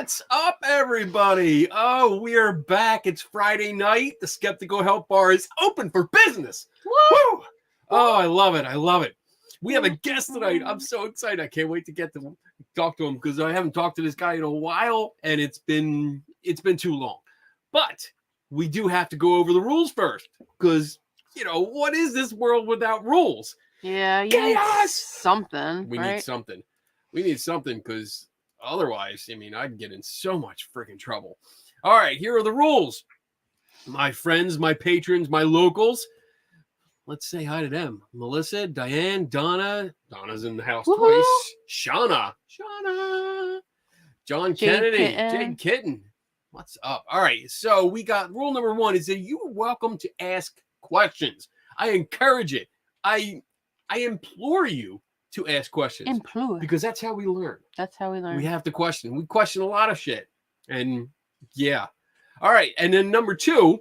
What's up, everybody? Oh, we are back. It's Friday night. The Skeptical Help Bar is open for business. Woo! Oh, I love it. I love it. We have a guest tonight. I'm so excited. I can't wait to get to talk to him because I haven't talked to this guy in a while, and it's been too long. But we do have to go over the rules first because, what is this world without rules? Yeah, Chaos! Something. We need something. We need something because otherwise, I'd get in so much freaking trouble. All right, here are the rules. My friends, my patrons, my locals. Let's say hi to them. Melissa, Diane, Donna. Donna's in the house twice. Shauna. John Kennedy. Jade Kitten. What's up? All right, so we got rule number 1 is that you are welcome to ask questions. I encourage it. I implore you to ask questions. Because that's how we learn. We have to question. We question a lot of shit. And yeah. All right. And then number 2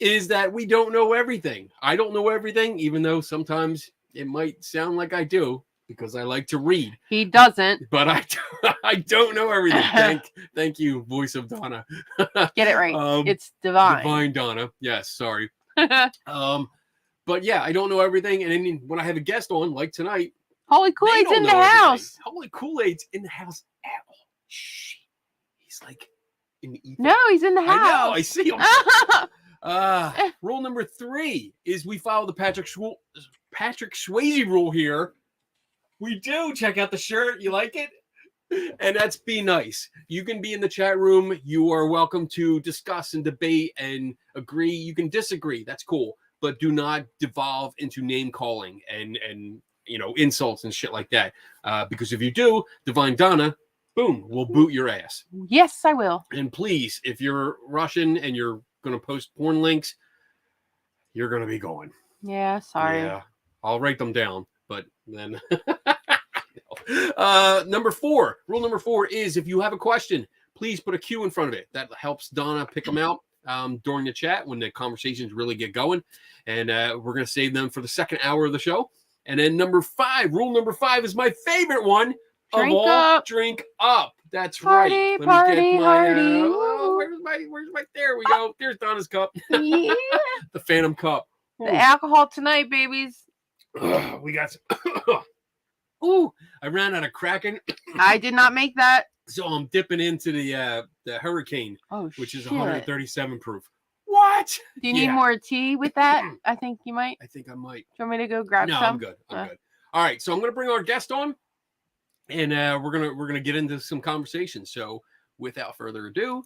is that we don't know everything. I don't know everything, even though sometimes it might sound like I do because I like to read. He doesn't. But I don't know everything. Thank you, voice of Donna. Get it right. It's divine. Divine Donna. Yes, sorry. But yeah, I don't know everything. And then when I have a guest on, like tonight, Holy Kool-Aid's in the house. Holy Kool-Aid's in the house. Oh, shh. He's like in the ether. No, he's in the house. I know. I see him. Rule number 3 is we follow the Patrick Swayze rule here. We do. Check out the shirt. You like it? And that's be nice. You can be in the chat room. You are welcome to discuss and debate and agree. You can disagree. That's cool. But do not devolve into name calling and insults and shit like that. Because if you do, Divine Donna, boom, will boot your ass. Yes, I will. And please, if you're Russian and you're going to post porn links, you're going to be going. Yeah, sorry. Yeah, I'll write them down. But then... number 4, rule number 4 is if you have a question, please put a Q in front of it. That helps Donna pick them out during the chat when the conversations really get going. And we're going to save them for the second hour of the show. And then rule number 5 is my favorite one. Drink up. That's party, right. Party. Where's my, there we go. There's Donna's cup. Yeah. The Phantom cup. The alcohol tonight, babies. We got some. Ooh, I ran out of Kraken. I did not make that. So I'm dipping into the Hurricane, which is 137 proof. What? Do you need more tea with that? I think you might. I think I might. Do you want me to go grab some? No, I'm good. I'm good. All right, so I'm gonna bring our guest on, and we're gonna get into some conversation. So without further ado,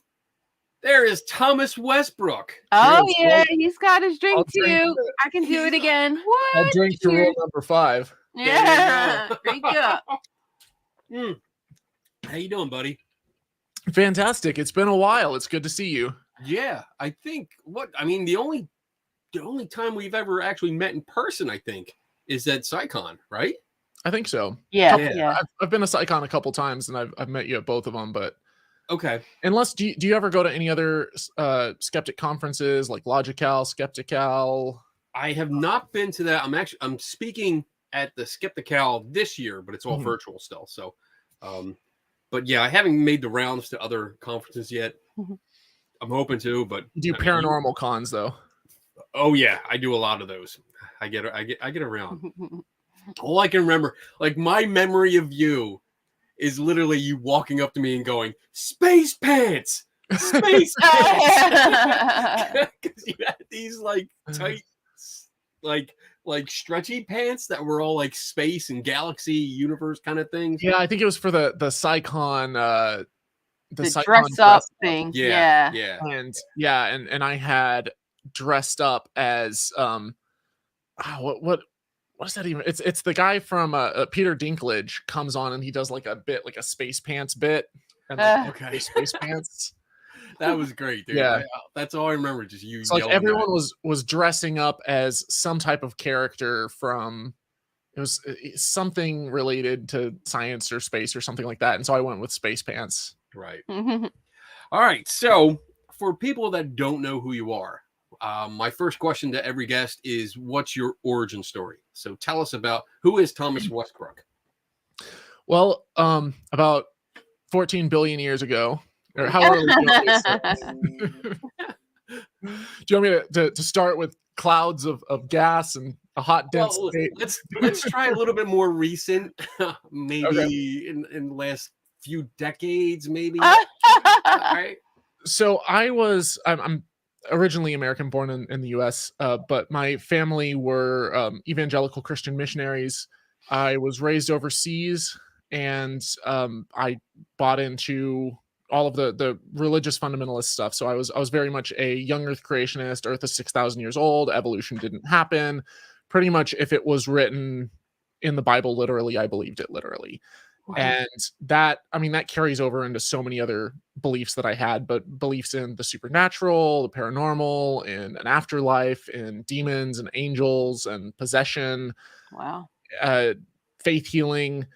there is Thomas Westbrook. Oh yeah, he's got his drink too. I can do it again. What? I'll drink to rule number 5. Yeah, drink up. How you doing, buddy? Fantastic. It's been a while. It's good to see you. Yeah, I think the only time we've ever actually met in person, I think, is at SciCon, right? I think so. Yeah. I've been to SciCon a couple times, and I've met you at both of them. But okay, unless do you ever go to any other skeptic conferences like Logical, Skeptical? I have not been to that. I'm speaking at the Skeptical this year, but it's all virtual still. So, but yeah, I haven't made the rounds to other conferences yet. I'm hoping to, but you do paranormal cons though. Oh yeah, I do a lot of those. I get around. All I can remember, like my memory of you, is literally you walking up to me and going, "Space pants, space pants," because you had these like tight, like stretchy pants that were all like space and galaxy universe kind of things. Yeah, I think it was for the SciCon. The dress up thing. Yeah. And I had dressed up as what is that even? It's the guy from Peter Dinklage comes on and he does like a bit like a space pants bit and space pants. That was great, dude. Yeah, that's all I remember. Just you. So like everyone was dressing up as some type of character from. It was something related to science or space or something like that, and so I went with space pants. Right. All right. So for people that don't know who you are, my first question to every guest is, what's your origin story? So tell us about who is Thomas Westbrook? Well, about 14 billion years ago, Or how early do you want me to start? Do you want me to start with clouds of gas and a hot, dense Well, state? let's try a little bit more recent, Okay. maybe in the last few decades, maybe. All right. So I'm originally American, born in the U.S., but my family were evangelical Christian missionaries. I was raised overseas, and I bought into all of the religious fundamentalist stuff. So I was very much a young Earth creationist. Earth is 6,000 years old. Evolution didn't happen. Pretty much, if it was written in the Bible literally, I believed it literally. Wow. And that, I mean, that carries over into so many other beliefs that I had, but beliefs in the supernatural, the paranormal, in an afterlife, in demons and angels and possession, Wow. faith healing.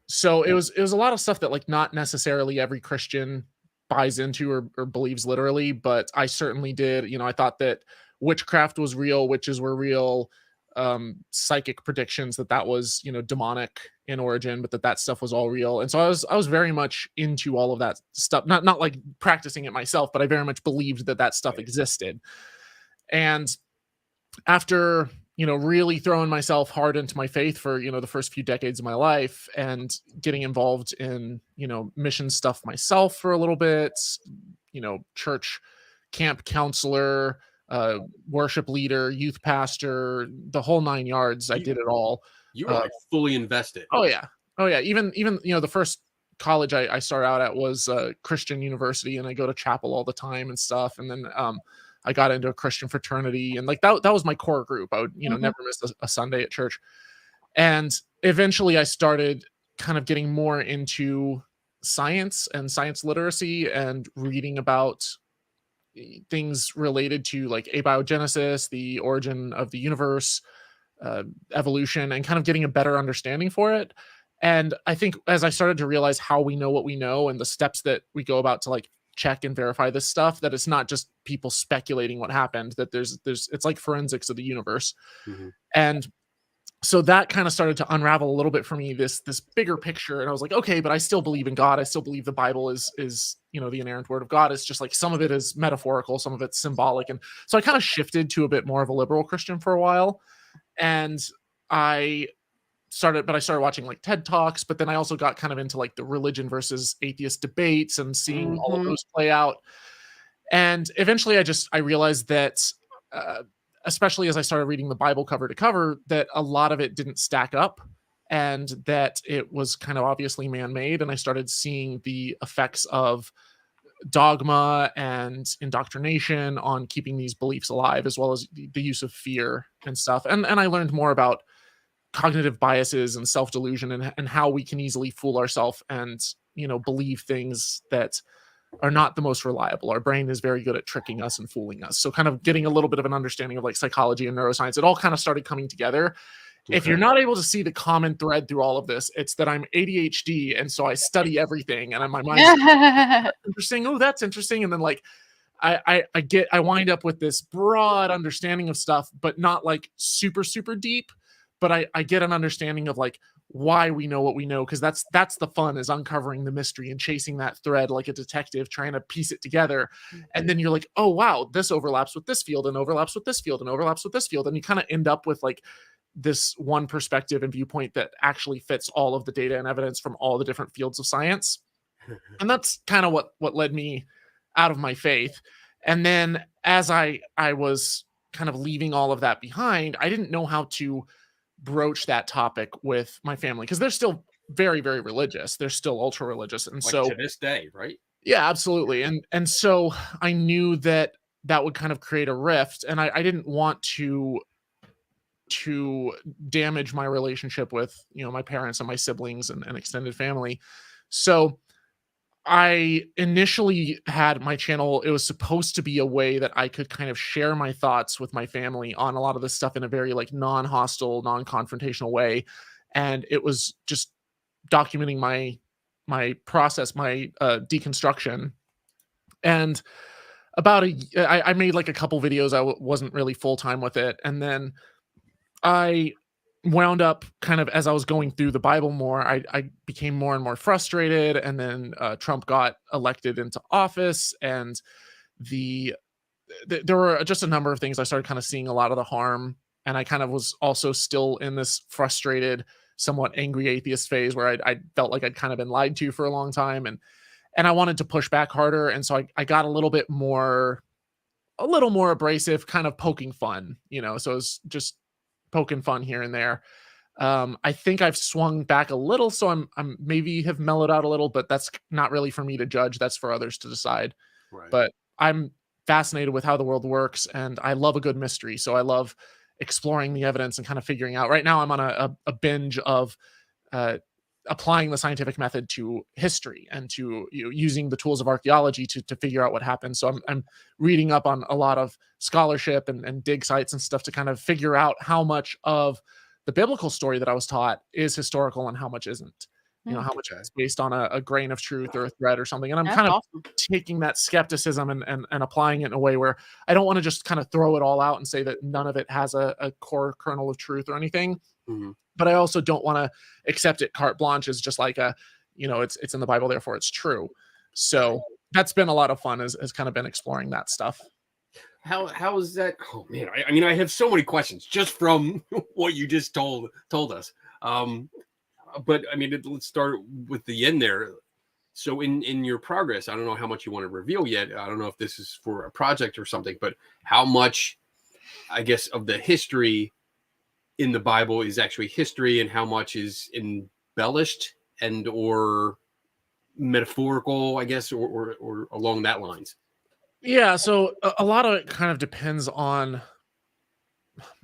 So it was a lot of stuff that like not necessarily every Christian buys into or believes literally, but I certainly did. You know, I thought that witchcraft was real, witches were real, psychic predictions that was, you know, demonic in origin, but that stuff was all real. And so I was very much into all of that stuff, not like practicing it myself, but I very much believed that stuff existed. And after, you know, really throwing myself hard into my faith for, you know, the first few decades of my life and getting involved in, you know, mission stuff myself for a little bit, you know, church camp counselor, worship leader, youth pastor, the whole 9 yards. I did it all. You were like fully invested. Oh yeah. Even you know, the first college I started out at was Christian university, and I go to chapel all the time and stuff. And then I got into a Christian fraternity, and like that was my core group. I would, you know, never miss a Sunday at church. And eventually I started kind of getting more into science and science literacy and reading about things related to like abiogenesis, the origin of the universe, evolution, and kind of getting a better understanding for it. And I think as I started to realize how we know what we know and the steps that we go about to like check and verify this stuff, that it's not just people speculating what happened, that there's it's like forensics of the universe. And so that kind of started to unravel a little bit for me, this bigger picture. And I was like, okay, but I still believe in God. I still believe the Bible is, you know, the inerrant word of God. It's just like some of it is metaphorical, some of it's symbolic. And so I kind of shifted to a bit more of a liberal Christian for a while. And I started watching like TED Talks, but then I also got kind of into like the religion versus atheist debates and seeing all of those play out. And eventually I realized that, especially as I started reading the Bible cover to cover, that a lot of it didn't stack up and that it was kind of obviously man-made. And I started seeing the effects of dogma and indoctrination on keeping these beliefs alive, as well as the use of fear and stuff. And I learned more about cognitive biases and self-delusion and how we can easily fool ourselves and, you know, believe things that are not the most reliable. Our brain is very good at tricking us and fooling us. So kind of getting a little bit of an understanding of like psychology and neuroscience, it all kind of started coming together. If you're not able to see the common thread through all of this, it's that I'm ADHD, and so I study everything, and my mind's like, interesting. Oh, that's interesting. And then like I wind up with this broad understanding of stuff, but not like super deep. But I get an understanding of like why we know what we know, because that's the fun, is uncovering the mystery and chasing that thread like a detective, trying to piece it together. And then you're like, oh wow, this overlaps with this field and overlaps with this field and overlaps with this field, and you kind of end up with like this one perspective and viewpoint that actually fits all of the data and evidence from all the different fields of science. And that's kind of what led me out of my faith. And then as I was kind of leaving all of that behind, I didn't know how to broach that topic with my family, because they're still very religious. They're still ultra religious. And like so to this day, right? Yeah, absolutely. And so I knew that would kind of create a rift, and I didn't want to damage my relationship with, you know, my parents and my siblings and extended family. So I initially had my channel. It was supposed to be a way that I could kind of share my thoughts with my family on a lot of this stuff in a very like non-hostile, non-confrontational way. And it was just documenting my process, my deconstruction. And about I made like a couple videos. I wasn't really full-time with it. And then I wound up kind of, as I was going through the Bible more, I became more and more frustrated. And then Trump got elected into office, and there were just a number of things. I started kind of seeing a lot of the harm, and I kind of was also still in this frustrated, somewhat angry atheist phase where I felt like I'd kind of been lied to for a long time, and I wanted to push back harder. And so I got a little more abrasive, kind of poking fun, so it was just poking fun here and there. I think I've swung back a little, so I'm maybe have mellowed out a little, but that's not really for me to judge. That's for others to decide. Right. But I'm fascinated with how the world works, and I love a good mystery. So I love exploring the evidence and kind of figuring out. Right now, I'm on a binge of applying the scientific method to history and to using the tools of archaeology to figure out what happened. So I'm reading up on a lot of scholarship and dig sites and stuff to kind of figure out how much of the biblical story that I was taught is historical and how much isn't. How much is based on a grain of truth or a thread or something. And I'm kind of taking that skepticism and applying it in a way where I don't want to just kind of throw it all out and say that none of it has a core kernel of truth or anything. Mm-hmm. But I also don't want to accept it carte blanche as just like it's in the Bible, therefore it's true. So that's been a lot of fun, has kind of been exploring that stuff. How is that? Oh man, I mean, I have so many questions just from what you just told us. But I mean, let's start with the end there. So in your progress, I don't know how much you want to reveal yet. I don't know if this is for a project or something, but how much, I guess, of the history in the Bible is actually history, and how much is embellished and or metaphorical, I guess, or along that lines. Yeah, so a lot of it kind of depends on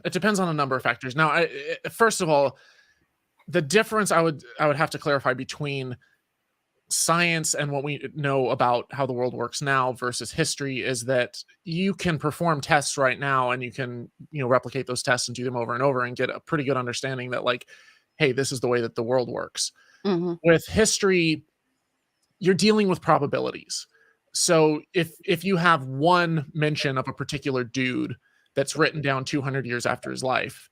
a number of factors. Now, first of all, the difference I would have to clarify between science and what we know about how the world works now versus history is that you can perform tests right now, and you can replicate those tests and do them over and over and get a pretty good understanding that, like, hey, this is the way that the world works. Mm-hmm. With history, you're dealing with probabilities. So if you have one mention of a particular dude that's written down 200 years after his life,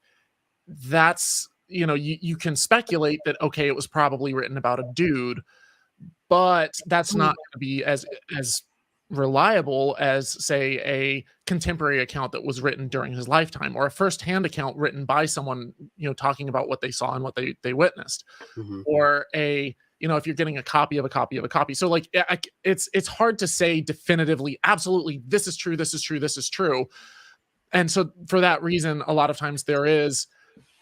that's you can speculate that, okay, it was probably written about a dude, but that's not going to be as reliable as, say, a contemporary account that was written during his lifetime, or a firsthand account written by someone talking about what they saw and what they witnessed. Mm-hmm. Or if you're getting a copy of a copy of a copy. So like it's hard to say definitively, absolutely, this is true, this is true, this is true. And so for that reason, a lot of times there is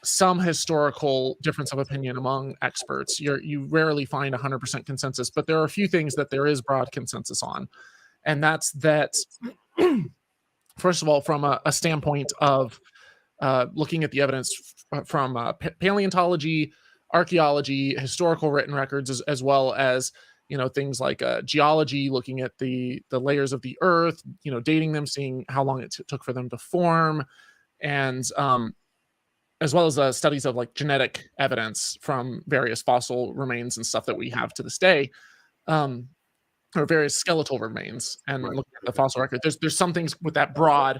some historical difference of opinion among experts. You rarely find 100% consensus, but there are a few things that there is broad consensus on. And that's that, first of all, from a standpoint of looking at the evidence from paleontology, archaeology, historical written records, as well as things like geology, looking at the layers of the earth, dating them, seeing how long it took for them to form, and as well as studies of like genetic evidence from various fossil remains and stuff that we have to this day, or various skeletal remains, and looking at the fossil record. There's some things with that broad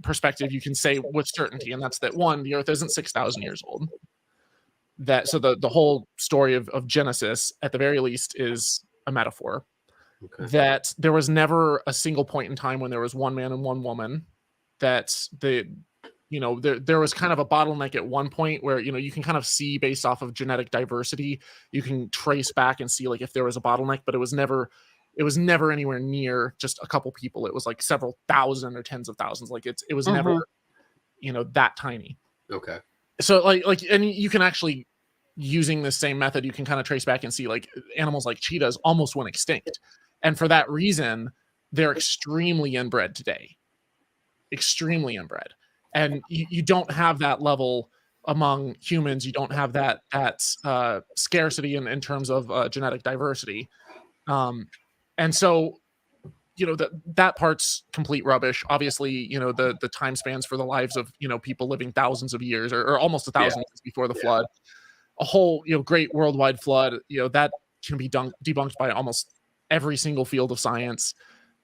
perspective you can say with certainty, and that's that, one, the earth isn't 6,000 years old. So the whole story of Genesis, at the very least, is a metaphor. Okay. That there was never a single point in time when there was one man and one woman. That there was kind of a bottleneck at one point where you can kind of see, based off of genetic diversity, you can trace back and see like if there was a bottleneck, but it was never anywhere near just a couple people. It was like several thousand or tens of thousands. Like it was never that tiny. Okay. So like, and you can actually, using the same method, you can kind of trace back and see like animals like cheetahs almost went extinct. And for that reason, they're extremely inbred today. Extremely inbred. And you don't have that level among humans. You don't have that scarcity in terms of genetic diversity. And so, that part's complete rubbish. Obviously, the time spans for the lives of, people living thousands of years or almost 1,000 years before the flood. A whole, great worldwide flood, that can be debunked by almost every single field of science.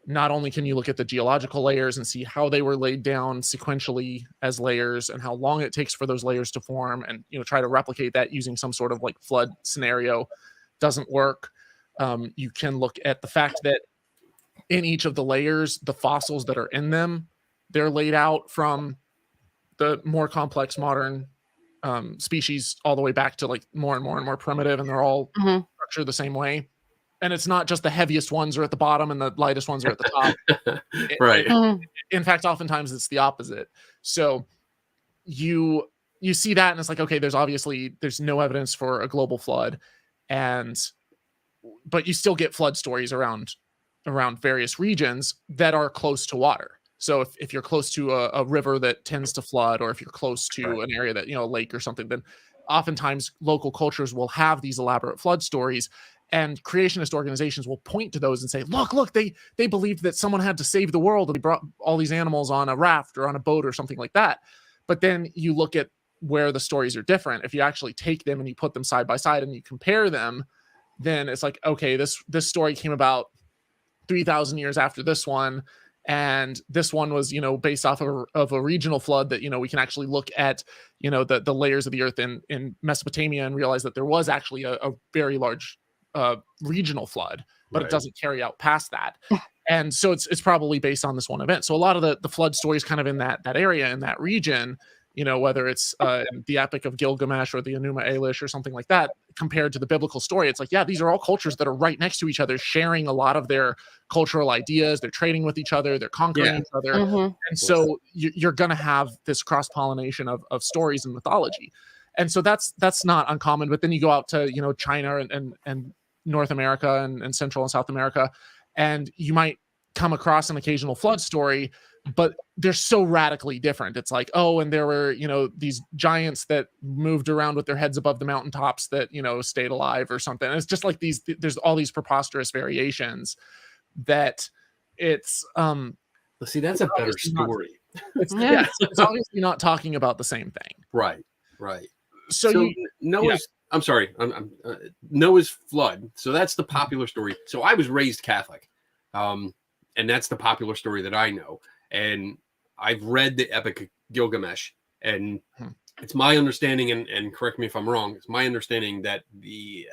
not only can you look at the geological layers and see how they were laid down sequentially as layers and how long it takes for those layers to form, and try to replicate that using some sort of like flood scenario, doesn't work. You can look at the fact that in each of the layers, the fossils that are in them, they're laid out from the more complex modern species all the way back to like more and more primitive, and they're all structured the same way. And it's not just the heaviest ones are at the bottom and the lightest ones are at the top. Right. In fact, oftentimes it's the opposite. So you see that, and it's like, okay, there's no evidence for a global flood, but you still get flood stories around various regions that are close to water. So if you're close to a river that tends to flood, or if you're close to an area that, a lake or something, then oftentimes local cultures will have these elaborate flood stories, and creationist organizations will point to those and say, look, they believed that someone had to save the world, and they brought all these animals on a raft or on a boat or something like that. But then you look at where the stories are different. If you actually take them and you put them side by side and you compare them, then it's like, okay, this story came about 3,000 years after this one, and this one was based off of a regional flood that we can actually look at the layers of the earth in Mesopotamia and realize that there was actually a very large regional flood, but it doesn't carry out past that. And so it's probably based on this one event. So a lot of the flood stories kind of in that area, in that region, whether it's the Epic of Gilgamesh or the Enuma Elish or something like that, compared to the biblical story, it's like, yeah, these are all cultures that are right next to each other, sharing a lot of their cultural ideas. They're trading with each other. They're conquering each other. And so you're going to have this cross-pollination of stories and mythology. And so that's not uncommon. But then you go out to, China and North America and Central and South America, and you might come across an occasional flood story, but they're so radically different. It's like, oh, and there were, these giants that moved around with their heads above the mountaintops that, stayed alive or something. And it's just like there's all these preposterous variations that it's, see, that's a better story. It's obviously not talking about the same thing. Right. So Noah's, I'm sorry, Noah's flood. So that's the popular story. So I was raised Catholic. And that's the popular story that I know. And I've read the Epic of Gilgamesh, and it's my understanding, and correct me if I'm wrong, it's my understanding that the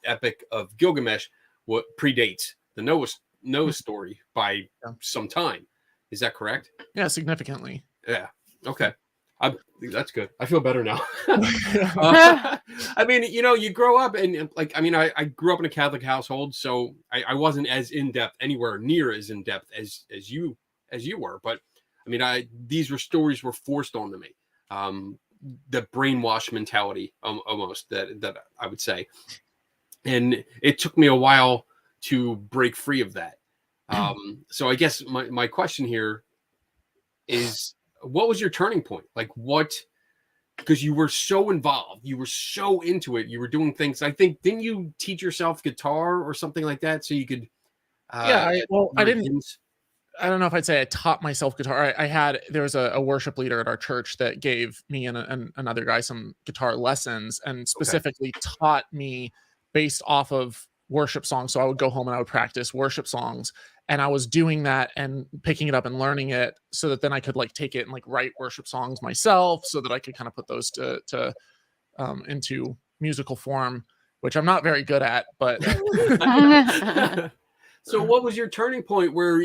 Epic of Gilgamesh predates the Noah story by some time. Is that correct? Yeah, significantly. Yeah. Okay. That's good. I feel better now. I mean, you grow up and I grew up in a Catholic household, so I wasn't as in depth, anywhere near as in depth as you were. But I mean, these stories were forced onto me. The brainwash mentality, almost that I would say, and it took me a while to break free of that. So I guess my question here is, what was your turning point? Like because you were so involved, you were so into it, you were doing things. I think, didn't you teach yourself guitar or something like that so you could? I don't know if I'd say I taught myself guitar. There was a worship leader at our church that gave me and another guy some guitar lessons, and specifically taught me based off of worship songs. So I would go home and I would practice worship songs, and I was doing that and picking it up and learning it so that then I could like take it and like write worship songs myself, so that I could kind of put those to into musical form, which I'm not very good at, but So what was your turning point where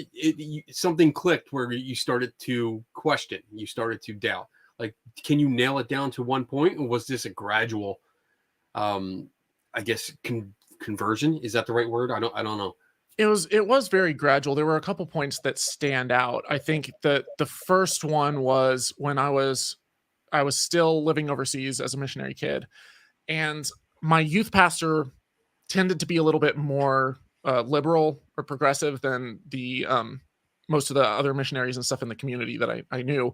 something clicked, where you started to question, you started to doubt? Like, can you nail it down to one point, or was this a gradual, I guess, conversion? Is that the right word? I don't know. It was very gradual. There were a couple points that stand out. I think that the first one was when I was still living overseas as a missionary kid, and my youth pastor tended to be a little bit more liberal or progressive than the most of the other missionaries and stuff in the community that I knew.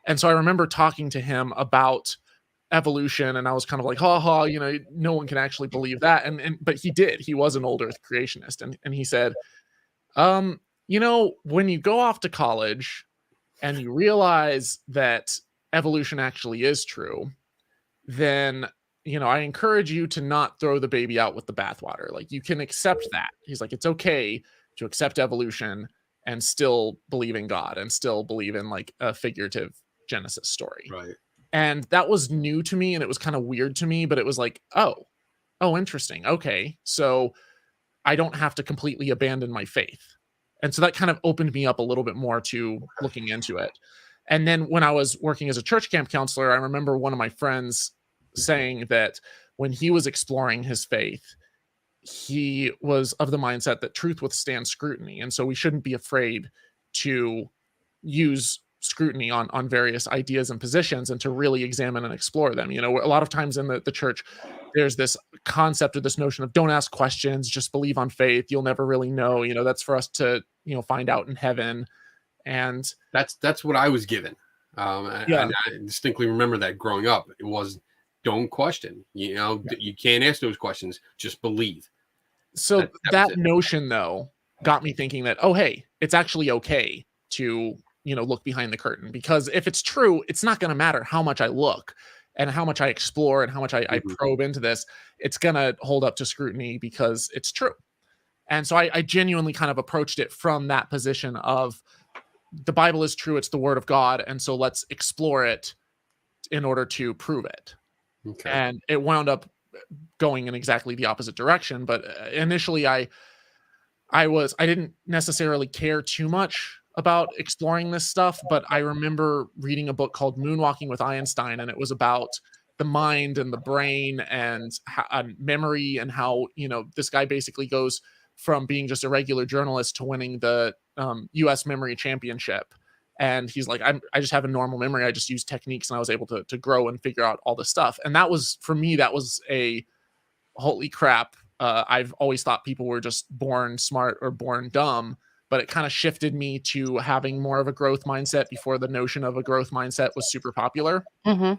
And so I remember talking to him about evolution, and I was kind of like, no one can actually believe that. But he did. He was an old earth creationist. And he said, when you go off to college and you realize that evolution actually is true, then I encourage you to not throw the baby out with the bathwater. Like, you can accept that. He's like, it's okay to accept evolution and still believe in God and still believe in like a figurative Genesis story. Right. And that was new to me and it was kind of weird to me, but it was like, oh, interesting. Okay. So I don't have to completely abandon my faith. And so that kind of opened me up a little bit more to looking into it. And then when I was working as a church camp counselor, I remember one of my friends saying that when he was exploring his faith, he was of the mindset that truth withstands scrutiny. And so we shouldn't be afraid to use scrutiny on various ideas and positions and to really examine and explore them. You know, a lot of times in the church, there's this concept or this notion of don't ask questions, just believe on faith. You'll never really know, you know, that's for us to, you know, find out in heaven. And that's what I was given. Yeah. And I distinctly remember that growing up. It was don't question, you know, you can't ask those questions, just believe. So that notion though got me thinking that, oh, hey, it's actually okay to, you know, look behind the curtain, because if it's true, it's not going to matter how much I look and how much I explore and how much I probe into this. It's going to hold up to scrutiny because it's true. And so I genuinely kind of approached it from that position of the Bible is true. It's the word of God. And so let's explore it in order to prove it. Okay. And it wound up going in exactly the opposite direction. But initially I didn't necessarily care too much about exploring this stuff, but I remember reading a book called Moonwalking with Einstein, and it was about the mind and the brain and memory, and how, you know, this guy basically goes from being just a regular journalist to winning the US memory championship. And he's like, I just have a normal memory. I just use techniques and I was able to grow and figure out all this stuff. And that was, for me, that was a holy crap. I've always thought people were just born smart or born dumb, but it kind of shifted me to having more of a growth mindset before the notion of a growth mindset was super popular. Mm-hmm.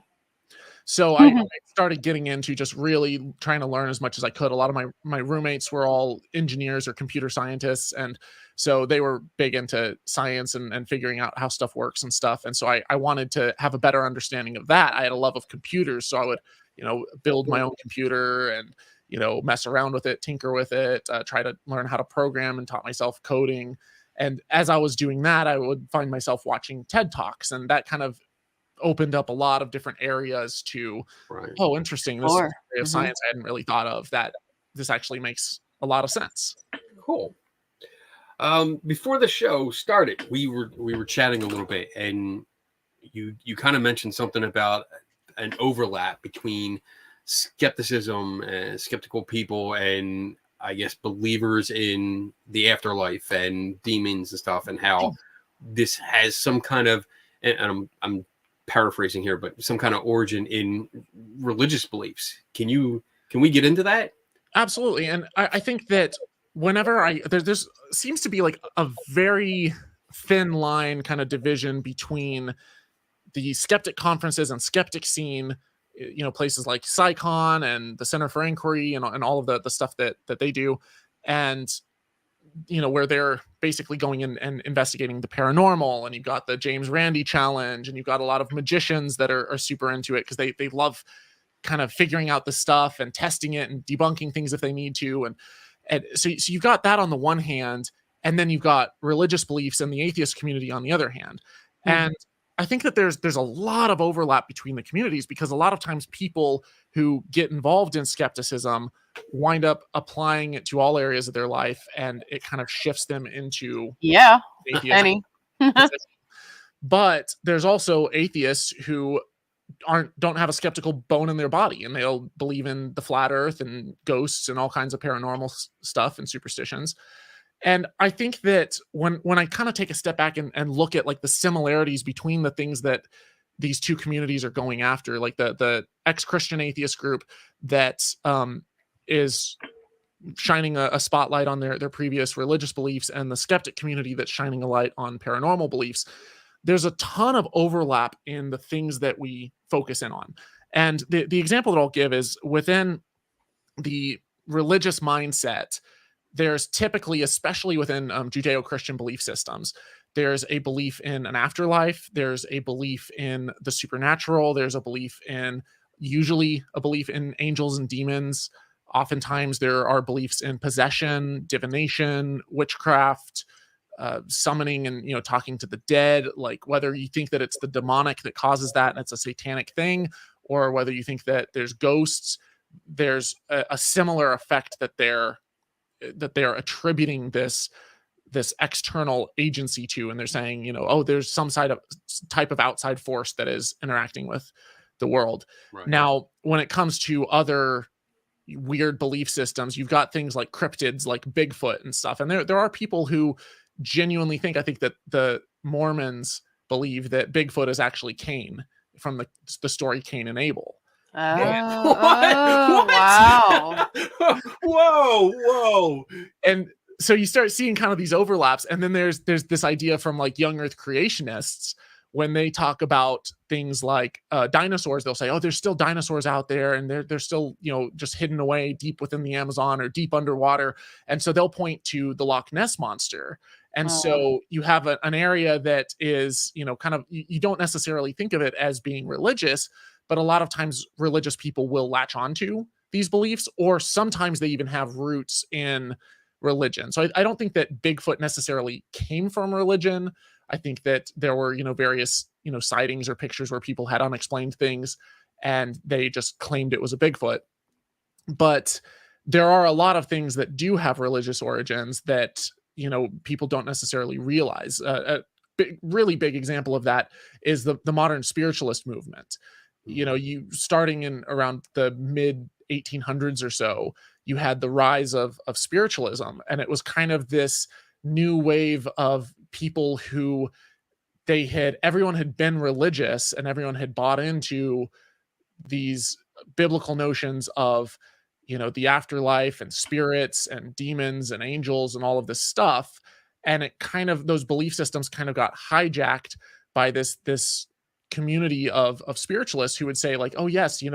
So I started getting into just really trying to learn as much as I could. A lot of my roommates were all engineers or computer scientists. And so they were big into science and figuring out how stuff works and stuff. And so I wanted to have a better understanding of that. I had a love of computers. So I would, you know, build my own computer and, you know, mess around with it, tinker with it, try to learn how to program, and taught myself coding. And as I was doing that, I would find myself watching TED Talks, and that kind of opened up a lot of different areas to, oh, interesting. This is an area of science I hadn't really thought of, that this actually makes a lot of sense. Cool. Before the show started, we were chatting a little bit, and you kind of mentioned something about an overlap between skepticism and skeptical people and, I guess, believers in the afterlife and demons and stuff, and how this has some kind of, and I'm paraphrasing here, but some kind of origin in religious beliefs. Can we get into that? Absolutely. And I think that whenever there's seems to be like a very thin line kind of division between the skeptic conferences and skeptic scene, you know, places like SciCon and the Center for Inquiry and all of the stuff that they do. And, you know, where they're basically going in and investigating the paranormal, and you've got the James Randi challenge, and you've got a lot of magicians that are super into it because they love kind of figuring out the stuff and testing it and debunking things if they need to. And so you've got that on the one hand, and then you've got religious beliefs and the atheist community on the other hand. And I think that there's a lot of overlap between the communities, because a lot of times people who get involved in skepticism wind up applying it to all areas of their life, and it kind of shifts them into atheism. But there's also atheists who don't have a skeptical bone in their body, and they'll believe in the flat earth and ghosts and all kinds of paranormal stuff and superstitions. And I think that when I kind of take a step back and look at like the similarities between the things that these two communities are going after, like the ex-Christian atheist group that is shining a spotlight on their previous religious beliefs, and the skeptic community that's shining a light on paranormal beliefs, there's a ton of overlap in the things that we focus in on. And the example that I'll give is within the religious mindset, there's typically, especially within Judeo-Christian belief systems, there's a belief in an afterlife. There's a belief in the supernatural. There's usually a belief in angels and demons. Oftentimes there are beliefs in possession, divination, witchcraft, summoning and talking to the dead, like whether you think that it's the demonic that causes that and it's a satanic thing, or whether you think that there's ghosts, there's a similar effect that they're attributing this external agency to, and they're saying, oh, there's some type of outside force that is interacting with the world. Right. Now, when it comes to other weird belief systems, you've got things like cryptids, like Bigfoot and stuff, and there are people who genuinely think, I think that the Mormons believe that Bigfoot is actually Cain from the story Cain and Abel. Oh, wow. Whoa. And so you start seeing kind of these overlaps, and then there's this idea from like young earth creationists when they talk about things like dinosaurs. They'll say, oh, there's still dinosaurs out there, and they're still just hidden away deep within the Amazon or deep underwater. And so they'll point to the Loch Ness monster. And so you have an area that is kind of, you don't necessarily think of it as being religious, but a lot of times religious people will latch onto these beliefs, or sometimes they even have roots in religion. So I don't think that Bigfoot necessarily came from religion. I think that there were, various, sightings or pictures where people had unexplained things and they just claimed it was a Bigfoot. But there are a lot of things that do have religious origins that, people don't necessarily realize. Really big example of that is the modern spiritualist movement. You starting in around the mid 1800s or so, you had the rise of spiritualism, and it was kind of this new wave of people who everyone had been religious and everyone had bought into these biblical notions of the afterlife and spirits and demons and angels and all of this stuff. And it kind of, those belief systems kind of got hijacked by this community of spiritualists who would say like, oh yes, you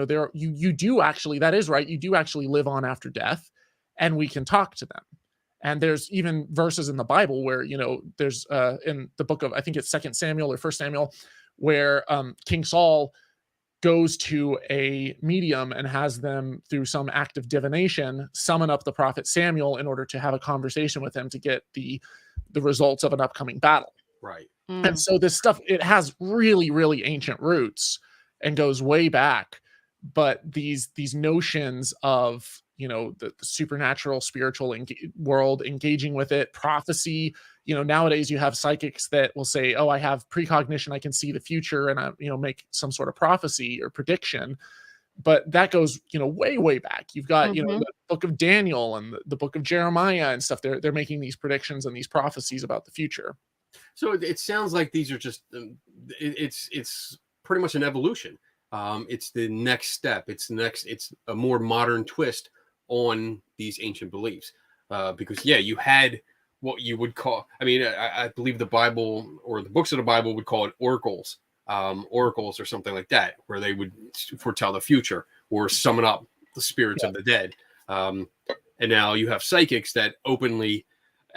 do actually, that is right, you do actually live on after death, and we can talk to them. And there's even verses in the Bible where there's in the book of, I think it's 2 Samuel or 1 Samuel, where King Saul goes to a medium and has them, through some act of divination, summon up the prophet Samuel in order to have a conversation with him to get the results of an upcoming battle. Right. And so this stuff, it has really, really ancient roots and goes way back. But these notions of, the supernatural, spiritual world, engaging with it, prophecy, nowadays you have psychics that will say, oh, I have precognition, I can see the future, and I, make some sort of prophecy or prediction. But that goes, way, way back. You've got, the book of Daniel and the book of Jeremiah and stuff. They're making these predictions and these prophecies about the future. So it sounds like these are just, it's pretty much an evolution. It's the next step. It's a more modern twist on these ancient beliefs. Because you had what you would call, I believe the Bible or the books of the Bible would call it oracles or something like that, where they would foretell the future or summon up the spirits of the dead. And now you have psychics that openly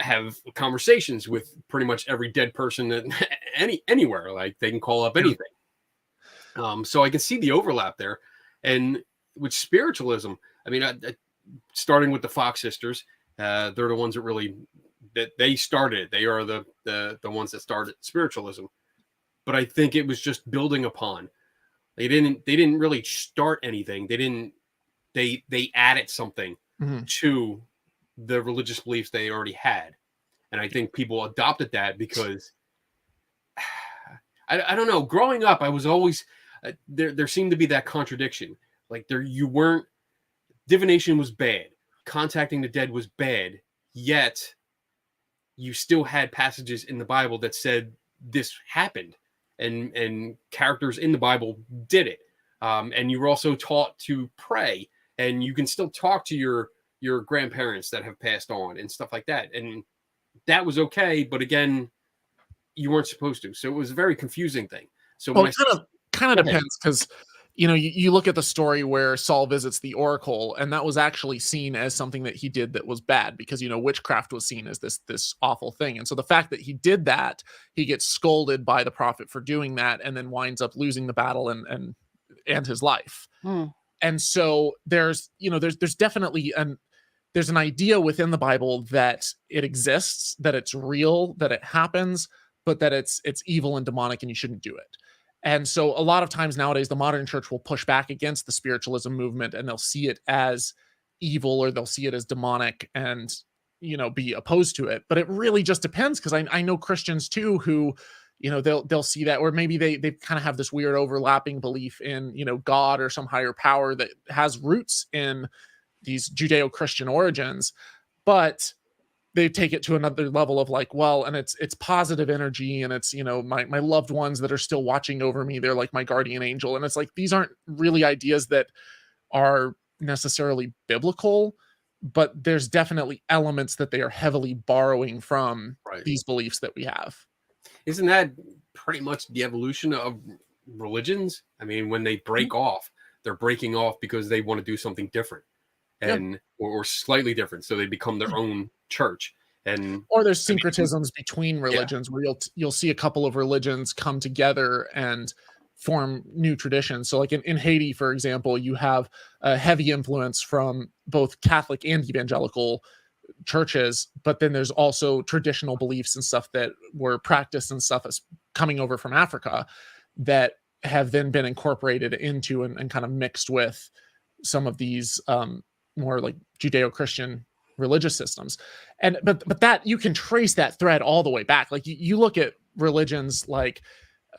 have conversations with pretty much every dead person that anywhere, like they can call up anything. So I can see the overlap there. And with spiritualism, starting with the Fox sisters, they're the ones that they started. They are the ones that started spiritualism. But I think it was just building upon. They didn't really start anything. They added something to the religious beliefs they already had. And I think people adopted that because I don't know, growing up, I was always there seemed to be that contradiction. Like divination was bad, contacting the dead was bad, yet you still had passages in the Bible that said this happened, and characters in the Bible did it. And you were also taught to pray, and you can still talk to your grandparents that have passed on and stuff like that. And that was okay. But again, you weren't supposed to. So it was a very confusing thing. So it kind of depends, because you look at the story where Saul visits the oracle, and that was actually seen as something that he did that was bad, because witchcraft was seen as this awful thing. And so the fact that he did that, he gets scolded by the prophet for doing that, and then winds up losing the battle and his life. And so there's definitely there's an idea within the Bible that it exists, that it's real, that it happens, but that it's evil and demonic and you shouldn't do it. And so a lot of times nowadays, the modern church will push back against the spiritualism movement, and they'll see it as evil, or they'll see it as demonic, and, you know, be opposed to it. But it really just depends, because I know Christians too who, you know, they'll see that, or maybe they kind of have this weird overlapping belief in, you know, God or some higher power that has roots in these Judeo-Christian origins, but they take it to another level of like, well, and it's positive energy, and it's, you know, my loved ones that are still watching over me, they're like my guardian angel. And it's like, these aren't really ideas that are necessarily biblical, but there's definitely elements that they are heavily borrowing from these beliefs that we have. Isn't that pretty much the evolution of religions? I mean, when they break off, they're breaking off because they want to do something different, and or slightly different, so they become their own church. And or there's syncretisms between religions, where you'll see a couple of religions come together and form new traditions. So like in Haiti, for example, you have a heavy influence from both Catholic and evangelical churches, but then there's also traditional beliefs and stuff that were practiced and stuff as coming over from Africa that have then been incorporated into and kind of mixed with some of these more like Judeo-Christian religious systems. And but that, you can trace that thread all the way back. Like you look at religions like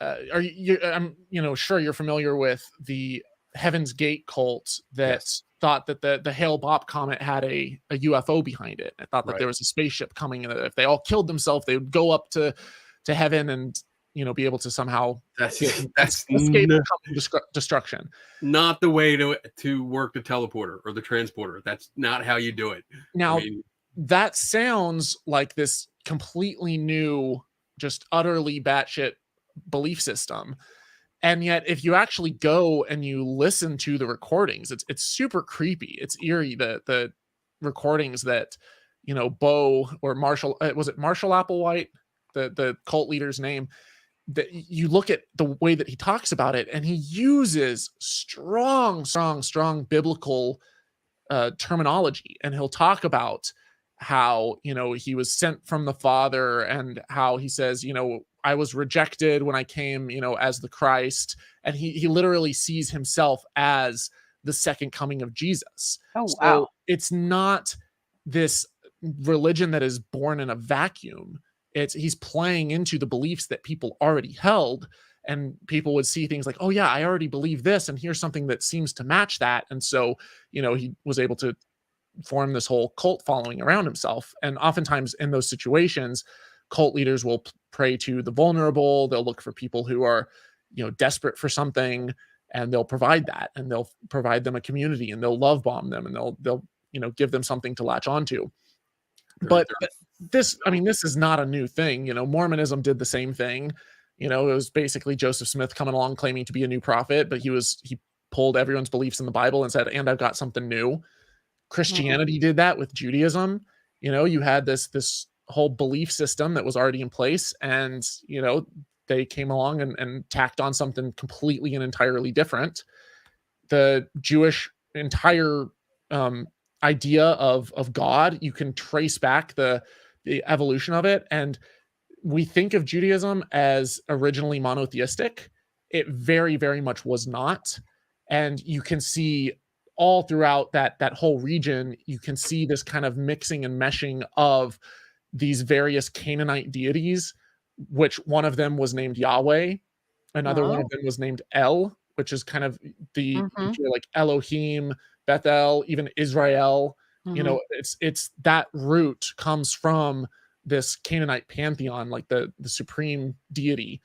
I'm, you know, sure you're familiar with the Heaven's Gate cult that thought that the Hale-Bopp comet had a UFO behind it. I thought that there was a spaceship coming, and that if they all killed themselves, they would go up to heaven and, you know, be able to somehow escape destruction. Not the way to work the teleporter or the transporter. That's not how you do it. Now, that sounds like this completely new, just utterly batshit belief system. And yet, if you actually go and you listen to the recordings, it's super creepy. It's eerie. The recordings that, you know, Bo or Marshall, was it Marshall Applewhite, the cult leader's name, that you look at the way that he talks about it, and he uses strong biblical terminology. And he'll talk about how, you know, he was sent from the Father, and how he says, you know, I was rejected when I came, you know, as the Christ. And he literally sees himself as the second coming of Jesus. Oh, wow. So it's not this religion that is born in a vacuum. He's playing into the beliefs that people already held, and people would see things like, oh yeah, I already believe this, and here's something that seems to match that. And so, you know, he was able to form this whole cult following around himself. And oftentimes in those situations, cult leaders will pray to the vulnerable. They'll look for people who are, you know, desperate for something, and they'll provide that, and they'll provide them a community, and they'll love bomb them, and they'll you know, give them something to latch onto. But this, I mean, this is not a new thing. You know, Mormonism did the same thing. You know, it was basically Joseph Smith coming along claiming to be a new prophet, but he pulled everyone's beliefs in the Bible and said, and I've got something new. Christianity did that with Judaism. You know, you had this whole belief system that was already in place, and, you know, they came along and tacked on something completely and entirely different. The Jewish entire idea of God, you can trace back the evolution of it. And we think of Judaism as originally monotheistic. It very, very much was not. And you can see all throughout that whole region, you can see this kind of mixing and meshing of these various Canaanite deities, which one of them was named Yahweh. Another one of them was named El, which is kind of the like Elohim, Bethel, even Israel. You know, it's that root comes from this Canaanite pantheon, like the supreme deity.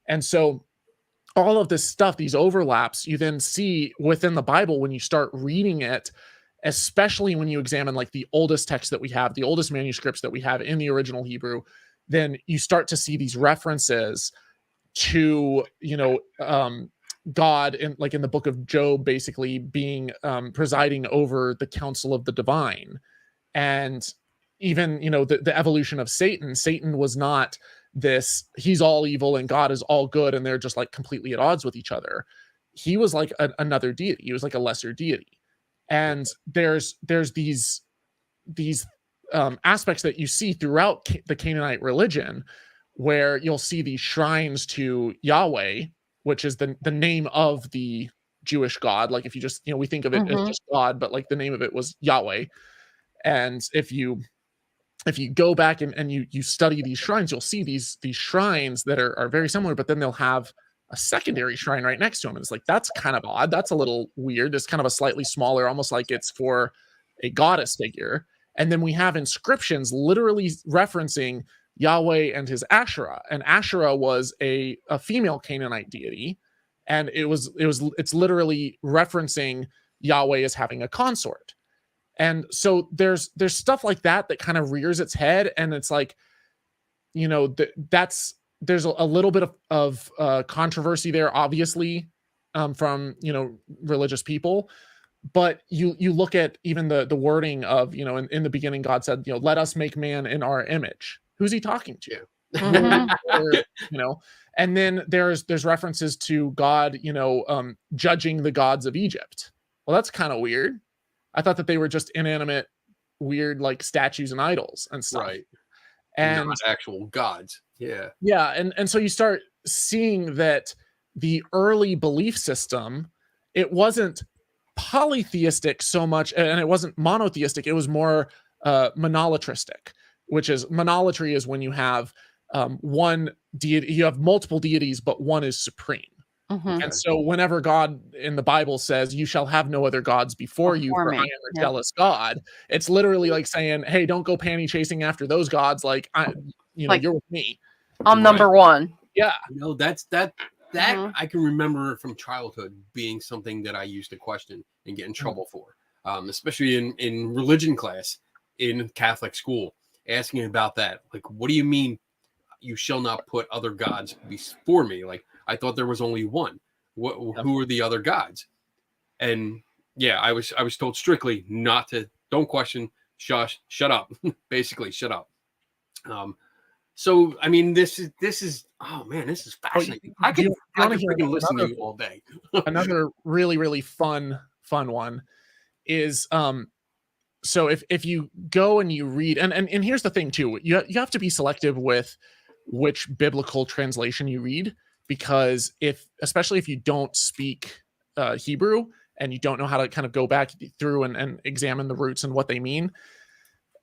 And so all of this stuff, these overlaps, you then see within the Bible when you start reading it, especially when you examine like the oldest text that we have, the oldest manuscripts that we have in the original Hebrew, then you start to see these references to, you know, God in the book of Job, basically being presiding over the council of the divine. And even, you know, the evolution of Satan was not this, he's all evil and God is all good, and they're just like completely at odds with each other. He was like another deity. He was like a lesser deity. And there's these these aspects that you see throughout the Canaanite religion, where you'll see these shrines to Yahweh, which is the name of the Jewish God. Like if you just, we think of it as just God, but like the name of it was Yahweh. And if you go back and you study these shrines, you'll see these shrines that are very similar, but then they'll have a secondary shrine right next to them. And it's like, that's kind of odd. That's a little weird. It's kind of a slightly smaller, almost like it's for a goddess figure. And then we have inscriptions literally referencing Yahweh and his Asherah. And Asherah was a female Canaanite deity. And it's literally referencing Yahweh as having a consort. And so there's stuff like that kind of rears its head. And it's like, there's a little bit of controversy there, obviously, from, religious people. But you look at even the wording of, in the beginning, God said, let us make man in our image. Who's he talking to? Or, and then there's references to God, judging the gods of Egypt. Well, that's kind of weird. I thought that they were just inanimate, weird, like statues and idols and stuff. Right. And not actual gods. Yeah. Yeah. And so you start seeing that the early belief system, it wasn't polytheistic so much, and it wasn't monotheistic. It was more monolatristic, which is monolatry is when you have one deity, you have multiple deities, but one is supreme. And so whenever God in the Bible says, you shall have no other gods before you, for I am a jealous God, it's literally like saying, hey, don't go panty chasing after those gods. Like, you're with me. I'm number one. Yeah. That I can remember from childhood being something that I used to question and get in trouble for, especially in religion class in Catholic school, asking about that. Like, what do you mean you shall not put other gods before me? Like, I thought there was only one. Who are the other gods? And yeah, I was told strictly don't question, shut up, basically shut up. So I mean, this is oh man, this is fascinating. I could freaking listen to you all day. Another really, really fun one is so if you go and you read, and here's the thing too, you have to be selective with which biblical translation you read, because especially if you don't speak Hebrew and you don't know how to kind of go back through and examine the roots and what they mean,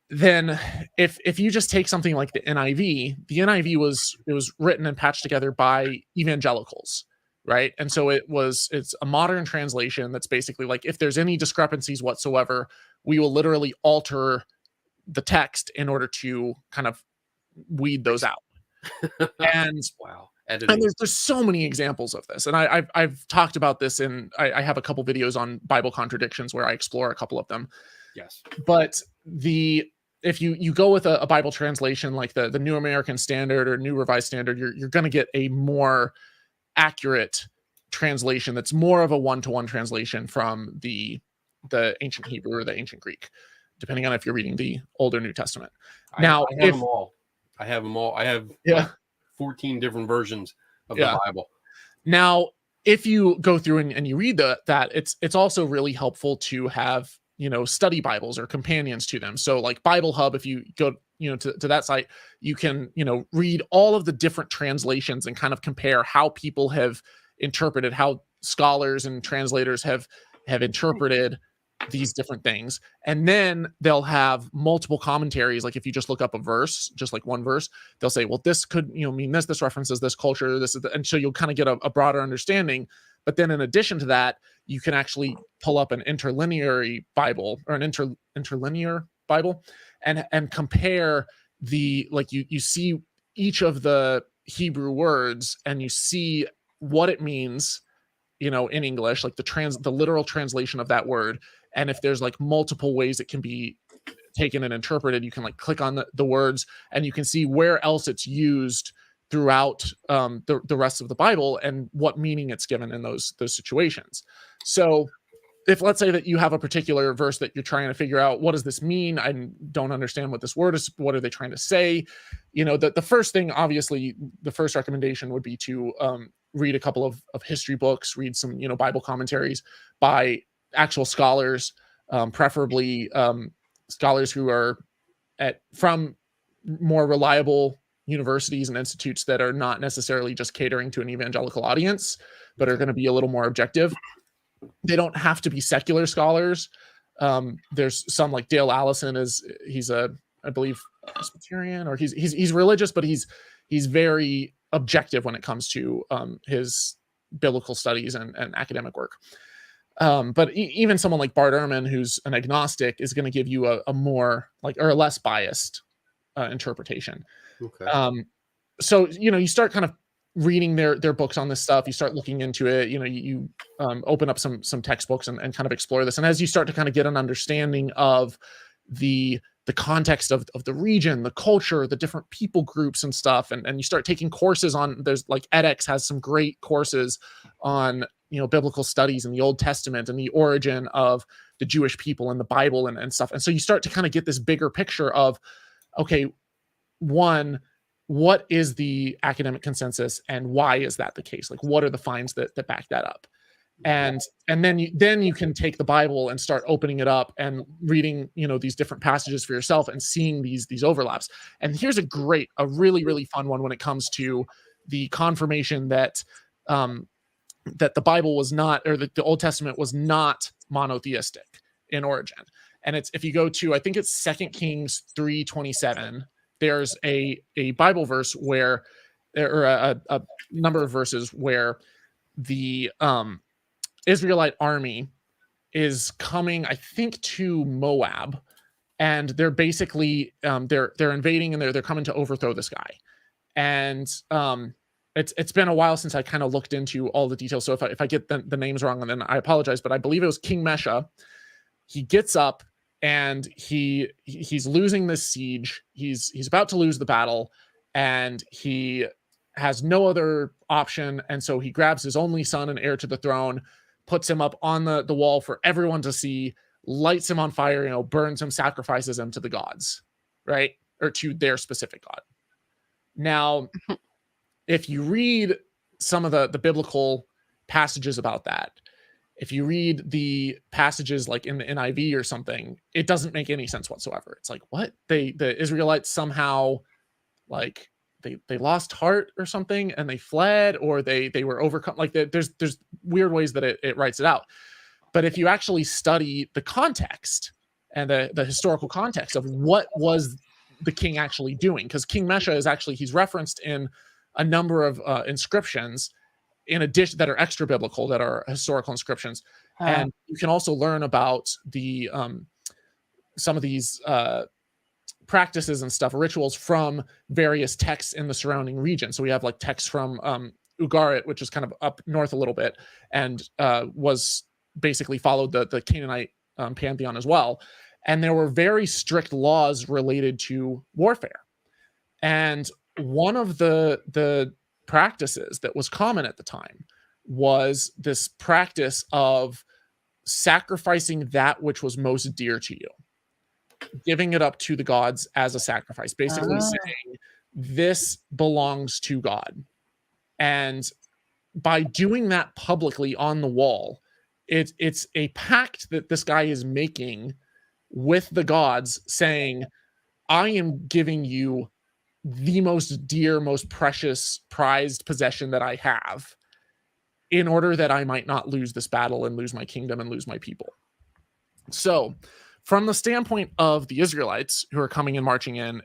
then if you just take something like the NIV was written and patched together by evangelicals, right? And so it's a modern translation that's basically like, if there's any discrepancies whatsoever, we will literally alter the text in order to kind of weed those out. And wow. And there's so many examples of this. And I've talked about this I have a couple videos on Bible contradictions where I explore a couple of them. Yes. But if you go with a Bible translation like the New American Standard or New Revised Standard, you're going to get a more accurate translation that's more of a one-to-one translation from the ancient Hebrew or the ancient Greek, depending on if you're reading the Old or New Testament. Now, I have them all. I have 14 different versions of the Bible. Now, if you go through and you read that, it's also really helpful to have, study Bibles or companions to them. So like Bible Hub, if you go, to that site, you can, read all of the different translations and kind of compare how people have interpreted, how scholars and translators have interpreted these different things. And then they'll have multiple commentaries. Like if you just look up a verse, just like one verse, they'll say, well, this could mean this references this culture, this is and so you'll kind of get a broader understanding. But then in addition to that, you can actually pull up an interlinear Bible or an interlinear Bible and compare you see each of the Hebrew words and you see what it means, in English, like the literal translation of that word. And if there's like multiple ways it can be taken and interpreted, you can like click on the words and you can see where else it's used throughout the rest of the Bible and what meaning it's given in those situations. So if let's say that you have a particular verse that you're trying to figure out, what does this mean? I don't understand what this word is. What are they trying to say? The first thing, obviously, the first recommendation would be to read a couple of history books, read some, Bible commentaries by actual scholars, preferably scholars who are from more reliable universities and institutes that are not necessarily just catering to an evangelical audience, but are going to be a little more objective. They don't have to be secular scholars. There's some like Dale Allison he's I believe Presbyterian, or he's religious, but he's very objective when it comes to his biblical studies and academic work. But even someone like Bart Ehrman, who's an agnostic, is going to give you a more or a less biased interpretation. Okay. So you start kind of reading their books on this stuff. You start looking into it. You open up some textbooks and kind of explore this. And as you start to kind of get an understanding of the context of the region, the culture, the different people groups and stuff, and you start taking courses on, there's like edX has some great courses on biblical studies in the Old Testament and the origin of the Jewish people and the Bible and stuff. And so you start to kind of get this bigger picture of, okay, one, what is the academic consensus and why is that the case? Like, what are the finds that back that up? And then you can take the Bible and start opening it up and reading, these different passages for yourself and seeing these overlaps. And here's a really, really fun one when it comes to the confirmation that that the Bible was not, or that the Old Testament was not monotheistic in origin. And it's, if you go to, I think it's 2 Kings 3:27, there's a Bible verse where, or a number of verses where the Israelite army is coming, I think, to Moab, and they're basically they're invading, and they're coming to overthrow this guy. And it's been a while since I kind of looked into all the details, so if I get the names wrong, then I apologize, but I believe it was King Mesha. He gets up and he's losing this siege. He's about to lose the battle, and he has no other option, and so he grabs his only son and heir to the throne, puts him up on the wall for everyone to see, lights him on fire, burns him, sacrifices him to the gods, right? Or to their specific god. Now, if you read some of the biblical passages about that, if you read the passages like in the NIV or something, it doesn't make any sense whatsoever. It's like, what? The Israelites somehow, like, they lost heart or something, and they fled, or they were overcome. Like, there's weird ways that it writes it out. But if you actually study the context and the historical context of what was the king actually doing, because King Mesha is actually, he's referenced in a number of inscriptions in addition that are extra biblical, that are historical inscriptions. And you can also learn about the some of these practices and stuff, rituals from various texts in the surrounding region. So we have like texts from Ugarit, which is kind of up north a little bit, and was basically followed the Canaanite pantheon as well. And there were very strict laws related to warfare. And one of the practices that was common at the time was this practice of sacrificing that which was most dear to you, giving it up to the gods as a sacrifice, basically saying this belongs to God. And by doing that publicly on the wall, it's a pact that this guy is making with the gods, saying, I am giving you the most dear, most precious, prized possession that I have, in order that I might not lose this battle and lose my kingdom and lose my people. So from the standpoint of the Israelites who are coming and marching in,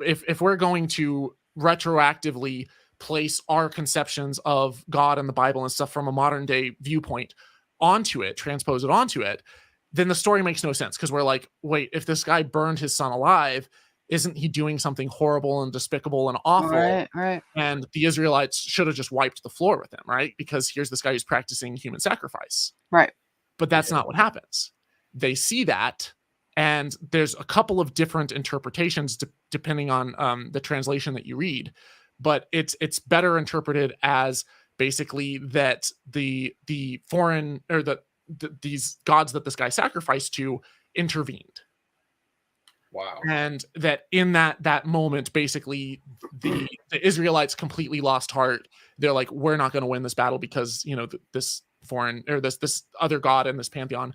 if we're going to retroactively place our conceptions of God and the Bible and stuff from a modern day viewpoint onto it, transpose it onto it, then the story makes no sense, because we're like, wait, if this guy burned his son alive, isn't he doing something horrible and despicable and awful? Right. And the Israelites should have just wiped the floor with him, right? Because here's this guy who's practicing human sacrifice. Right. But that's not what happens. They see that, and there's a couple of different interpretations depending on the translation that you read. But it's better interpreted as basically that the foreign, or these gods that this guy sacrificed to intervened. Wow. And that in that moment, basically the Israelites completely lost heart. They're like, we're not going to win this battle because, this foreign, or this other god in this pantheon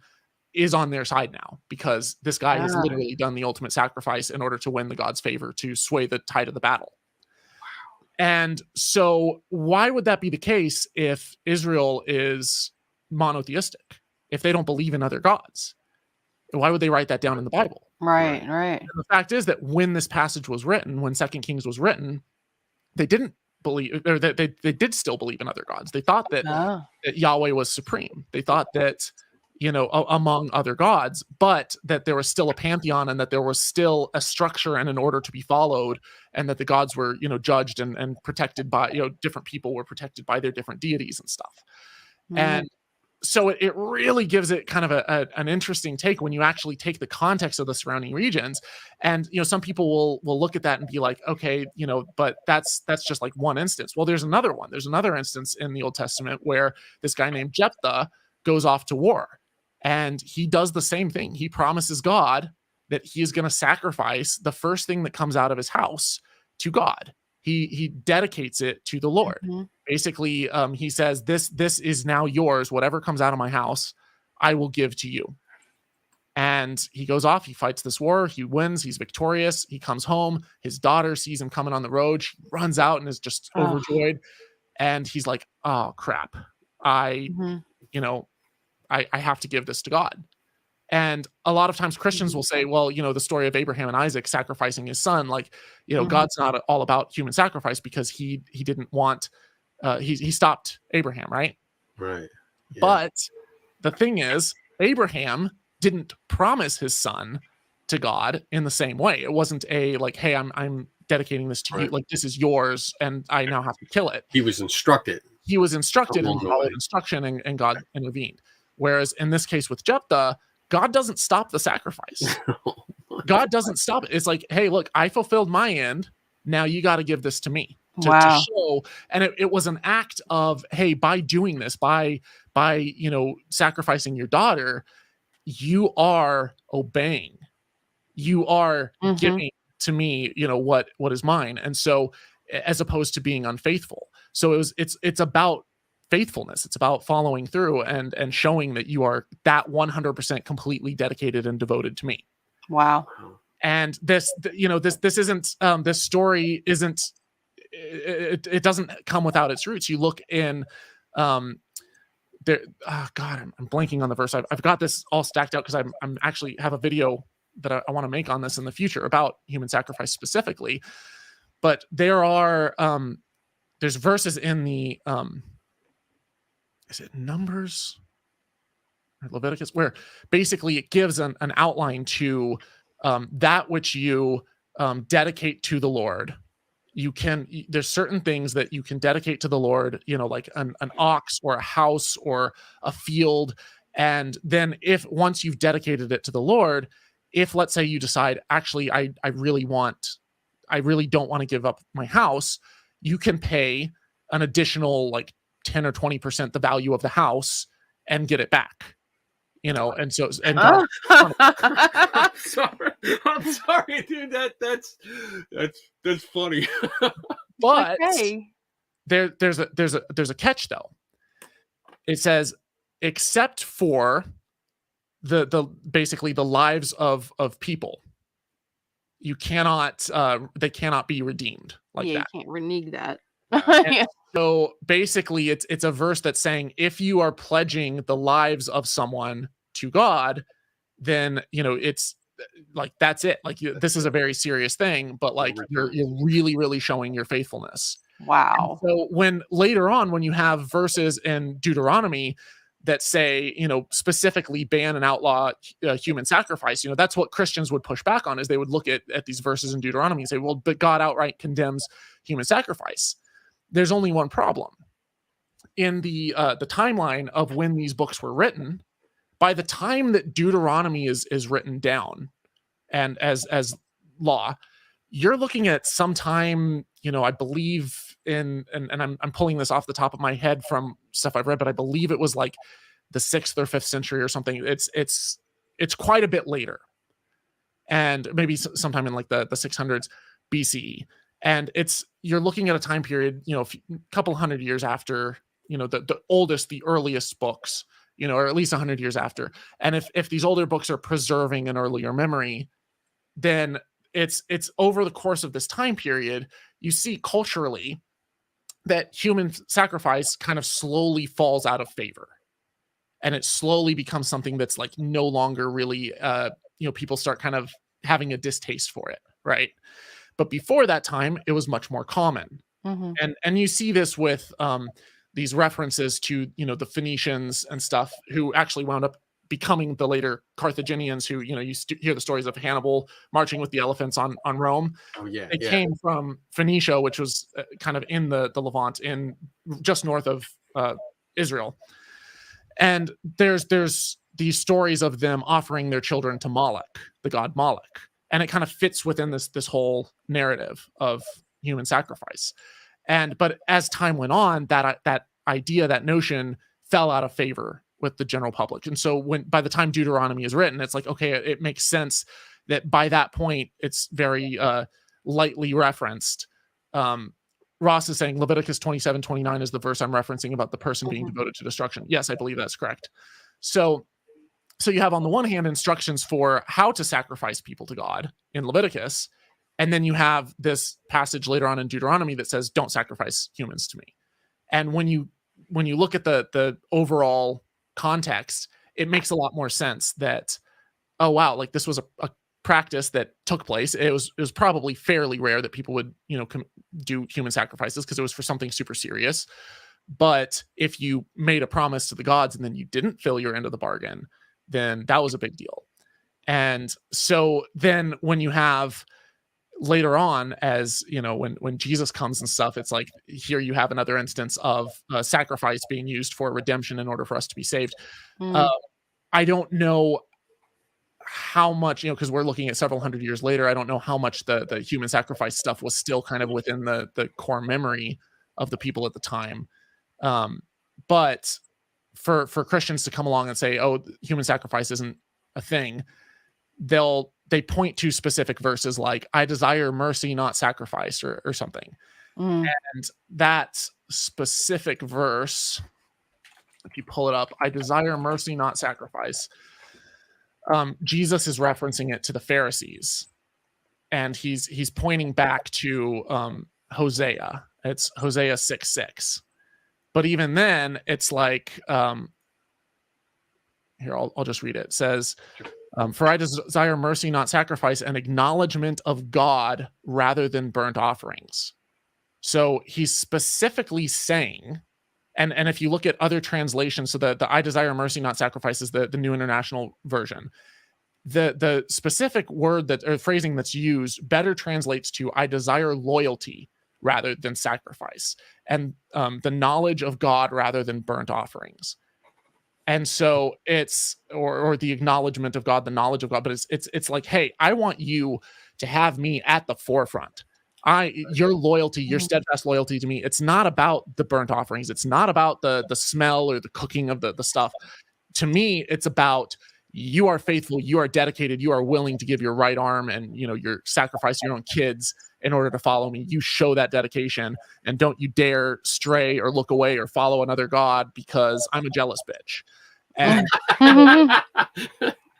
is on their side now, because this guy has literally done the ultimate sacrifice in order to win the god's favor, to sway the tide of the battle. And so why would that be the case if Israel is monotheistic, if they don't believe in other gods? Why would they write that down in the Bible? Right. And the fact is that when this passage was written, when 2 Kings was written, they didn't believe, or they did still believe in other gods. They thought that, that Yahweh was supreme. They thought that, among other gods, but that there was still a pantheon, and that there was still a structure and an order to be followed, and that the gods were, judged and protected by, different people were protected by their different deities and stuff. And so it really gives it kind of an interesting take when you actually take the context of the surrounding regions. And, some people will look at that and be like, okay, but that's just like one instance. Well, there's another one. There's another instance in the Old Testament where this guy named Jephthah goes off to war, and he does the same thing. He promises God that he is going to sacrifice the first thing that comes out of his house to God. He dedicates it to the Lord. Basically, he says, this is now yours. Whatever comes out of my house, I will give to you. And he goes off, he fights this war, he wins, he's victorious, he comes home, his daughter sees him coming on the road, she runs out and is just overjoyed. And he's like, oh crap, I have to give this to God. And a lot of times Christians will say, well, the story of Abraham and Isaac sacrificing his son, like, God's not all about human sacrifice, because he didn't want, he stopped Abraham, right? Right. Yeah. But the thing is, Abraham didn't promise his son to God in the same way. It wasn't a like, hey, I'm dedicating this to you, like this is yours, and I now have to kill it. He was instructed. And followed instruction, and God intervened. Whereas in this case with Jephthah, God doesn't stop the sacrifice. God doesn't stop it. It's like, hey, look, I fulfilled my end. Now you got to give this to me to show. And it was an act of, hey, by doing this, by sacrificing your daughter, you are obeying. You are giving to me, what is mine. And so, as opposed to being unfaithful. So it's about faithfulness. It's about following through and showing that you are that 100% completely dedicated and devoted to me. Wow. And this isn't, this story isn't, it doesn't come without its roots. You look in, there, oh God, I'm blanking on the verse. I've got this all stacked out because I'm actually have a video that I want to make on this in the future about human sacrifice specifically. But there are, there's verses in the, is it Numbers or Leviticus, where basically it gives an outline to that which you dedicate to the Lord. There's certain things that you can dedicate to the Lord, like an ox or a house or a field. And then once you've dedicated it to the Lord, if let's say you decide, actually, I really don't want to give up my house, you can pay an additional like 10 or 20% the value of the house and get it back, and so, and God, I'm sorry, dude, that's funny. But okay. there's a catch though. It says, except for the basically the lives of people, you cannot, they cannot be redeemed like that. You can't renege that. So basically it's a verse that's saying, if you are pledging the lives of someone to God, then, it's like, that's it. Like this is a very serious thing, but like you're really, really showing your faithfulness. Wow. And so when later on, when you have verses in Deuteronomy that say, specifically ban and outlaw human sacrifice, that's what Christians would push back on, is they would look at these verses in Deuteronomy and say, well, but God outright condemns human sacrifice. There's only one problem. In the timeline of when these books were written, by the time that Deuteronomy is written down and as law, you're looking at sometime, I believe and I'm pulling this off the top of my head from stuff I've read, but I believe it was like the 6th or 5th century or something. It's quite a bit later, and maybe sometime in like the 600s BCE. And you're looking at a time period, a couple hundred years after, the earliest books, or at least 100 years after. And if these older books are preserving an earlier memory, then it's over the course of this time period, you see culturally that human sacrifice kind of slowly falls out of favor. And it slowly becomes something that's like no longer really, people start kind of having a distaste for it, right? But before that time, it was much more common. Mhm. And you see this with these references to, the Phoenicians and stuff, who actually wound up becoming the later Carthaginians, who, you hear the stories of Hannibal marching with the elephants on Rome. Oh yeah, They came from Phoenicia, which was kind of in the Levant, in just north of Israel. And there's these stories of them offering their children to Moloch, the god Moloch. And it kind of fits within this whole narrative of human sacrifice. But as time went on, that idea, that notion fell out of favor with the general public. And so by the time Deuteronomy is written, it's like, okay, it makes sense that by that point, it's very lightly referenced. Ross is saying Leviticus 27:29 is the verse I'm referencing about the person being devoted to destruction. Yes, I believe that's correct. So you have on the one hand instructions for how to sacrifice people to God in Leviticus, and then you have this passage later on in Deuteronomy that says, don't sacrifice humans to me. And when you look at the overall context, it makes a lot more sense that, oh wow, like this was a practice that took place. It was probably fairly rare that people would, do human sacrifices because it was for something super serious. But if you made a promise to the gods and then you didn't fill your end of the bargain, then that was a big deal. And so then when you have later on, as when Jesus comes and stuff, it's like here you have another instance of sacrifice being used for redemption in order for us to be saved. I don't know how much, because we're looking at several hundred years later, I don't know how much the human sacrifice stuff was still kind of within the core memory of the people at the time. But for Christians to come along and say, oh, human sacrifice isn't a thing, they point to specific verses like, I desire mercy, not sacrifice, or something. And that specific verse, if you pull it up, I desire mercy, not sacrifice. Jesus is referencing it to the Pharisees, and he's pointing back to Hosea. It's Hosea 6:6. But even then, it's like, here, I'll just read it. It says, for I desire mercy, not sacrifice, and acknowledgement of God rather than burnt offerings. So he's specifically saying, and if you look at other translations, so the I desire mercy, not sacrifice is the New International Version. The specific word or phrasing that's used better translates to I desire loyalty rather than sacrifice, and the knowledge of God rather than burnt offerings. And so it's or the acknowledgement of God, the knowledge of God, but it's like, hey, I want you to have me at the forefront. Your loyalty, your steadfast loyalty to me, it's not about the burnt offerings. It's not about the smell or the cooking of the stuff. To me, it's about you are faithful, you are dedicated, you are willing to give your right arm and you're sacrificing your own kids in order to follow me. You show that dedication, and don't you dare stray or look away or follow another god because I'm a jealous bitch. And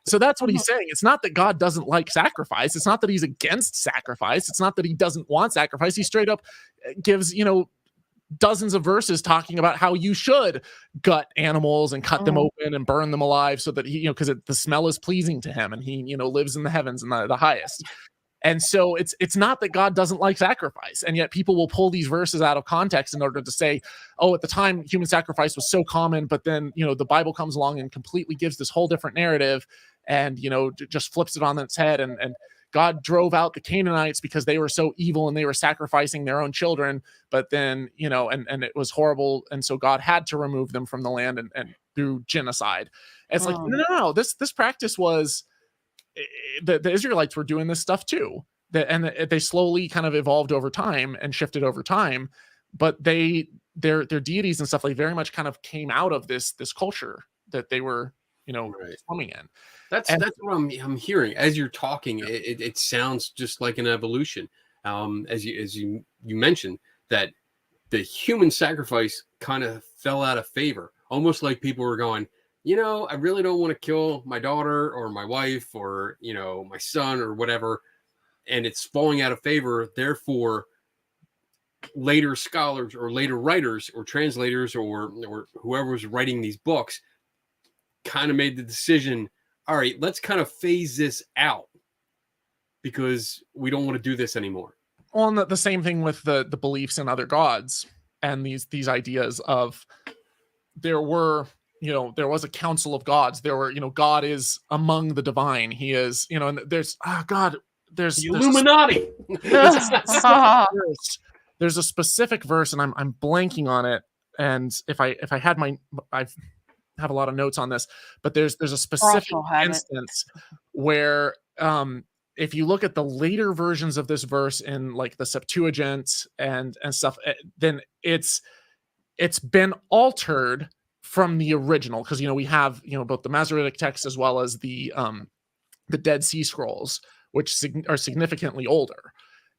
so that's what he's saying. It's not that God doesn't like sacrifice. It's not that he's against sacrifice. It's not that he doesn't want sacrifice. He straight up gives, dozens of verses talking about how you should gut animals and cut them open and burn them alive so that he, because the smell is pleasing to him, and he, lives in the heavens and the highest. And so it's not that God doesn't like sacrifice, and yet people will pull these verses out of context in order to say, oh, at the time human sacrifice was so common, but then the Bible comes along and completely gives this whole different narrative, and just flips it on its head, and God drove out the Canaanites because they were so evil and they were sacrificing their own children, but then and it was horrible, and so God had to remove them from the land and through genocide. And it's like no, this practice was. The Israelites were doing this stuff too, and they slowly kind of evolved over time and shifted over time, but their deities and stuff like very much kind of came out of this culture that they were swimming in. That's what I'm hearing as you're talking. It sounds just like an evolution. As you mentioned that the human sacrifice kind of fell out of favor, almost like people were going, I really don't want to kill my daughter or my wife or, my son or whatever, and it's falling out of favor. Therefore, later scholars or later writers or translators or whoever was writing these books kind of made the decision, all right, let's kind of phase this out because we don't want to do this anymore. Well, and the same thing with the beliefs in other gods and these ideas of there was a council of gods. There were, God is among the divine. He is, and there's God. There's the Illuminati. There's a specific verse, and I'm blanking on it. And if I had I have a lot of notes on this, but there's a specific instance where if you look at the later versions of this verse in like the Septuagint and stuff, then it's been altered from the original, because we have both the Masoretic text as well as the Dead Sea Scrolls, which are significantly older.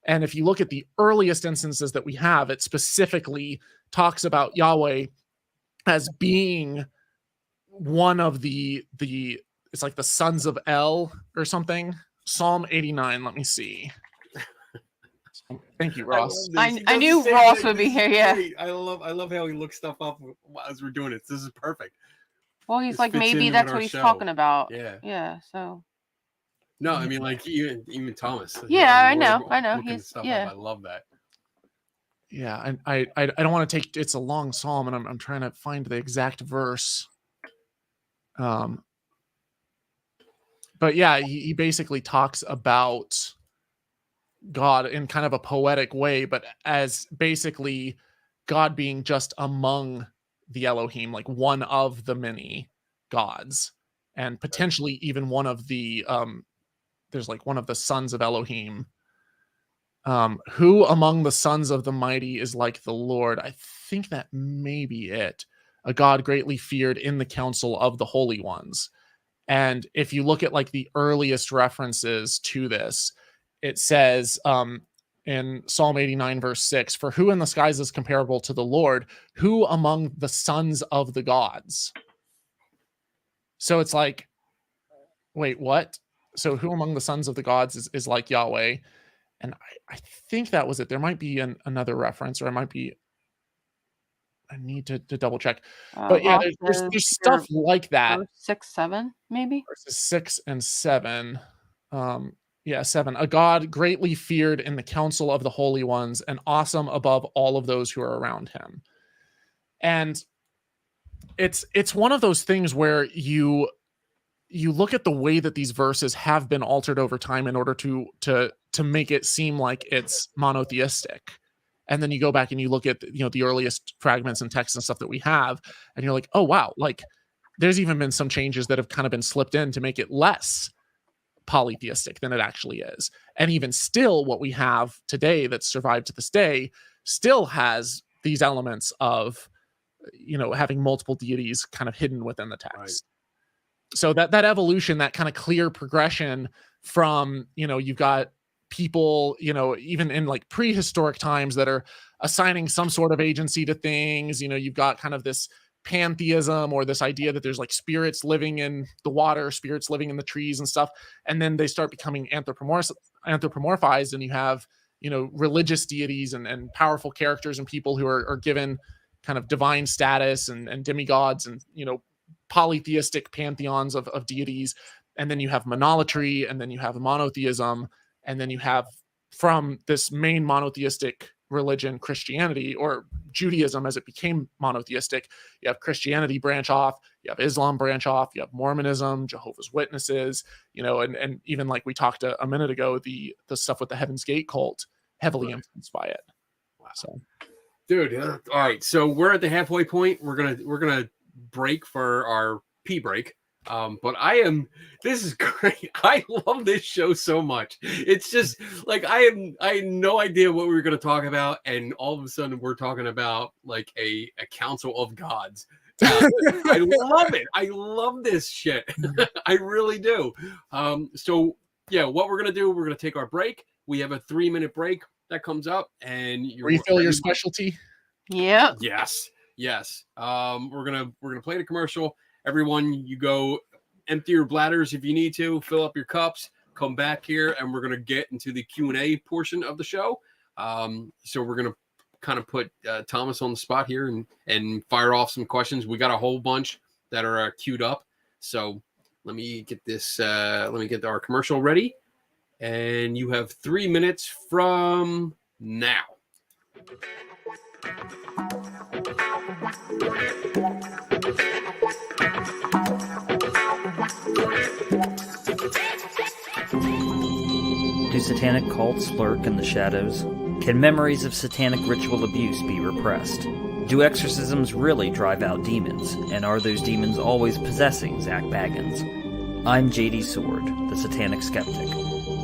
And if you look at the earliest instances that we have, it specifically talks about Yahweh as being one of the it's like the sons of El or something. Psalm 89. Let me see. Thank you, Ross. I knew Ross would be here. Yeah. I love how he looks stuff up as we're doing it. This is perfect. Well, he's like, maybe that's what he's talking about. Yeah. Yeah. So. No, I mean, like even Thomas. Yeah, I know. He's stuff up. I love that. Yeah, and I don't want to take. It's a long psalm, and I'm trying to find the exact verse. But yeah, he basically talks about God in kind of a poetic way, but as basically God being just among the Elohim, like one of the many gods, and potentially even one of the there's like one of the sons of Elohim. Who among the sons of the mighty is like the Lord? I think that may be it. A God greatly feared in the council of the holy ones. And if you look at like the earliest references to this, it says in Psalm 89, verse 6, for who in the skies is comparable to the Lord? Who among the sons of the gods? So it's like, wait, what? So who among the sons of the gods is like Yahweh? And I think that was it. There might be another reference, or I need to double check. But yeah, there's stuff like that. 6, 7, maybe? Verses 6 and 7. 7. A God greatly feared in the council of the holy ones and awesome above all of those who are around him. And it's one of those things where you look at the way that these verses have been altered over time in order to make it seem like it's monotheistic. And then you go back and you look at the earliest fragments and texts and stuff that we have, and you're like, oh wow, like there's even been some changes that have kind of been slipped in to make it less polytheistic than it actually is. And even still, what we have today that's survived to this day still has these elements of having multiple deities kind of hidden within the text. Right. So that evolution, that kind of clear progression from you've got people even in like prehistoric times that are assigning some sort of agency to things. You've got kind of this pantheism, or this idea that there's like spirits living in the water, spirits living in the trees and stuff, and then they start becoming anthropomorphized, and you have religious deities and powerful characters and people who are given kind of divine status and demigods and polytheistic pantheons of deities. And then you have monolatry, and then you have monotheism, and then you have, from this main monotheistic religion, Christianity, or Judaism as it became monotheistic, you have Christianity branch off, you have Islam branch off, you have Mormonism, Jehovah's Witnesses, and even like we talked a minute ago, the stuff with the Heaven's Gate cult, heavily influenced by it. Wow. So, dude, all right, so we're at the halfway point. We're gonna break for our pee break. But this is great. I love this show so much. It's just like I had no idea what we were going to talk about, and all of a sudden we're talking about like a council of gods. I love it. I love this shit. I really do. So yeah, what we're going to do, we're going to take our break. We have a 3-minute break that comes up, and you refill your specialty. Yeah. Yes. We're gonna play the commercial. everyone, you go empty your bladders if you need to, fill up your cups, come back here, and we're going to get into the Q&A portion of the show. So we're going to kind of put Thomas on the spot here and fire off some questions. We got a whole bunch that are queued up. So let me get this, let me get our commercial ready. And you have 3 minutes from now. Do satanic cults lurk in the shadows? Can memories of satanic ritual abuse be repressed? Do exorcisms really drive out demons? And are those demons always possessing Zach Baggins? I'm JD Sword, the Satanic Skeptic.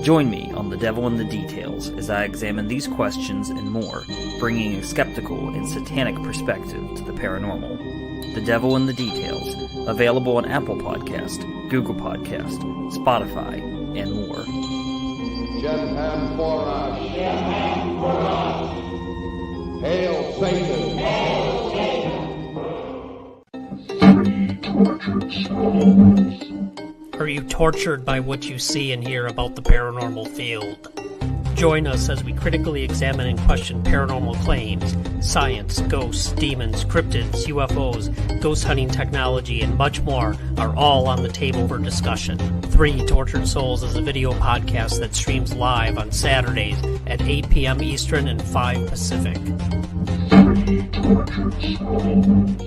Join me on The Devil in the Details as I examine these questions and more, bringing a skeptical and satanic perspective to the paranormal. The Devil in the Details, available on Apple Podcast, Google Podcast, Spotify, and more. Jetham for us. Jetham for us. Hail Satan. Hail Satan. Are you tortured by what you see and hear about the paranormal field? Join us as we critically examine and question paranormal claims, science, ghosts, demons, cryptids, UFOs, ghost hunting technology, and much more are all on the table for discussion. 3 Tortured Souls is a video podcast that streams live on Saturdays at 8 p.m. Eastern and 5 Pacific. 3 Tortured Souls.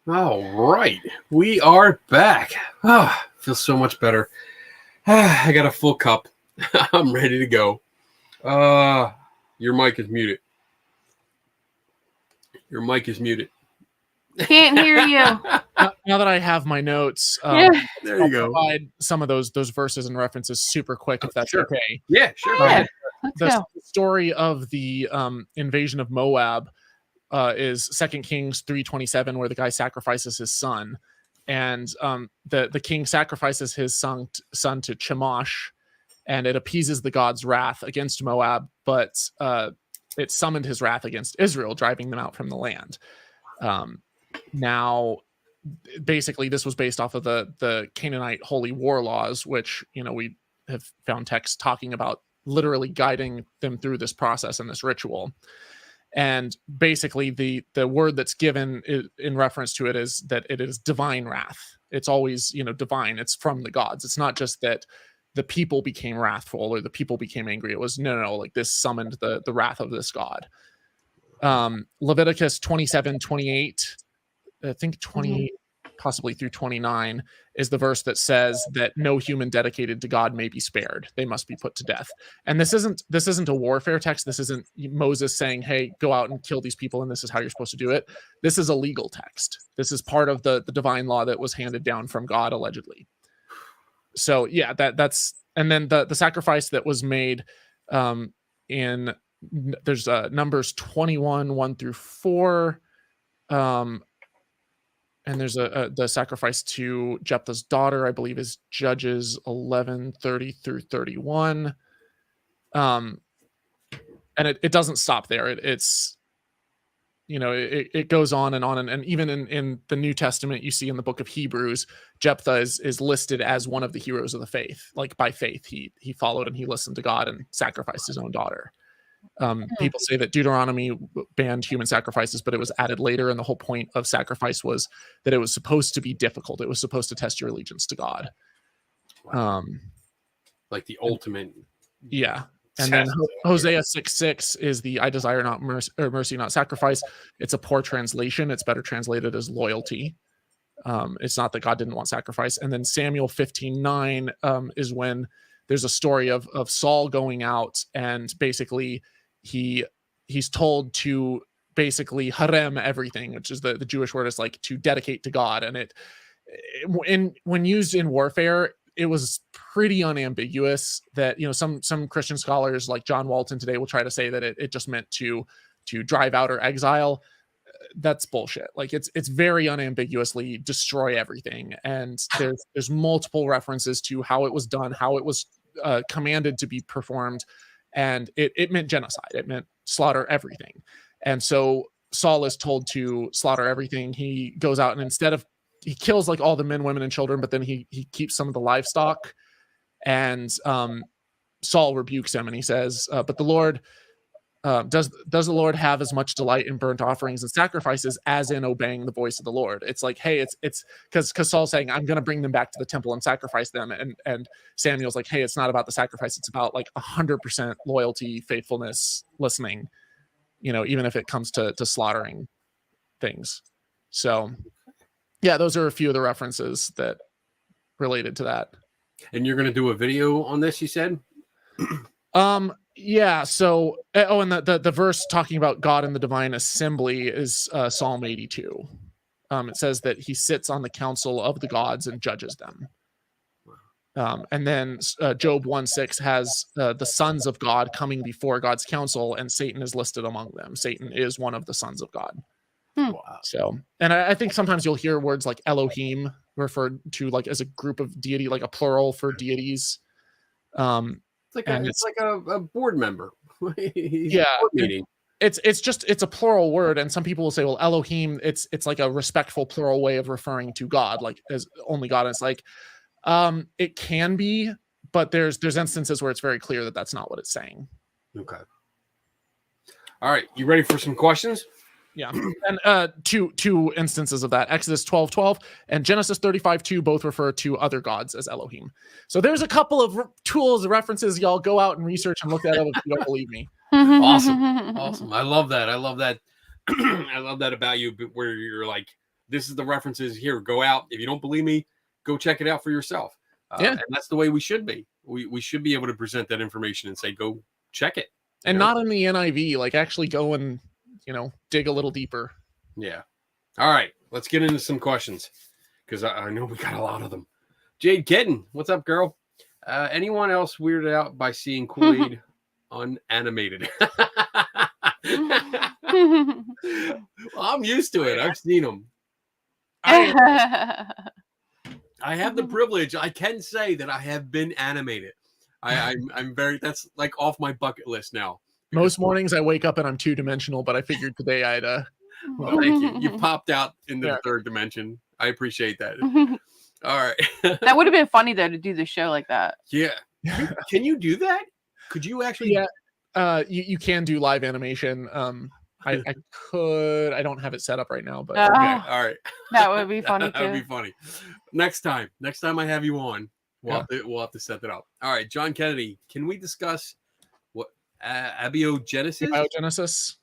All right, we are back. Feels so much better. I got a full cup. I'm ready to go. Your mic is muted. Your mic is muted. Can't hear you. Now that I have my notes, Yeah. There you go. provide some of those verses and references super quick, if that's Sure. okay. Yeah, sure. Yeah. Let's The go. story of the invasion of Moab is 2 Kings 3:27, where the guy sacrifices his son, and the king sacrifices his son to Chemosh, and it appeases the god's wrath against Moab, but it summoned his wrath against Israel, driving them out from the land. Now, basically, this was based off of the Canaanite holy war laws, which we have found texts talking about literally guiding them through this process and this ritual. And basically, the word that's given in reference to it is that it is divine wrath. It's always divine. It's from the gods. It's not just that the people became wrathful or the people became angry. It was no, like this summoned the wrath of this god. Leviticus 27:28, I think 28 possibly through 29, is the verse that says that no human dedicated to God may be spared; they must be put to death. And this isn't a warfare text. This isn't Moses saying, "Hey, go out and kill these people, and this is how you're supposed to do it." This is a legal text. This is part of the divine law that was handed down from God allegedly. So yeah, that's and then the sacrifice that was made in there's Numbers 21 1 through 4. And there's the sacrifice to Jephthah's daughter, I believe, is Judges 11:30 through 31. And it doesn't stop there. It's it goes on, and even in the New Testament, you see in the book of Hebrews, Jephthah is listed as one of the heroes of the faith. Like by faith, he followed and he listened to God and sacrificed his own daughter. People say that Deuteronomy banned human sacrifices, but it was added later, and the whole point of sacrifice was that it was supposed to be difficult. It was supposed to test your allegiance to God. Like the ultimate. Yeah. And then Hosea 6:6 is the "I desire not mercy, not sacrifice." It's a poor translation. It's better translated as loyalty. It's not that God didn't want sacrifice. And then Samuel 15:9 is when there's a story of Saul going out, and basically he's told to basically harem everything, which is the Jewish word is like to dedicate to God. And when used in warfare, it was pretty unambiguous that, some Christian scholars like John Walton today will try to say that it just meant to drive out or exile. That's bullshit. Like it's very unambiguously destroy everything. And there's multiple references to how it was done, how it was commanded to be performed. And it meant genocide. It meant slaughter everything. And so Saul is told to slaughter everything. He goes out, and instead of, he kills like all the men, women, and children, but then he keeps some of the livestock. And Saul rebukes him, and he says, but the Lord, does the Lord have as much delight in burnt offerings and sacrifices as in obeying the voice of the Lord? It's like, hey, it's because Saul's saying, I'm going to bring them back to the temple and sacrifice them. And Samuel's like, hey, it's not about the sacrifice. It's about like 100% loyalty, faithfulness, listening, even if it comes to slaughtering things. So yeah, those are a few of the references that related to that. And you're going to do a video on this, you said? Yeah. So, and the verse talking about God in the divine assembly is Psalm 82. It says that he sits on the council of the gods and judges them. And then Job 1:6 has the sons of God coming before God's council, and Satan is listed among them. Satan is one of the sons of God. Wow. So, and I think sometimes you'll hear words like Elohim referred to like as a group of deity, like a plural for deities. It's like a board member. Yeah. It's a plural word, and some people will say, well, Elohim, it's like a respectful plural way of referring to God, like as only God. And it's like, it can be, but there's instances where it's very clear that that's not what it's saying. Okay. All right. You ready for some questions? Yeah. And two instances of that, Exodus 12:12 and Genesis 35:2 both refer to other gods as Elohim. So there's a couple of tools, references. Y'all go out and research and look that up if you don't believe me. Awesome. I love that. I love that about you, where you're like, this is the references here. Go out. If you don't believe me, go check it out for yourself. And that's the way we should be. We should be able to present that information and say, go check it. And not in the NIV, like actually go and, dig a little deeper. Yeah. All right. Let's get into some questions, because I know we got a lot of them. Jade Kitten, what's up, girl? Anyone else weirded out by seeing Kool-Aid unanimated? I'm used to it. I've seen them. I have the privilege. I can say that I have been animated. I'm very, that's like off my bucket list now. Most mornings I wake up and I'm 2-dimensional, but I figured today I'd well, thank you. You popped out into the third dimension. I appreciate that. All right. That would have been funny though to do the show like that. Yeah. Can you do that? Could you actually? Yeah. You can do live animation. I could. I don't have it set up right now, but okay. All right. That would be funny too. That would be funny. Next time I have you on, we'll have to set that up. All right, John Kennedy, can we discuss what abiogenesis? Abiogenesis.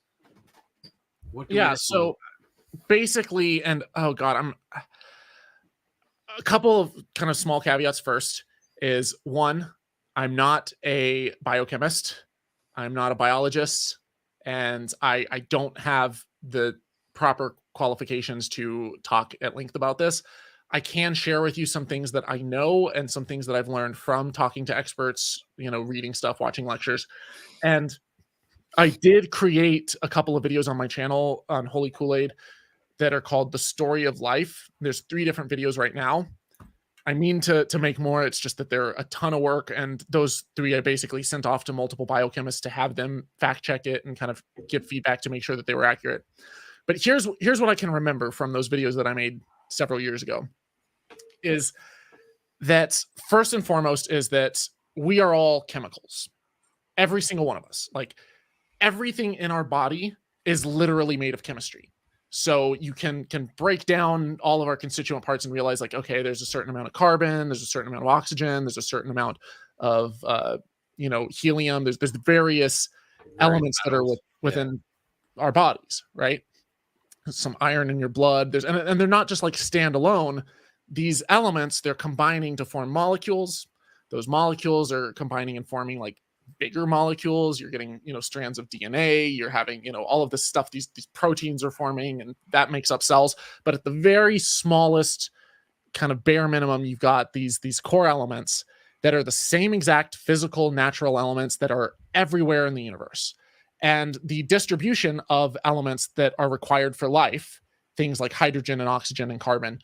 What so basically, and oh god, a couple of kind of small caveats. First is one, I'm not a biochemist, I'm not a biologist, and I don't have the proper qualifications to talk at length about this. I can share with you some things that I know and some things that I've learned from talking to experts, reading stuff, watching lectures. And I did create a couple of videos on my channel on Holy Kool-Aid that are called The Story of Life. There's 3 different videos right now. I mean to make more. It's just that they're a ton of work, and those 3 I basically sent off to multiple biochemists to have them fact check it and kind of give feedback to make sure that they were accurate. But here's what I can remember from those videos that I made several years ago, is that first and foremost is that we are all chemicals. Every single one of us. Like, everything in our body is literally made of chemistry. So you can break down all of our constituent parts and realize, like, okay, there's a certain amount of carbon, there's a certain amount of oxygen, there's a certain amount of helium. There's various elements that are within our bodies, right? There's some iron in your blood. And they're not just like standalone. These elements, they're combining to form molecules. Those molecules are combining and forming like bigger molecules. You're getting, strands of DNA. You're having, all of this stuff. These proteins are forming, and that makes up cells. But at the very smallest kind of bare minimum, you've got these core elements that are the same exact physical, natural elements that are everywhere in the universe. And the distribution of elements that are required for life, things like hydrogen and oxygen and carbon,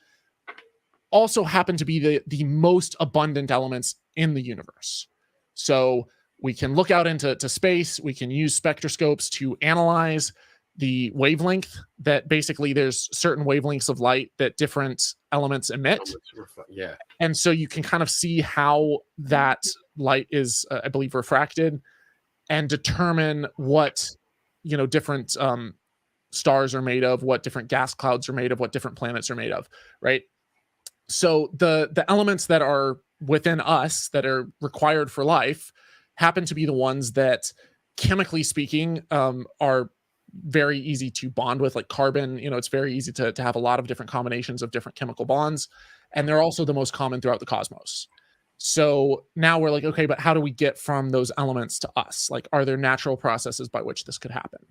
also happen to be the most abundant elements in the universe. So we can look out into space. We can use spectroscopes to analyze the wavelength, that basically there's certain wavelengths of light that different elements emit. Yeah. And so you can kind of see how that light is, I believe, refracted, and determine what, different stars are made of, what different gas clouds are made of, what different planets are made of, right? So the elements that are within us that are required for life happen to be the ones that, chemically speaking, are very easy to bond with, like carbon. It's very easy to have a lot of different combinations of different chemical bonds, and they're also the most common throughout the cosmos. So now we're like, okay, but how do we get from those elements to us? Like, are there natural processes by which this could happen?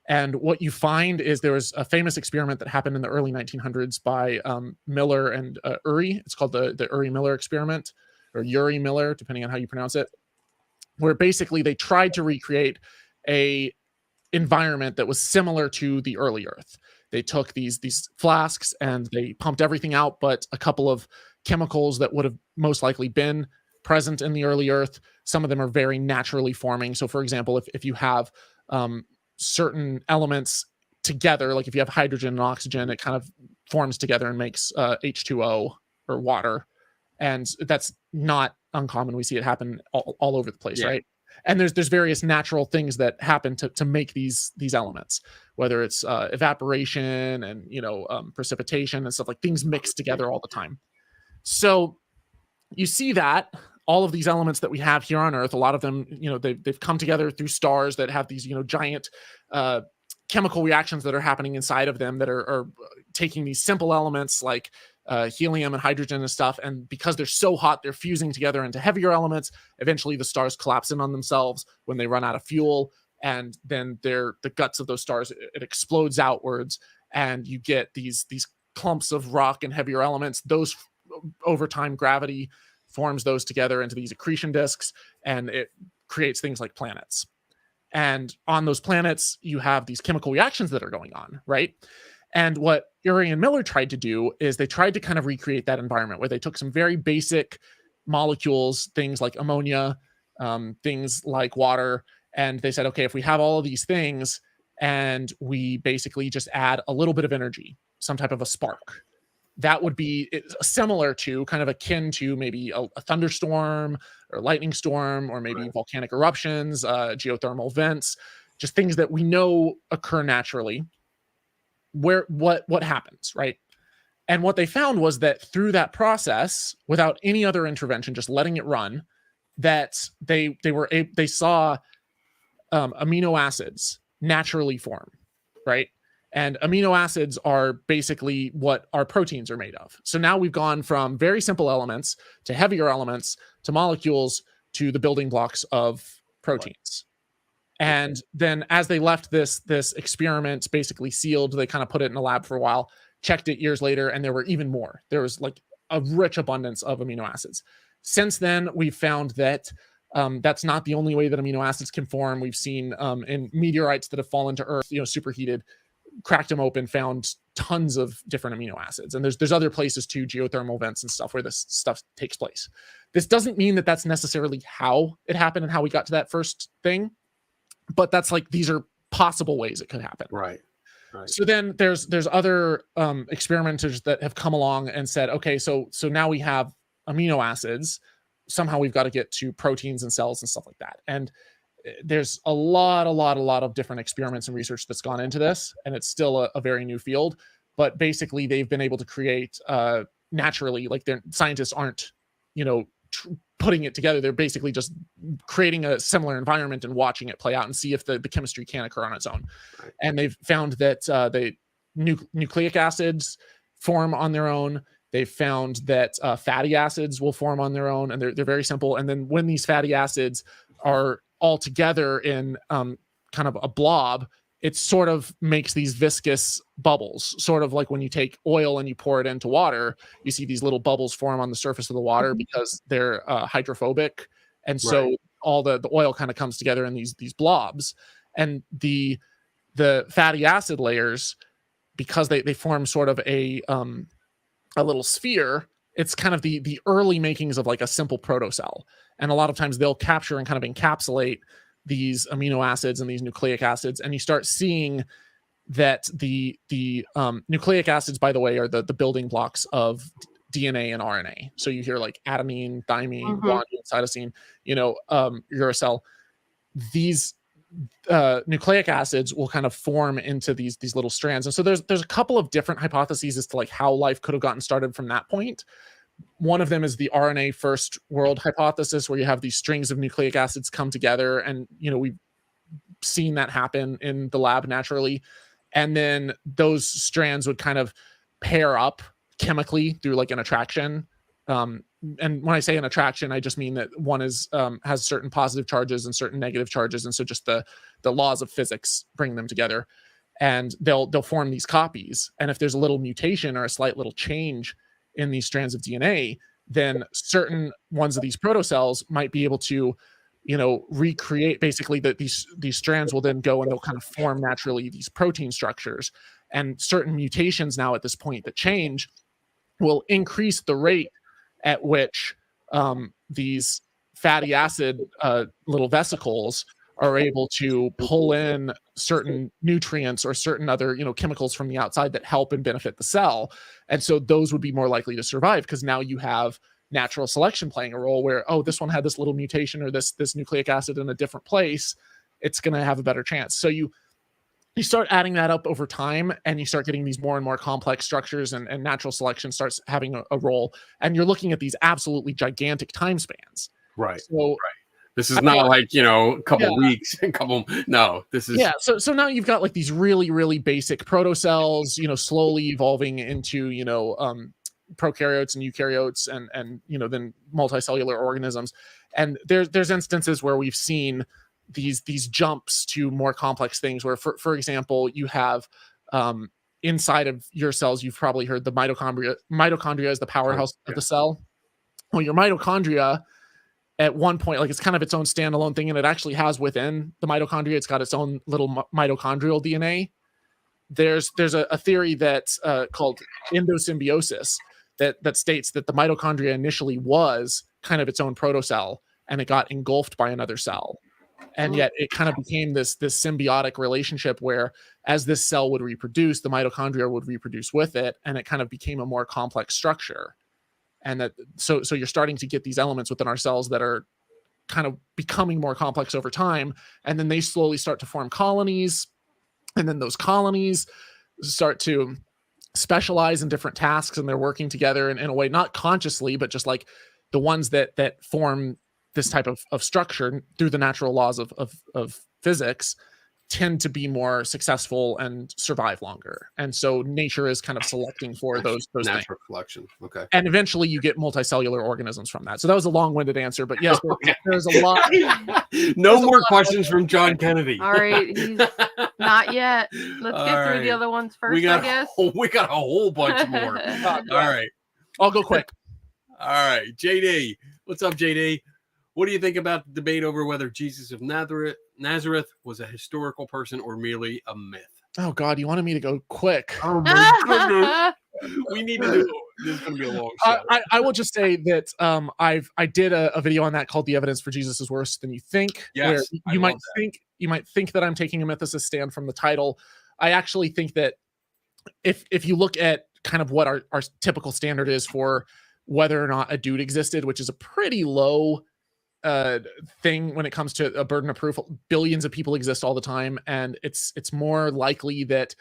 And what you find is there was a famous experiment that happened in the early 1900s by Miller and Urey. It's called the Urey-Miller experiment, or Urey-Miller, depending on how you pronounce it, where basically they tried to recreate a environment that was similar to the early Earth. They took these flasks and they pumped everything out but a couple of chemicals that would have most likely been present in the early Earth. Some of them are very naturally forming. So, for example, if you have certain elements together, like if you have hydrogen and oxygen, it kind of forms together and makes H2O, or water. And that's not uncommon. We see it happen all over the place, right? And there's various natural things that happen to make these elements, whether it's evaporation and precipitation and stuff, like things mix together all the time. So you see that all of these elements that we have here on Earth, a lot of them, they've come together through stars that have these, giant chemical reactions that are happening inside of them that are taking these simple elements like helium and hydrogen and stuff. And because they're so hot, they're fusing together into heavier elements. Eventually the stars collapse in on themselves when they run out of fuel. And then the guts of those stars, it explodes outwards. And you get these clumps of rock and heavier elements. Those, over time, gravity forms those together into these accretion disks, and it creates things like planets. And on those planets, you have these chemical reactions that are going on, right? And what Urey and Miller tried to do is they tried to kind of recreate that environment where they took some very basic molecules, things like ammonia, things like water, and they said, okay, if we have all of these things and we basically just add a little bit of energy, some type of a spark, that would be similar to, kind of akin to maybe a thunderstorm or lightning storm, or maybe volcanic eruptions, geothermal vents, just things that we know occur naturally. What happens, right? And what they found was that through that process, without any other intervention, just letting it run, that they saw amino acids naturally form, right? And amino acids are basically what our proteins are made of. So now we've gone from very simple elements to heavier elements to molecules to the building blocks of proteins. And then as they left this experiment basically sealed, they kind of put it in a lab for a while, checked it years later, and there were even more. There was like a rich abundance of amino acids. Since then, we've found that that's not the only way that amino acids can form. We've seen in meteorites that have fallen to Earth, superheated, cracked them open, found tons of different amino acids. And there's other places too, geothermal vents and stuff, where this stuff takes place. This doesn't mean that that's necessarily how it happened and how we got to that first thing, but that's like, these are possible ways it could happen. Right. So then there's other experimenters that have come along and said, okay, so now we have amino acids. Somehow we've got to get to proteins and cells and stuff like that. And there's a lot of different experiments and research that's gone into this, and it's still a very new field. But basically, they've been able to create naturally, like their scientists aren't, putting it together. They're basically just creating a similar environment and watching it play out and see if the chemistry can occur on its own. Right. And they've found that the nucleic acids form on their own. They've found that fatty acids will form on their own, and they're very simple. And then when these fatty acids are all together in kind of a blob, it sort of makes these viscous bubbles, sort of like when you take oil and you pour it into water, you see these little bubbles form on the surface of the water because they're hydrophobic. And so all the oil kind of comes together in these blobs. And the fatty acid layers, because they form sort of a little sphere, it's kind of the early makings of like a simple protocell. And a lot of times they'll capture and kind of encapsulate these amino acids and these nucleic acids. And you start seeing that the nucleic acids, by the way, are the building blocks of DNA and RNA. So you hear like adenine, thymine, guanine, cytosine, uracil. These nucleic acids will kind of form into these little strands. And so there's a couple of different hypotheses as to like how life could have gotten started from that point. One of them is the RNA first world hypothesis, where you have these strings of nucleic acids come together, and we've seen that happen in the lab naturally. And then those strands would kind of pair up chemically through like an attraction. And when I say an attraction, I just mean that one is has certain positive charges and certain negative charges, and so just the laws of physics bring them together, and they'll form these copies. And if there's a little mutation or a slight little change in these strands of DNA, then certain ones of these protocells might be able to, recreate basically that these strands will then go and they'll kind of form naturally these protein structures. And certain mutations now at this point that change will increase the rate at which these fatty acid little vesicles are able to pull in certain nutrients or certain other, chemicals from the outside that help and benefit the cell. And so those would be more likely to survive, because now you have natural selection playing a role where, this one had this little mutation or this nucleic acid in a different place. It's going to have a better chance. So you start adding that up over time, and you start getting these more and more complex structures, and natural selection starts having a role. And you're looking at these absolutely gigantic time spans. Right. So this is not like, a couple weeks, this is. Yeah. So now you've got like these really, really basic protocells, slowly evolving into, prokaryotes and eukaryotes and then multicellular organisms. And there's instances where we've seen these jumps to more complex things where, for example, you have inside of your cells, you've probably heard the mitochondria. Mitochondria is the powerhouse of the cell. Well, your mitochondria at one point, like, it's kind of its own standalone thing, and it actually has within the mitochondria, it's got its own little mitochondrial DNA. There's a theory that's called endosymbiosis that states that the mitochondria initially was kind of its own protocell, and it got engulfed by another cell. And yet it kind of became this symbiotic relationship where, as this cell would reproduce, the mitochondria would reproduce with it, and it kind of became a more complex structure. And that so you're starting to get these elements within our cells that are kind of becoming more complex over time, and then they slowly start to form colonies, and then those colonies start to specialize in different tasks, and they're working together in a way, not consciously, but just like the ones that form this type of structure through the natural laws of physics tend to be more successful and survive longer. And so nature is kind of selecting for those things. Natural selection. Okay. And eventually you get multicellular organisms from that. So that was a long-winded answer, but yes, there's a lot. No more questions from John Kennedy. All right, he's not yet. Let's get through the other ones first, I guess. We got a whole bunch more. All right. I'll go quick. All right. JD. What's up, JD? What do you think about the debate over whether Jesus of Nazareth was a historical person or merely a myth? Oh God, you wanted me to go quick. Oh my goodness. We need to do this. Is going to be a long show. I will just say that I did a video on that called "The Evidence for Jesus is Worse Than You Think." Yes, where you might think that I'm taking a myth as a stand from the title. I actually think that if you look at kind of what our typical standard is for whether or not a dude existed, which is a pretty low thing when it comes to a burden of proof. Billions of people exist all the time, and it's more likely that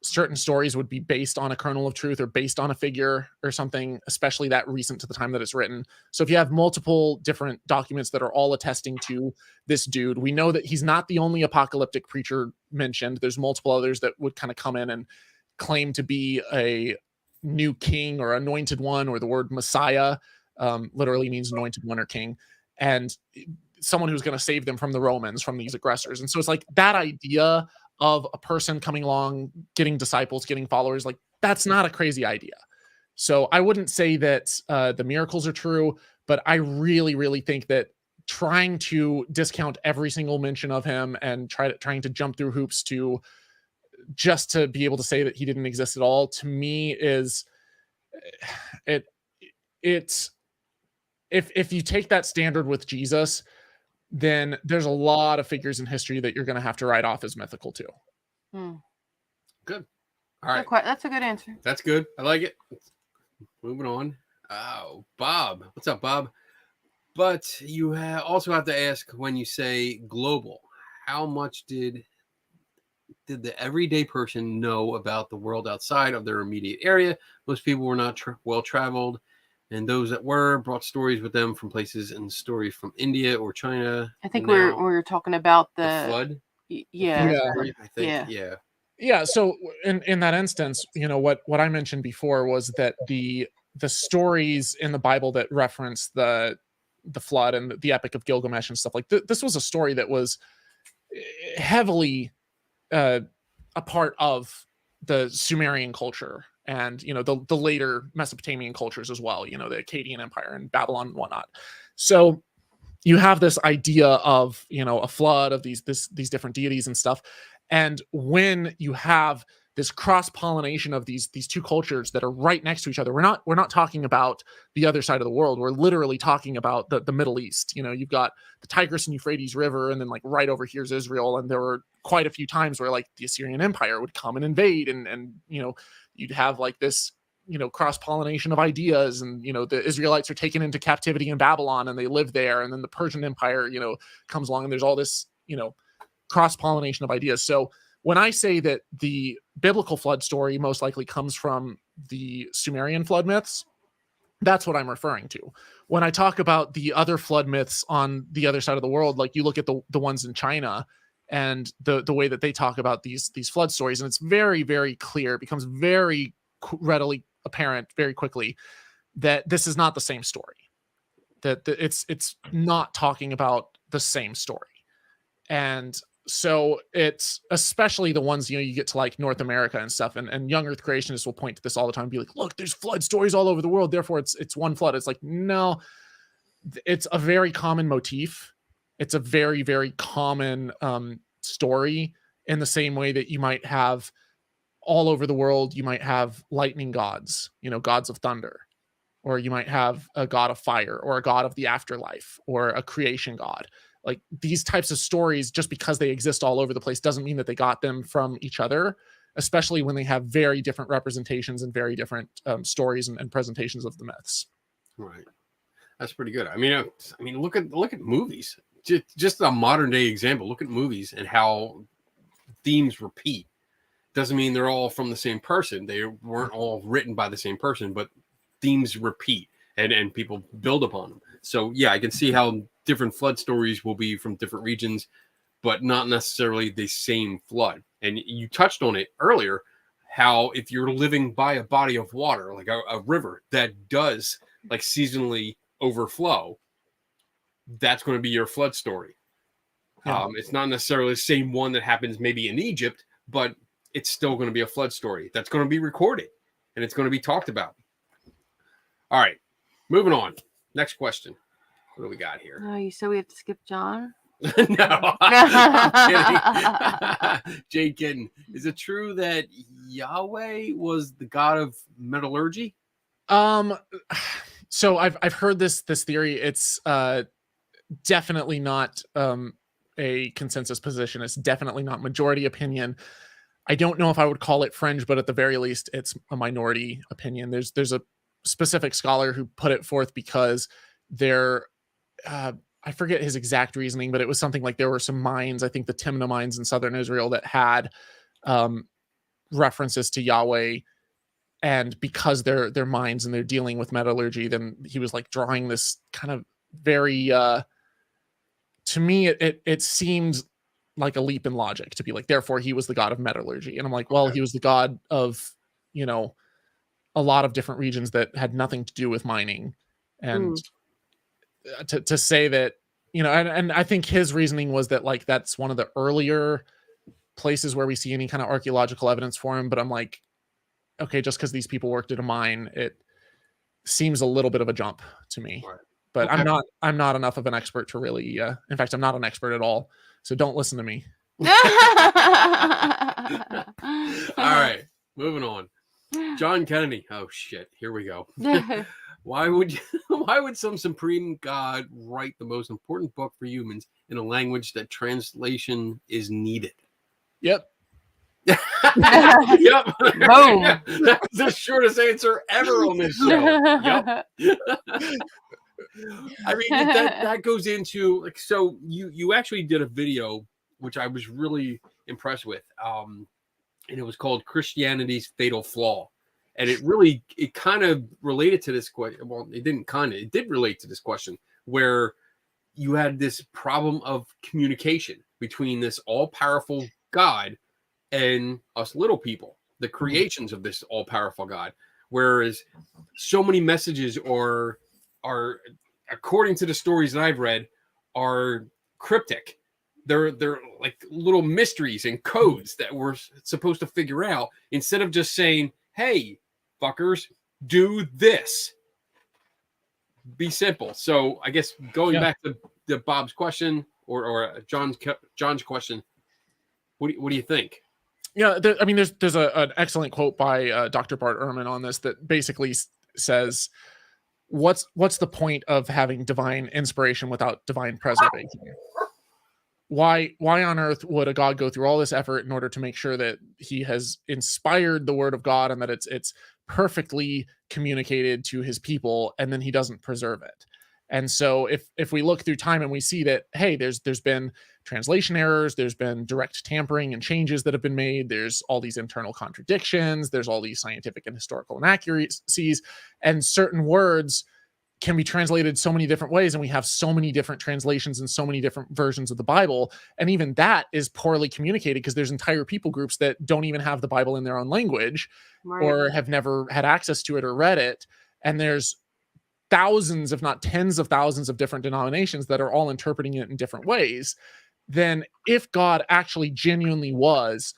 certain stories would be based on a kernel of truth or based on a figure or something, especially that recent to the time that it's written. So if you have multiple different documents that are all attesting to this dude, we know that he's not the only apocalyptic preacher mentioned. There's multiple others that would kind of come in and claim to be a new king or anointed one, or the word Messiah literally means anointed one or king, and someone who's going to save them from the Romans, from these aggressors. And so it's like that idea of a person coming along, getting disciples, getting followers, like that's not a crazy idea. So I wouldn't say that the miracles are true, but I really, really think that trying to discount every single mention of him and trying to jump through hoops to just to be able to say that he didn't exist at all, to me is it's if you take that standard with Jesus, then there's a lot of figures in history that you're going to have to write off as mythical too. Good. All right. That's a good answer. That's good. I like it. Moving on. Oh, Bob. What's up, Bob? But you also have to ask, when you say global, how much did the everyday person know about the world outside of their immediate area? Most people were not well-traveled, and those that were brought stories with them from places, and stories from India or China. I think we're talking about the flood. Yeah. I think. Yeah. So in that instance, what I mentioned before was that the stories in the Bible that reference the flood and the Epic of Gilgamesh and stuff like this was a story that was heavily a part of the Sumerian culture and the later Mesopotamian cultures as well, the Akkadian Empire and Babylon and whatnot. So you have this idea of a flood of these different deities and stuff, and when you have this cross-pollination of these two cultures that are right next to each other, we're not talking about the other side of the world. We're literally talking about the Middle East. You've got the Tigris and Euphrates River, and then like right over here's Israel. And there were quite a few times where like the Assyrian Empire would come and invade, and you'd have like this cross-pollination of ideas, and the Israelites are taken into captivity in Babylon and they live there, and then the Persian Empire comes along, and there's all this cross-pollination of ideas. So when I say that the biblical flood story most likely comes from the Sumerian flood myths, that's what I'm referring to. When I talk about the other flood myths on the other side of the world, like you look at the ones in China and the way that they talk about these flood stories, and it's very, very clear, it becomes very readily apparent very quickly that this is not the same story, that it's not talking about the same story. And so it's especially the ones, you get to like North America and stuff, and young earth creationists will point to this all the time and be like, look, there's flood stories all over the world, therefore it's one flood. It's like, no, it's a very common motif. It's a very, very common story, in the same way that you might have all over the world, you might have lightning gods, gods of thunder, or you might have a god of fire, or a god of the afterlife, or a creation god. Like these types of stories, just because they exist all over the place, doesn't mean that they got them from each other, especially when they have very different representations and very different stories and presentations of the myths. Right. That's pretty good. I mean, look at movies. Just a modern day example. Look at movies and how themes repeat. Doesn't mean they're all from the same person. They weren't all written by the same person, but themes repeat and people build upon them. So yeah, I can see how different flood stories will be from different regions, but not necessarily the same flood. And you touched on it earlier, how if you're living by a body of water, like a river that does like seasonally overflow, that's going to be your flood story. Yeah. It's not necessarily the same one that happens maybe in Egypt, but it's still going to be a flood story that's going to be recorded and it's going to be talked about. All right, moving on. Next question. What do we got here? Oh, you said we have to skip John? No, I'm kidding. Jay kidding. Is it true that Yahweh was the god of metallurgy? So I've heard this theory. It's definitely not a consensus position. It's definitely not majority opinion. I don't know if I would call it fringe, but at the very least, it's a minority opinion. There's a specific scholar who put it forth because there, I forget his exact reasoning, but it was something like there were some mines, I think the Timna mines in southern Israel, that had references to Yahweh. And because they're mines and they're dealing with metallurgy, then he was like drawing this kind of very, to me, it seemed like a leap in logic to be like, therefore he was the god of metallurgy. And I'm like, well, he was the god of, you know, a lot of different regions that had nothing to do with mining. And to say that, you know, and I think his reasoning was that like, that's one of the earlier places where we see any kind of archaeological evidence for him. But I'm like, okay, just because these people worked at a mine, it seems a little bit of a jump to me. Right. But okay. I'm not enough of an expert to really, in fact, I'm not an expert at all. So don't listen to me. All right, moving on. John Kennedy. Oh shit, here we go. Why would some supreme God write the most important book for humans in a language that translation is needed? Yep. Yep. Boom. That's the shortest answer ever on this show. Yep. I mean, that goes into like, so you actually did a video which I was really impressed with, and it was called Christianity's Fatal Flaw, and it kind of related to this question. Well, it did relate to this question, where you had this problem of communication between this all-powerful God and us little people, the creations of this all-powerful God, whereas so many messages are according to the stories that I've read, are cryptic. They're like little mysteries and codes that we're supposed to figure out, instead of just saying, hey, fuckers, do this. Be simple. So I guess going back to Bob's question or John's question, what do you think? Yeah, I mean, there's an excellent quote by Dr. Bart Ehrman on this that basically says, what's the point of having divine inspiration without divine preservation? Why on earth would a God go through all this effort in order to make sure that he has inspired the word of God and that it's perfectly communicated to his people, and then he doesn't preserve it? And so if we look through time and we see that, hey, there's been translation errors, there's been direct tampering and changes that have been made, there's all these internal contradictions, there's all these scientific and historical inaccuracies, and certain words can be translated so many different ways, and we have so many different translations and so many different versions of the Bible, and even that is poorly communicated because there's entire people groups that don't even have the Bible in their own language, right, or have never had access to it or read it, and there's thousands, if not tens of thousands of different denominations that are all interpreting it in different ways. Then if God actually genuinely was,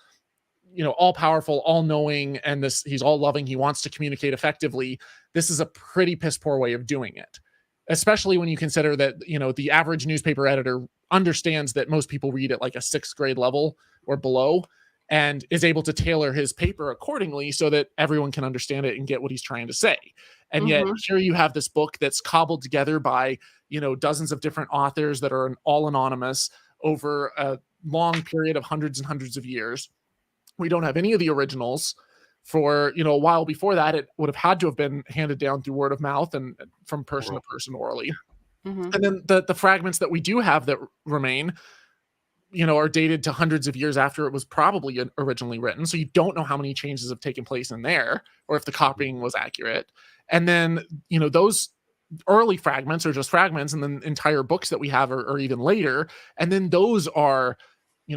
you know, all powerful, all knowing, and he's all loving, he wants to communicate effectively, this is a pretty piss poor way of doing it. Especially when you consider that, you know, the average newspaper editor understands that most people read at like a 6th grade level or below, and is able to tailor his paper accordingly so that everyone can understand it and get what he's trying to say. And yet here you have this book that's cobbled together by, you know, dozens of different authors that are all anonymous over a long period of hundreds and hundreds of years. We don't have any of the originals. For, you know, a while before that, it would have had to have been handed down through word of mouth and from person to person orally. And then the fragments that we do have that remain, you know, are dated to hundreds of years after it was probably originally written. So you don't know how many changes have taken place in there, or if the copying was accurate. And then, you know, those early fragments are just fragments, and then entire books that we have are even later. And then those are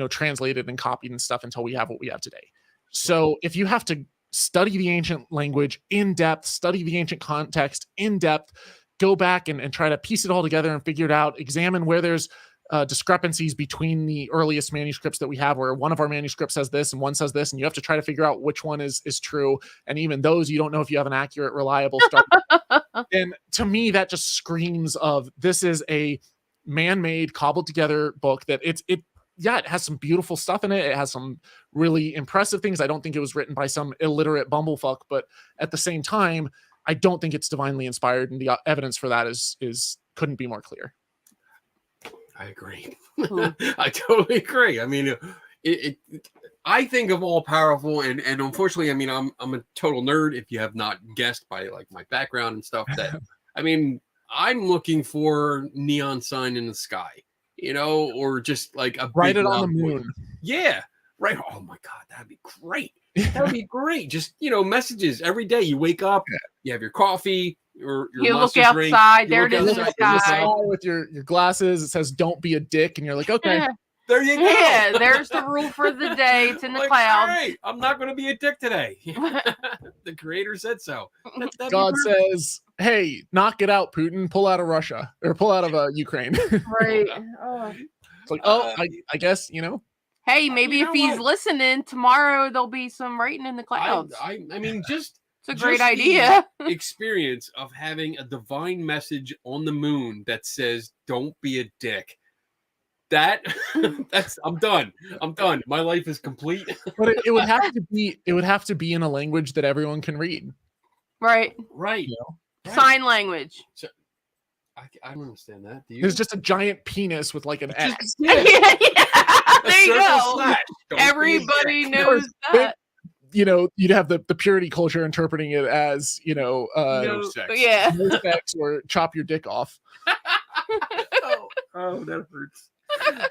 translated and copied and stuff until we have what we have today. So if you have to study the ancient language in depth, study the ancient context in depth, go back and try to piece it all together and figure it out, examine where there's discrepancies between the earliest manuscripts that we have, where one of our manuscripts says this and one says this, and you have to try to figure out which one is true. And even those, you don't know if you have an accurate, reliable start. And to me, that just screams of, this is a man-made, cobbled together book that it has some beautiful stuff in it. It has some really impressive things. I don't think it was written by some illiterate bumblefuck, but at the same time, I don't think it's divinely inspired, and the evidence for that is couldn't be more clear. I agree. I totally agree. I mean, I think of all powerful, and unfortunately, I mean, I'm a total nerd. If you have not guessed by like my background and stuff, that I mean, I'm looking for neon sign in the sky, or just like a Write big it on the loud voice. moon. Yeah, right. Oh my God, that'd be great. That'd be great. Just messages every day. You wake up, you have your coffee. Or you look monster drink, outside, there it is in the sky. With your glasses, it says "Don't be a dick," and you're like, okay. Yeah. There you go. Yeah, there's the rule for the day. It's in the clouds. All right, I'm not going to be a dick today. The creator said so. God says, "Hey, knock it out, Putin. Pull out of Russia or pull out of Ukraine." Right. It's like, I guess Hey, maybe if he's listening tomorrow, there'll be some writing in the clouds. I mean, just it's a great idea. Experience of having a divine message on the moon that says, "Don't be a dick." That's I'm done. My life is complete. But it would have to be in a language that everyone can read. Right. Right. Sign language. So, I don't understand that. Do you? There's just a giant penis with like an X. Yeah. There you go. Everybody knows that. You'd have the purity culture interpreting it as, no sex. Yeah. No sex or chop your dick off. Oh, that hurts.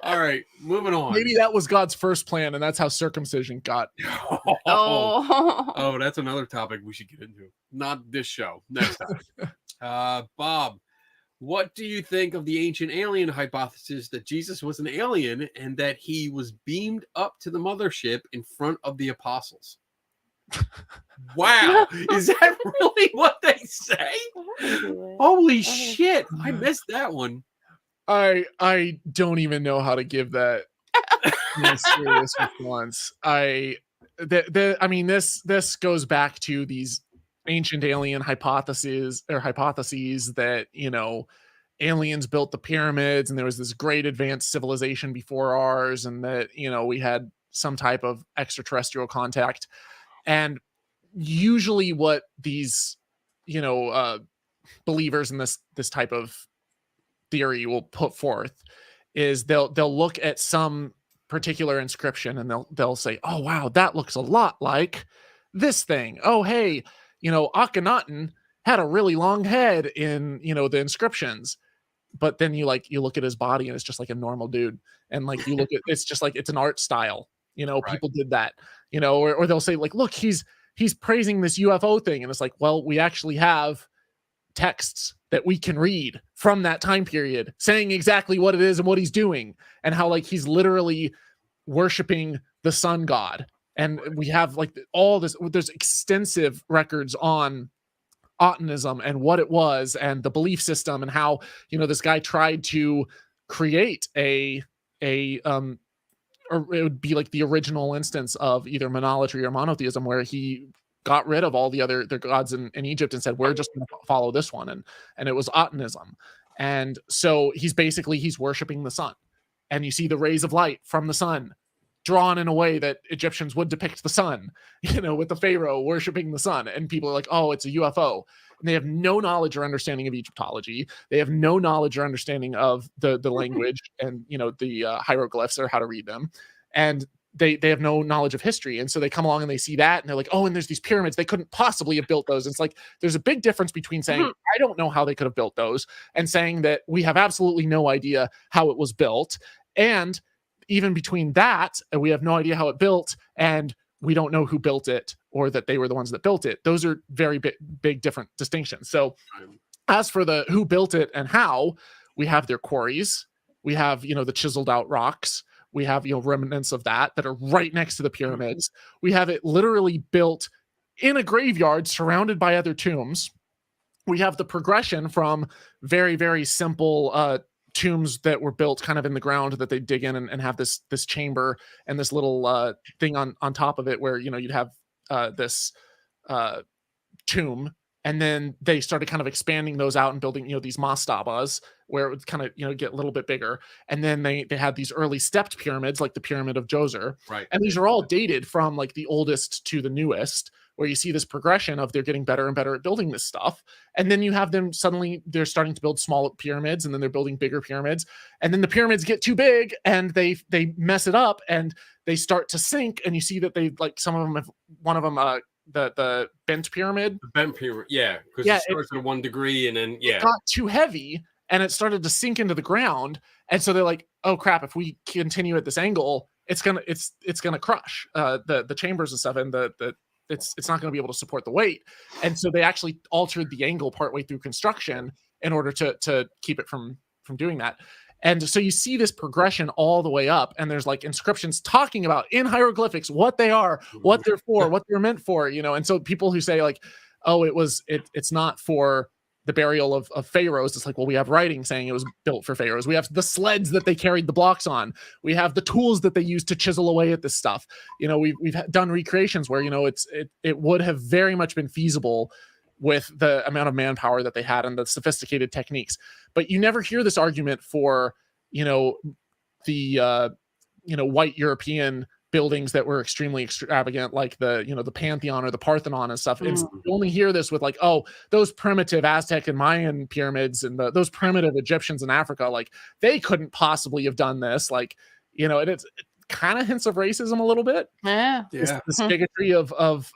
All right, moving on. Maybe that was God's first plan, and that's how circumcision got. Oh, that's another topic we should get into. Not this show. Next time. Bob, what do you think of the ancient alien hypothesis that Jesus was an alien and that he was beamed up to the mothership in front of the apostles? Wow, is that really what they say? Holy shit, I missed that one. I don't even know how to give that a serious response. I mean, this goes back to these ancient alien hypotheses that aliens built the pyramids and there was this great advanced civilization before ours, and that we had some type of extraterrestrial contact. And usually what these believers in this type of theory will put forth is they'll look at some particular inscription and they'll say, oh wow, that looks a lot like this thing. Oh hey, Akhenaten had a really long head in the inscriptions. But then you look at his body and it's just like a normal dude, and like you look at it's just like it's an art style. Right. People did that, or they'll say like, look, he's praising this UFO thing, and it's like, well, we actually have texts that we can read from that time period saying exactly what it is and what he's doing, and how like he's literally worshiping the sun god. And we have like all this, there's extensive records on Atenism and what it was and the belief system, and how this guy tried to create or it would be like the original instance of either monolatry or monotheism, where he got rid of all the other gods in Egypt and said, we're just going to follow this one. And it was Atenism. And so he's worshiping the sun, and you see the rays of light from the sun drawn in a way that Egyptians would depict the sun, with the pharaoh worshiping the sun. And people are like, oh, it's a UFO. And they have no knowledge or understanding of Egyptology. They have no knowledge or understanding of the language and, the hieroglyphs or how to read them. And they have no knowledge of history. And so they come along and they see that and they're like, oh, and there's these pyramids. They couldn't possibly have built those. And it's like, there's a big difference between saying, I don't know how they could have built those, and saying that we have absolutely no idea how it was built. And even between that, we have no idea how it built, and we don't know who built it, or that they were the ones that built it. Those are very big different distinctions. So as for the who built it and how, we have their quarries, we have, the chiseled out rocks, We have, remnants of that are right next to the pyramids. We have it literally built in a graveyard surrounded by other tombs. We have the progression from very, very simple tombs that were built kind of in the ground that they dig in and have this chamber and this little thing on top of it where, you'd have this tomb. And then they started kind of expanding those out and building, these mastabas where it would kind of, get a little bit bigger. And then they had these early stepped pyramids like the Pyramid of Djoser. Right. And these are all dated from like the oldest to the newest, where you see this progression of they're getting better and better at building this stuff. And then you have them suddenly, they're starting to build small pyramids, and then they're building bigger pyramids. And then the pyramids get too big and they mess it up and they start to sink. And you see that they, like, some of them have, one of them, the bent pyramid. The bent pyramid, yeah, because it starts at 1 degree and then it got too heavy and it started to sink into the ground. And so they're like, oh crap, if we continue at this angle, it's gonna crush the chambers and stuff, and it's not gonna be able to support the weight. And so they actually altered the angle partway through construction in order to keep it from doing that. And so you see this progression all the way up, and there's like inscriptions talking about in hieroglyphics what they are, what they're for, what they're meant for, And so people who say like, oh, it's not for the burial of pharaohs. It's like, well, we have writing saying it was built for pharaohs. We have the sleds that they carried the blocks on. We have the tools that they used to chisel away at this stuff. We've done recreations where, it would have very much been feasible with the amount of manpower that they had and the sophisticated techniques. But you never hear this argument for, the white European buildings that were extremely extravagant, like the Pantheon or the Parthenon and stuff. You only hear this with like, oh, those primitive Aztec and Mayan pyramids and those primitive Egyptians in Africa, like they couldn't possibly have done this. Like, it kind of hints of racism a little bit. Yeah. This bigotry of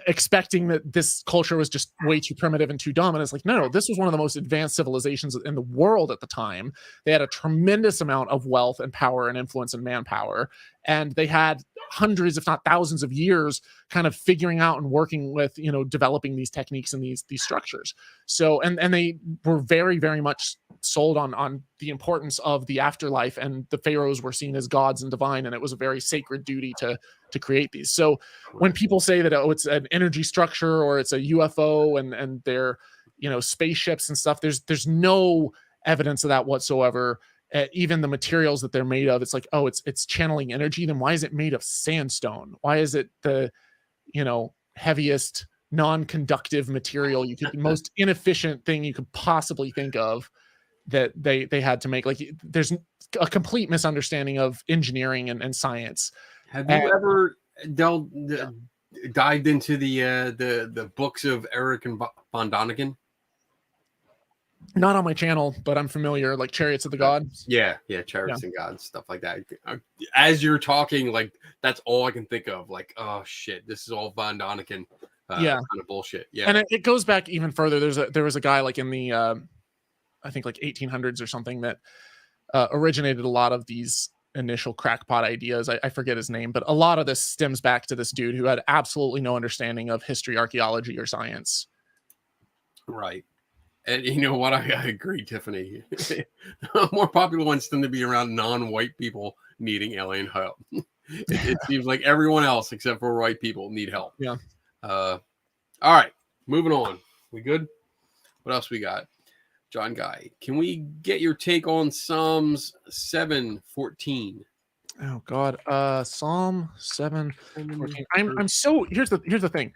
expecting that this culture was just way too primitive and too dumb. And it's like, no, this was one of the most advanced civilizations in the world at the time. They had a tremendous amount of wealth and power and influence and manpower. And they had hundreds, if not thousands of years kind of figuring out and working with, developing these techniques and these structures. So, and they were very, very much sold on the importance of the afterlife, and the pharaohs were seen as gods and divine. And it was a very sacred duty to create these. So when people say that, oh, it's an energy structure or it's a UFO and they're, spaceships and stuff, there's no evidence of that whatsoever. Even the materials that they're made of, it's like, oh, it's channeling energy. Then why is it made of sandstone? Why is it the, heaviest non-conductive material most inefficient thing you could possibly think of that they had to make? Like, there's a complete misunderstanding of engineering and science. Have you ever dived into the books of Eric and von Däniken? Not on my channel, but I'm familiar, like Chariots of the Gods. Yeah, Chariots and Gods, stuff like that. As you're talking, like, that's all I can think of. Like, oh shit, this is all von Däniken kind of bullshit. Yeah, and it goes back even further. There was a guy like in the I think like 1800s or something that originated a lot of these initial crackpot ideas. I forget his name, but a lot of this stems back to this dude who had absolutely no understanding of history, archaeology, or science. Right. And you know what? I agree, Tiffany. More popular ones tend to be around non-white people needing alien help. It seems like everyone else except for white people need help. Yeah. All right. Moving on. We good? What else we got? John Guy, can we get your take on Psalms 7:14? Oh God, Psalm 7:14. I'm so here's the thing.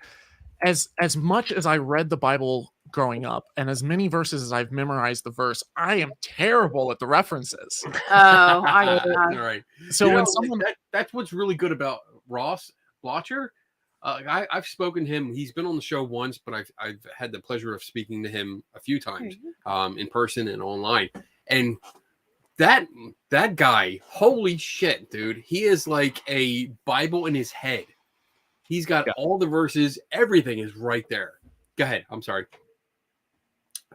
As much as I read the Bible growing up, and as many verses as I've memorized the verse, I am terrible at the references. Oh, all right. So when someone that's what's really good about Ross Blotcher. I've spoken to him. He's been on the show once, but I've had the pleasure of speaking to him a few times in person and online. And that guy, holy shit, dude, he is like a Bible in his head. He's got all the verses. Everything is right there. Go ahead. I'm sorry.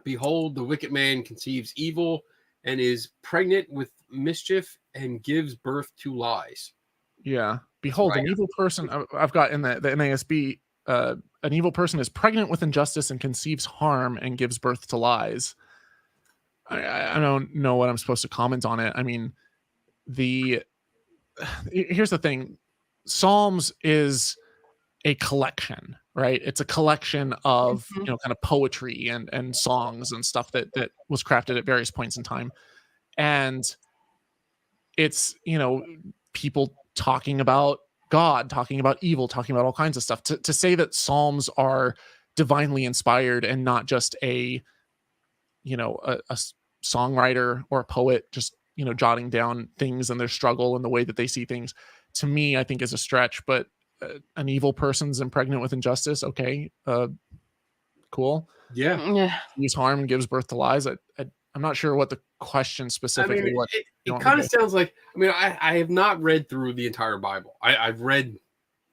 Behold, the wicked man conceives evil and is pregnant with mischief and gives birth to lies. Yeah. Behold, an evil person, I've got in the NASB, an evil person is pregnant with injustice and conceives harm and gives birth to lies. I don't know what I'm supposed to comment on it. I mean, here's the thing. Psalms is a collection, right? It's a collection of kind of poetry and songs and stuff that was crafted at various points in time. And it's people talking about God, talking about evil, talking about all kinds of stuff. To say that Psalms are divinely inspired and not just a songwriter or a poet just jotting down things and their struggle and the way that they see things, to me I think is a stretch. But an evil person's impregnant with injustice, okay, cool. Yeah. Use harm and gives birth to lies. I'm not sure what the question specifically. It kind of sounds like, I have not read through the entire Bible. I've read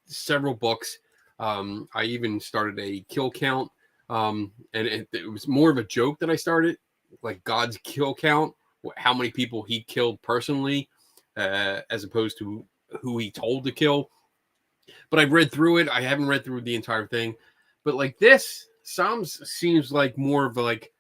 several books. I even started a kill count, and it was more of a joke that I started, like God's kill count, how many people he killed personally, as opposed to who he told to kill. But I've read through it. I haven't read through the entire thing. But like this, Psalms seems like more of like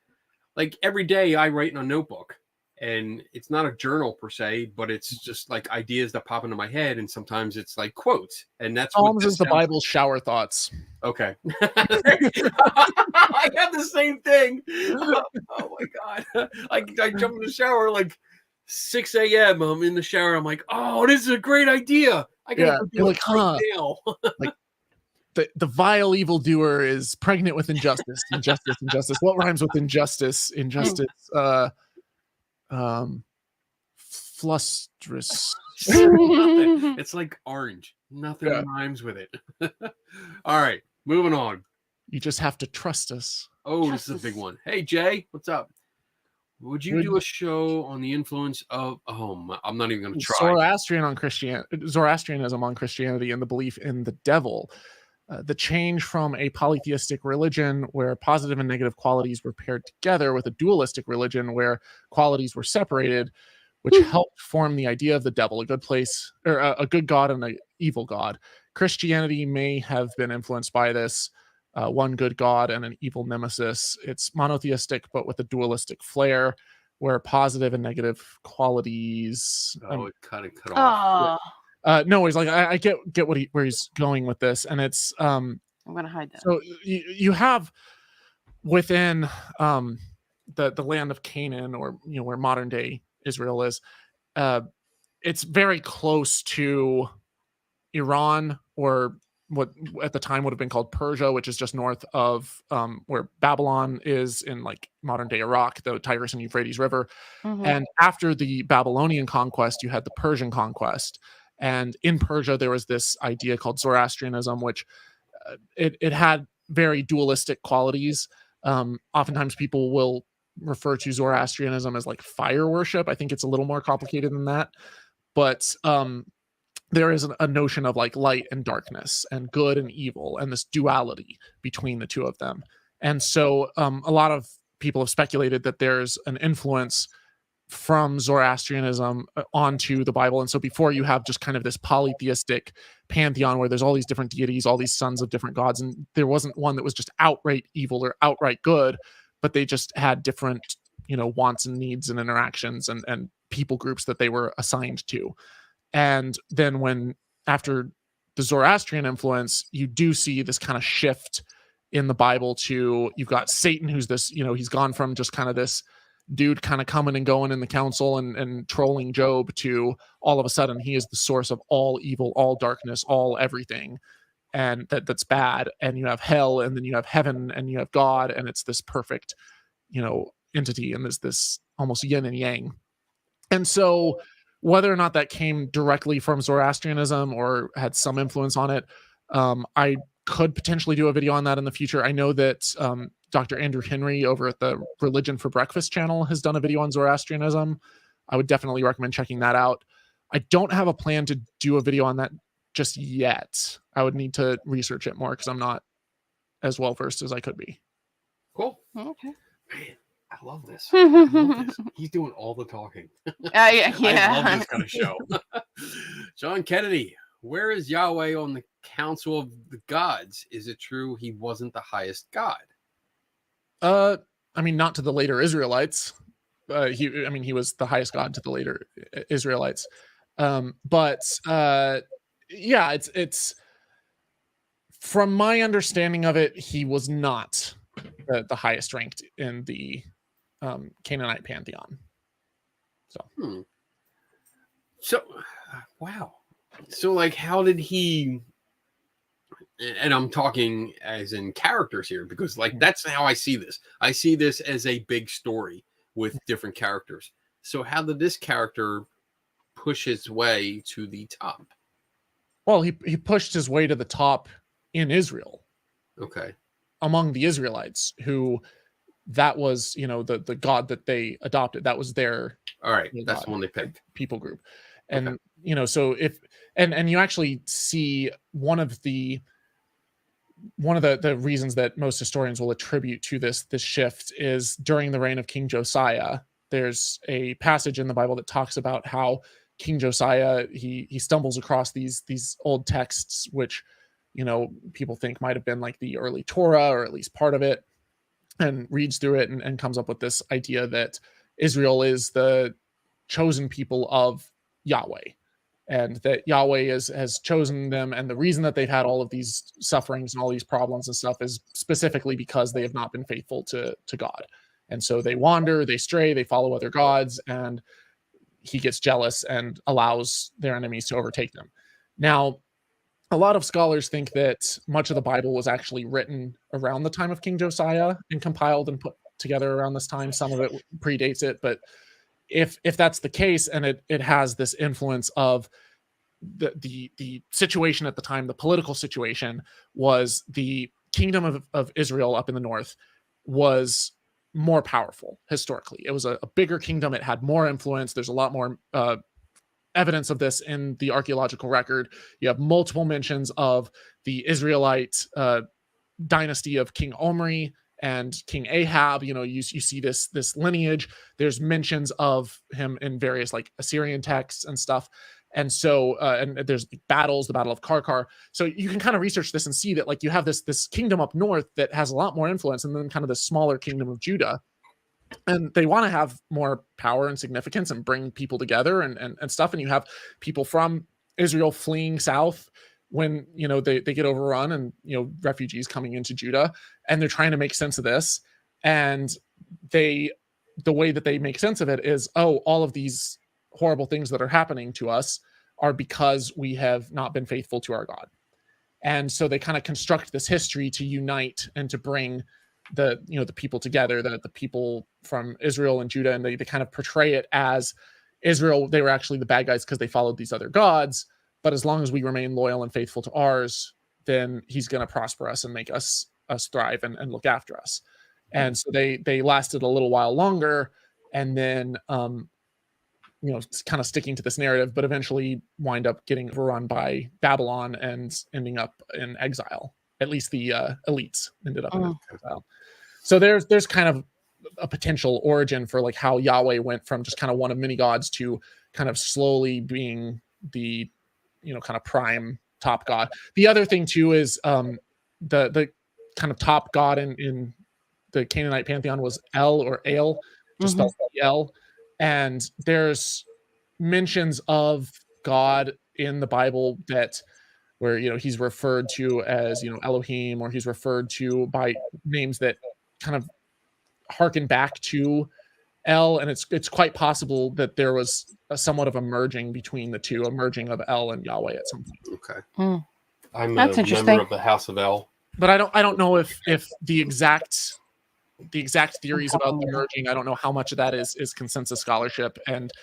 every day I write in a notebook, and it's not a journal per se, but it's just like ideas that pop into my head, and sometimes it's like quotes, and that's Psalms is the Bible's shower thoughts. Okay. I have the same thing. Oh my God. I jump in the shower like 6 a.m. I'm in the shower. I'm like, oh, this is a great idea. I gotta do it right now. Like the vile evildoer is pregnant with injustice. Injustice. What rhymes with injustice? Flusterous. It's like orange. Nothing rhymes with it. All right, moving on. You just have to trust us. Oh, this is a big one. Hey, Jay, what's up? Would you do a show on the influence of? Oh, I'm not even going to try. Zoroastrianism on Christianity and the belief in the devil. The change from a polytheistic religion where positive and negative qualities were paired together with a dualistic religion where qualities were separated, which helped form the idea of the devil, a good place, or a good God and an evil God. Christianity may have been influenced by this. One good God and an evil nemesis. It's monotheistic, but with a dualistic flair, where positive and negative qualities. It kind of cut off. No, he's like, I get where he's going with this, and it's I'm gonna hide that. So you have within the land of Canaan, or where modern day Israel is, it's very close to Iran, or what at the time would have been called Persia, which is just north of where Babylon is in like modern day Iraq, the Tigris and Euphrates River. And after the Babylonian conquest, you had the Persian conquest. And in Persia, there was this idea called Zoroastrianism, which it had very dualistic qualities. Oftentimes people will refer to Zoroastrianism as like fire worship. I think it's a little more complicated than that. But there is a notion of like light and darkness and good and evil and this duality between the two of them. And so a lot of people have speculated that there's an influence from Zoroastrianism onto the Bible. And so before you have just kind of this polytheistic pantheon where there's all these different deities, all these sons of different gods, and there wasn't one that was just outright evil or outright good, but they just had different, wants and needs and interactions and people groups that they were assigned to. And then after the Zoroastrian influence, you do see this kind of shift in the Bible to, you've got Satan, who's this, he's gone from just kind of this dude kind of coming and going in the council and trolling Job to all of a sudden he is the source of all evil, all darkness, all everything. And that's bad. And you have hell, and then you have heaven, and you have God, and it's this perfect, entity, and there's this almost yin and yang. And so whether or not that came directly from Zoroastrianism or had some influence on it, I could potentially do a video on that in the future. I know that Dr. Andrew Henry over at the Religion for Breakfast channel has done a video on Zoroastrianism. I would definitely recommend checking that out. I don't have a plan to do a video on that just yet. I would need to research it more because I'm not as well versed as I could be. Cool. Okay. Man, I love this. I love this. He's doing all the talking. Yeah. I love this kind of show. John Kennedy, where is Yahweh on the council of the gods? Is it true he wasn't the highest god? Not to the later Israelites. he was the highest god to the later Israelites. Yeah, it's from my understanding of it, he was not the highest ranked in the Canaanite pantheon. So, wow. So, like, how did he? And I'm talking as in characters here, because like that's how I see this. I see this as a big story with different characters. So, how did this character push his way to the top? Well, he pushed his way to the top in Israel. Okay. Among the Israelites, who that was, the god that they adopted. That was their all right. That's god, the one they picked. People group. And so if and you actually see one of the reasons that most historians will attribute to this shift is during the reign of King Josiah. There's a passage in the Bible that talks about how King Josiah he stumbles across these old texts, which people think might have been like the early Torah, or at least part of it, and reads through it and comes up with this idea that Israel is the chosen people of Yahweh, and that Yahweh has chosen them. And the reason that they've had all of these sufferings and all these problems and stuff is specifically because they have not been faithful to God. And so they wander, they stray, they follow other gods, and he gets jealous and allows their enemies to overtake them. Now, a lot of scholars think that much of the Bible was actually written around the time of King Josiah and compiled and put together around this time. Some of it predates it, but if that's the case, and it has this influence of the situation at the time, the political situation was the kingdom of Israel up in the north was more powerful historically. It was a bigger kingdom. It had more influence. There's a lot more evidence of this in the archaeological record. You have multiple mentions of the Israelite dynasty of King Omri and King Ahab. You see this lineage. There's mentions of him in various like Assyrian texts and stuff. And so, and there's battles, the Battle of Karkar. So you can kind of research this and see that like you have this kingdom up north that has a lot more influence, and then kind of the smaller kingdom of Judah. And they want to have more power and significance and bring people together and stuff. And you have people from Israel fleeing south when, they get overrun, and, refugees coming into Judah, and they're trying to make sense of this. And the way that they make sense of it is, all of these horrible things that are happening to us are because we have not been faithful to our God. And so they kind of construct this history to unite and to bring the people together, the people from Israel and Judah, and they kind of portray it as Israel, they were actually the bad guys because they followed these other gods. But as long as we remain loyal and faithful to ours, then he's going to prosper us and make us thrive and look after us. And so they lasted a little while longer, and then kind of sticking to this narrative, but eventually wind up getting overrun by Babylon and ending up in exile. At least the elites ended up in exile. So there's kind of a potential origin for like how Yahweh went from just kind of one of many gods to kind of slowly being the kind of prime top god. The other thing too is the kind of top god in the Canaanite pantheon was El, or Ale, just spelled El. And there's mentions of God in the Bible where he's referred to as Elohim, or he's referred to by names that kind of harken back to El, and it's quite possible that there was somewhat of a merging between the two, a merging of El and Yahweh at some point. Okay. I'm That's a interesting. member of the House of El. But I don't know if the exact theories about the merging, I don't know how much of that is consensus scholarship and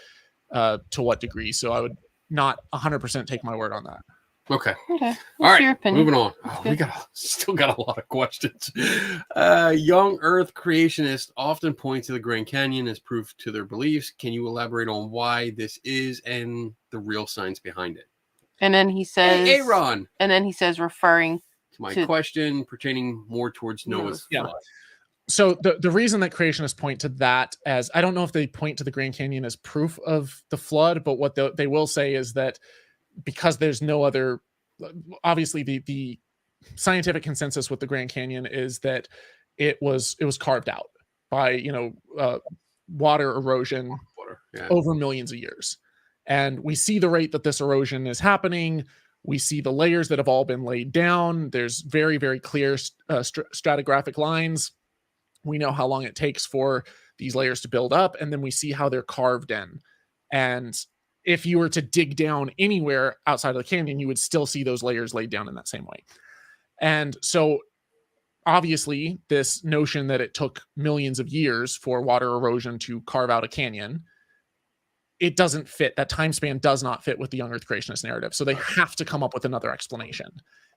to what degree. So I would not 100% take my word on that. Okay. Okay. All right. Your opinion. Moving on. We still got a lot of questions. Young Earth creationists often point to the Grand Canyon as proof to their beliefs. Can you elaborate on why this is and the real science behind it? And then he says, Hey, Ron. And then he says, referring To my question pertaining more towards Noah's flood. So the reason that creationists point to that as, I don't know if they point to the Grand Canyon as proof of the flood, but what they will say is that because there's no other, obviously the scientific consensus with the Grand Canyon is that it was carved out by water erosion over millions of years. And we see the rate that this erosion is happening. We see the layers that have all been laid down. There's very, very clear stratigraphic lines. We know how long it takes for these layers to build up, and then we see how they're carved in. And if you were to dig down anywhere outside of the canyon, you would still see those layers laid down in that same way. And so obviously this notion that it took millions of years for water erosion to carve out a canyon, it doesn't fit. That time span does not fit with the young earth creationist narrative. So they have to come up with another explanation.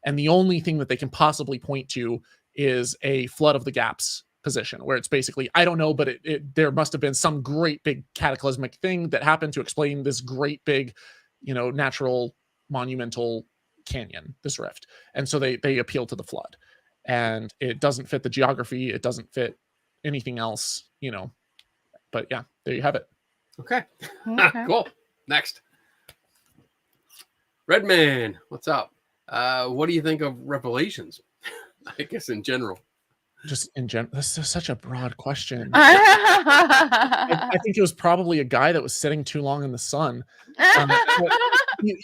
And the only thing that they can possibly point to is a flood of the gaps position, where it's basically, I don't know, but there must have been some great big cataclysmic thing that happened to explain this great big, natural monumental canyon, this rift. And so they appeal to the flood. And it doesn't fit the geography. It doesn't fit anything else, But yeah, there you have it. Okay. Cool. Next. Redman, what's up? What do you think of Revelations? I guess in general. Just in general, this is such a broad question. I think it was probably a guy that was sitting too long in the sun.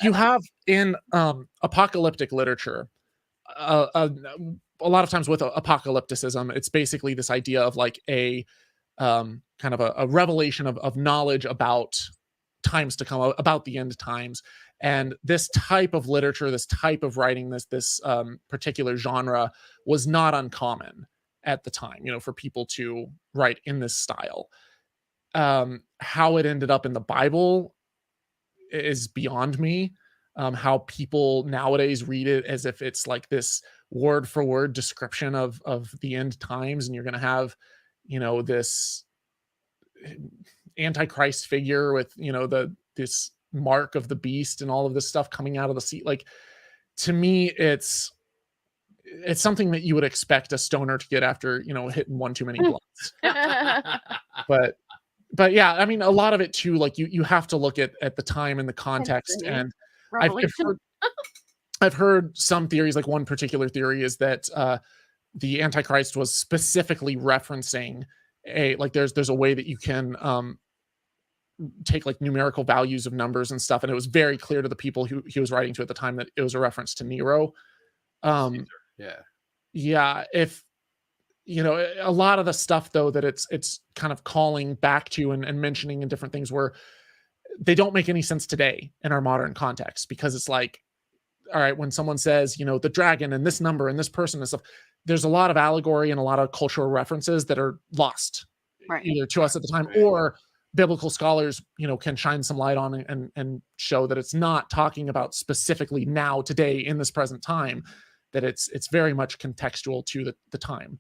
You have in apocalyptic literature, a lot of times with apocalypticism, it's basically this idea of like a kind of a revelation of knowledge about times to come, about the end times. And this type of literature, this type of writing, this particular genre was not uncommon at the time, for people to write in this style. How it ended up in the Bible is beyond me. How people nowadays read it as if it's like this word for word description of the end times, and you're going to have, this Antichrist figure with, this mark of the beast and all of this stuff coming out of the sea. Like, to me, it's something that you would expect a stoner to get after, hitting one too many blunts. But yeah, I mean, a lot of it too, like you have to look at the time and the context. And I've heard some theories, like one particular theory is that the Antichrist was specifically referencing there's a way that you can take like numerical values of numbers and stuff. And it was very clear to the people who he was writing to at the time that it was a reference to Nero. If a lot of the stuff though that it's kind of calling back to and mentioning in different things where they don't make any sense today in our modern context, because it's like, all right, when someone says, the dragon and this number and this person and stuff, there's a lot of allegory and a lot of cultural references that are lost either to us at the time, or biblical scholars, can shine some light on it and show that it's not talking about specifically now, today, in this present time, that it's very much contextual to the time.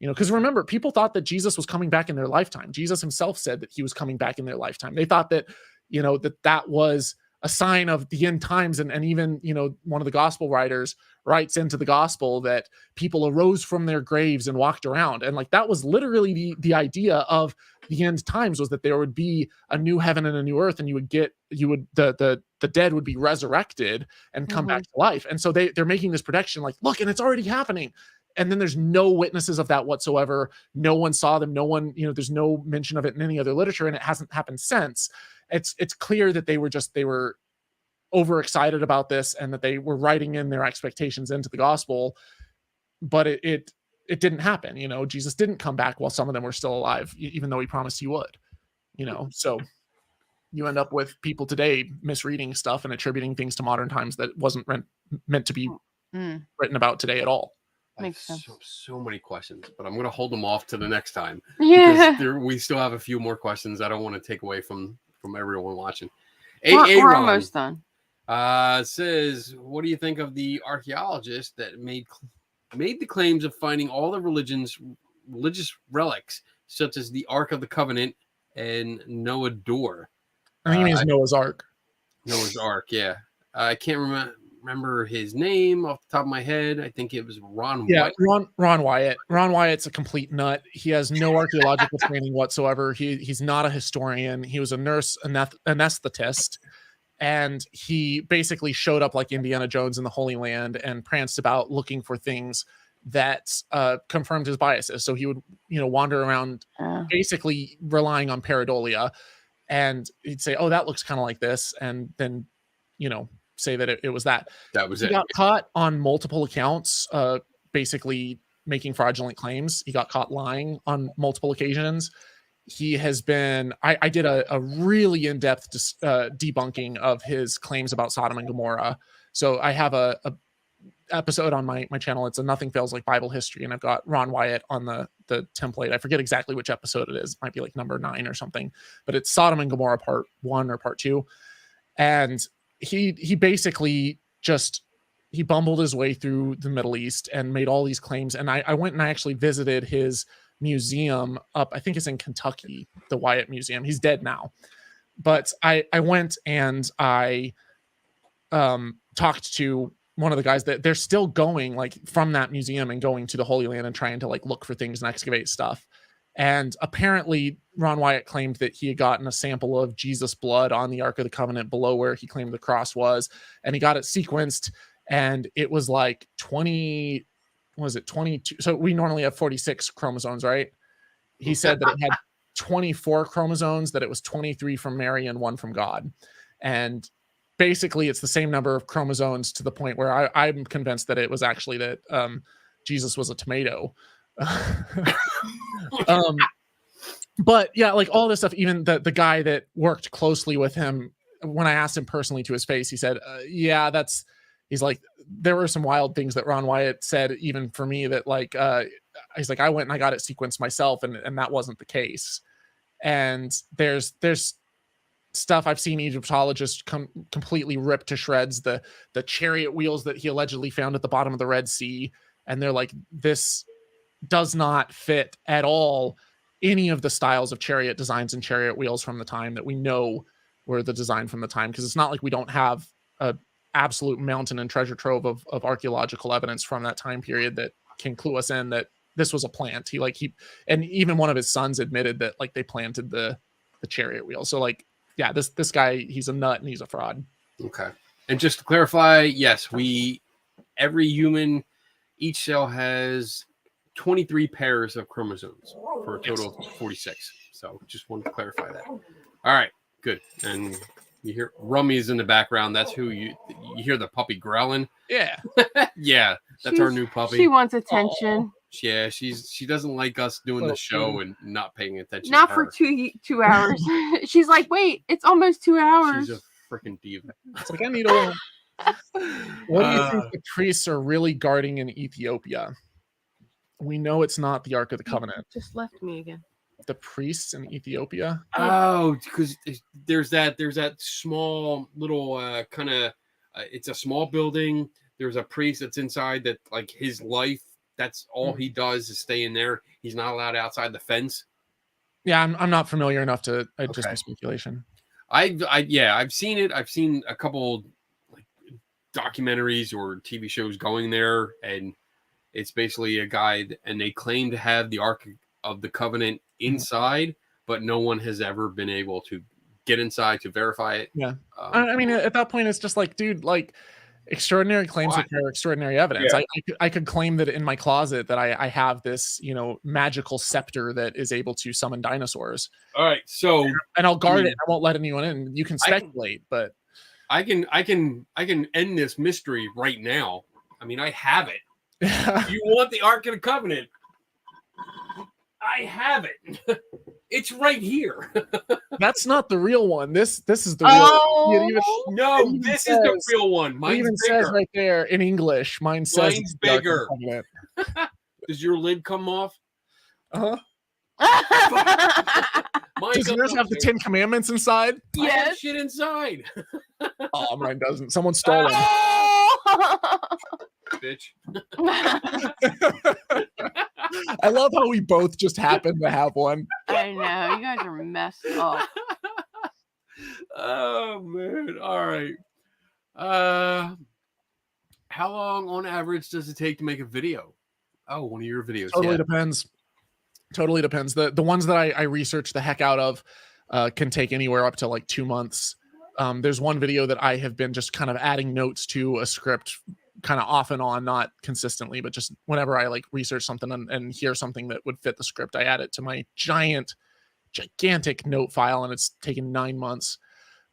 Because remember, people thought that Jesus was coming back in their lifetime. Jesus himself said that he was coming back in their lifetime. They thought that, that was a sign of the end times. And even, one of the gospel writers writes into the gospel that people arose from their graves and walked around. And like, that was literally the idea of the end times, was that there would be a new heaven and a new earth, and the dead would be resurrected and come back to life. And so they're making this prediction like, look, and it's already happening. And then there's no witnesses of that whatsoever. No one saw them. No one, there's no mention of it in any other literature, and it hasn't happened since. It's clear that they were overexcited about this, and that they were writing in their expectations into the gospel, but it didn't happen. Jesus didn't come back while some of them were still alive, even though he promised he would. So you end up with people today misreading stuff and attributing things to modern times that wasn't meant to be written about today at all. Makes sense. So many questions, but I'm going to hold them off to the next time. Yeah. Because we still have a few more questions I don't want to take away from everyone watching. We're almost done. Says, what do you think of the archaeologist that made the claims of finding all the religious relics, such as the Ark of the Covenant and Noah door? I think he means Noah's Ark. Noah's Ark, yeah. I can't remember his name off the top of my head. I think it was Ron Wyatt. Ron Wyatt. Ron Wyatt's a complete nut. He has no archaeological training whatsoever. He's not a historian. He was a nurse, anesthetist. And he basically showed up like Indiana Jones in the Holy Land and pranced about looking for things that confirmed his biases. So he would, wander around basically relying on pareidolia, and he'd say, "Oh, that looks kind of like this," and then, say that it was that. That was he it. got caught on multiple accounts, basically making fraudulent claims. He got caught lying on multiple occasions. He has been, I did a really in-depth debunking of his claims about Sodom and Gomorrah. So I have a episode on my channel. It's a Nothing Fails Like Bible History, and I've got Ron Wyatt on the template. I forget exactly which episode it is. It might be like number 9 or something, but it's Sodom and Gomorrah part 1 or part 2. And he basically he bumbled his way through the Middle East and made all these claims. And I went and I actually visited his museum up, I think it's in Kentucky, the Wyatt Museum. He's dead now. But I went and I talked to one of the guys that they're still going like from that museum and going to the Holy Land and trying to like look for things and excavate stuff. And apparently Ron Wyatt claimed that he had gotten a sample of Jesus' blood on the Ark of the Covenant below where he claimed the cross was, and he got it sequenced, and it was like 22. So we normally have 46 chromosomes, right? He said that it had 24 chromosomes, that it was 23 from Mary and 1 from God. And basically it's the same number of chromosomes to the point where I'm convinced that it was actually that Jesus was a tomato. But yeah, like all this stuff, even the guy that worked closely with him, when I asked him personally to his face, he said, he's like, there were some wild things that Ron Wyatt said, even for me, that like, he's like, I went and I got it sequenced myself, and that wasn't the case. And there's stuff I've seen Egyptologists completely rip to shreds, the chariot wheels that he allegedly found at the bottom of the Red Sea. And they're like, this does not fit at all any of the styles of chariot designs and chariot wheels from the time that we know were the design from the time. Because it's not like we don't have a absolute mountain and treasure trove of archaeological evidence from that time period that can clue us in that this was a plant. And even one of his sons admitted that like they planted the chariot wheel. So like, yeah, this guy, he's a nut and he's a fraud. Okay. And just to clarify, yes, every human, each cell has 23 pairs of chromosomes for a total of 46. So just wanted to clarify that. All right, good. And you hear Rummy's in the background. That's who you hear the puppy growling. Yeah. Yeah, that's our new puppy. She wants attention. Yeah, she doesn't like us doing the show and not paying attention. Not to for her. 2 hours. She's like, wait, it's almost 2 hours. She's a freaking diva. It's like, I need a What do you think the priests are really guarding in Ethiopia? We know it's not the Ark of the Covenant. Just left me again. The priests in Ethiopia? Oh, because there's that small little kind of it's a small building. There's a priest that's inside that, like, his life, that's all he does is stay in there. He's not allowed outside the fence. Yeah, I'm not familiar enough to just my speculation. I've seen it. I've seen a couple like documentaries or TV shows going there, and it's basically a guide, and they claim to have the Ark of the Covenant inside, but no one has ever been able to get inside to verify it. Yeah. I mean, at that point, it's just like, dude, like, extraordinary claims require extraordinary evidence. Yeah. I could claim that in my closet that I have this, magical scepter that is able to summon dinosaurs. All right, so and I'll guard it. I won't let anyone in. You can speculate, but I can end this mystery right now. I mean, I have it. You want the Ark of the Covenant? I have it. It's right here. That's not the real one. This is the real. No, this is the real one. Mine's even bigger. says right there in English. Mine says Mine's bigger. Does your lid come off? Uh-huh. Mine Does yours have the 10 Commandments inside? I have shit inside. Oh, mine doesn't. Someone stole it. Bitch. I love how we both just happen to have one. I know. You guys are messed up. Oh, man. All right. How long on average does it take to make a video? Oh, one of your videos. Totally depends. Totally depends. The ones that I research the heck out of can take anywhere up to like 2 months. There's one video that I have been just kind of adding notes to a script kind of off and on, not consistently, but just whenever I like research something and hear something that would fit the script, I add it to my gigantic note file, and it's taken 9 months.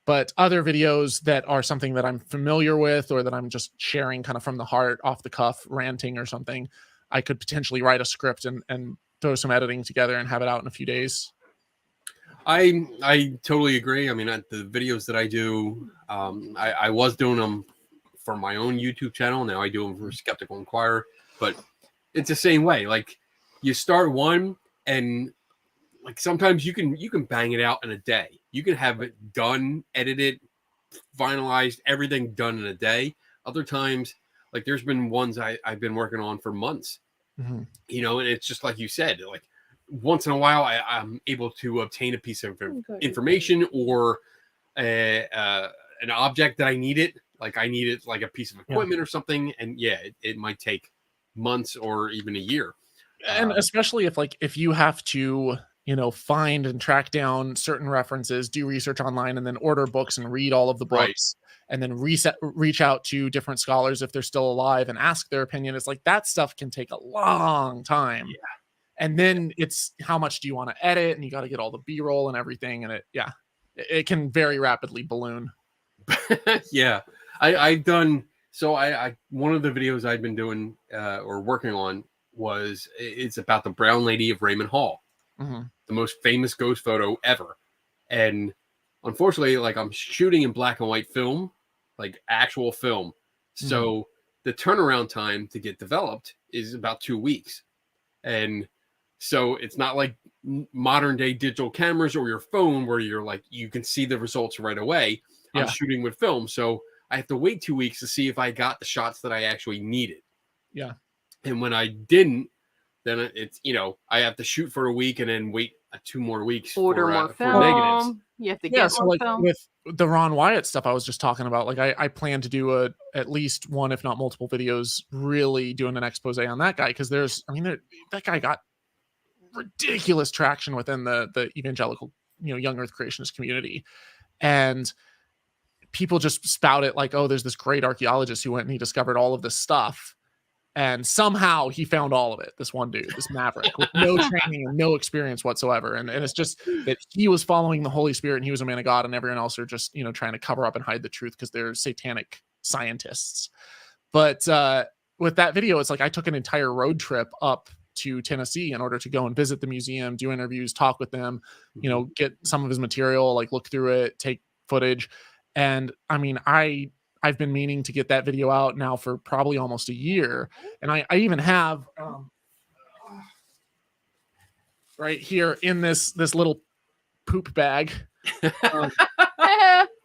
But other videos that are something that I'm familiar with, or that I'm just sharing kind of from the heart, off the cuff, ranting or something, I could potentially write a script and throw some editing together and have it out in a few days. I totally agree. I mean, the videos that I do, I was doing them for my own YouTube channel. Now I do them for Skeptical Inquirer, but it's the same way. Like, you start one, and like sometimes you can bang it out in a day. You can have it done, edited, finalized, everything done in a day. Other times, like there's been ones I've been working on for months, and it's just like you said, like once in a while I'm able to obtain a piece of information or an object that I needed. Like I needed like a piece of equipment or something. And it might take months or even a year. And especially if you have to, find and track down certain references, do research online, and then order books and read all of the books, and then reach out to different scholars if they're still alive and ask their opinion. It's like that stuff can take a long time. Yeah. And then it's how much do you want to edit, and you got to get all the B-roll and everything. And it can very rapidly balloon. Yeah. I've done, so I one of the videos I've been doing or working on it's about the Brown Lady of Raymond Hall. The most famous ghost photo ever. And unfortunately, like I'm shooting in black and white film, like actual film. So the turnaround time to get developed is about 2 weeks. And so it's not like modern day digital cameras or your phone where you're like, you can see the results right away. I'm shooting with film. So I have to wait 2 weeks to see if I got the shots that I actually needed. Yeah. And when I didn't, then it's, I have to shoot for a week and then wait 2 more weeks order more film. negatives. You have to get more film. With the Ron Wyatt stuff I was just talking about, like I plan to do at least one, if not multiple videos, really doing an expose on that guy. Cause that guy got ridiculous traction within the evangelical, young earth creationist community. And people just spout it like, oh, there's this great archaeologist who went and he discovered all of this stuff. And somehow he found all of it. This one dude, this maverick, with no training and no experience whatsoever. And it's just that he was following the Holy Spirit and he was a man of God, and everyone else are just, trying to cover up and hide the truth because they're satanic scientists. But with that video, it's like I took an entire road trip up to Tennessee in order to go and visit the museum, do interviews, talk with them, get some of his material, like look through it, take footage. And I mean, I've been meaning to get that video out now for probably almost a year. And I even have right here in this little poop bag.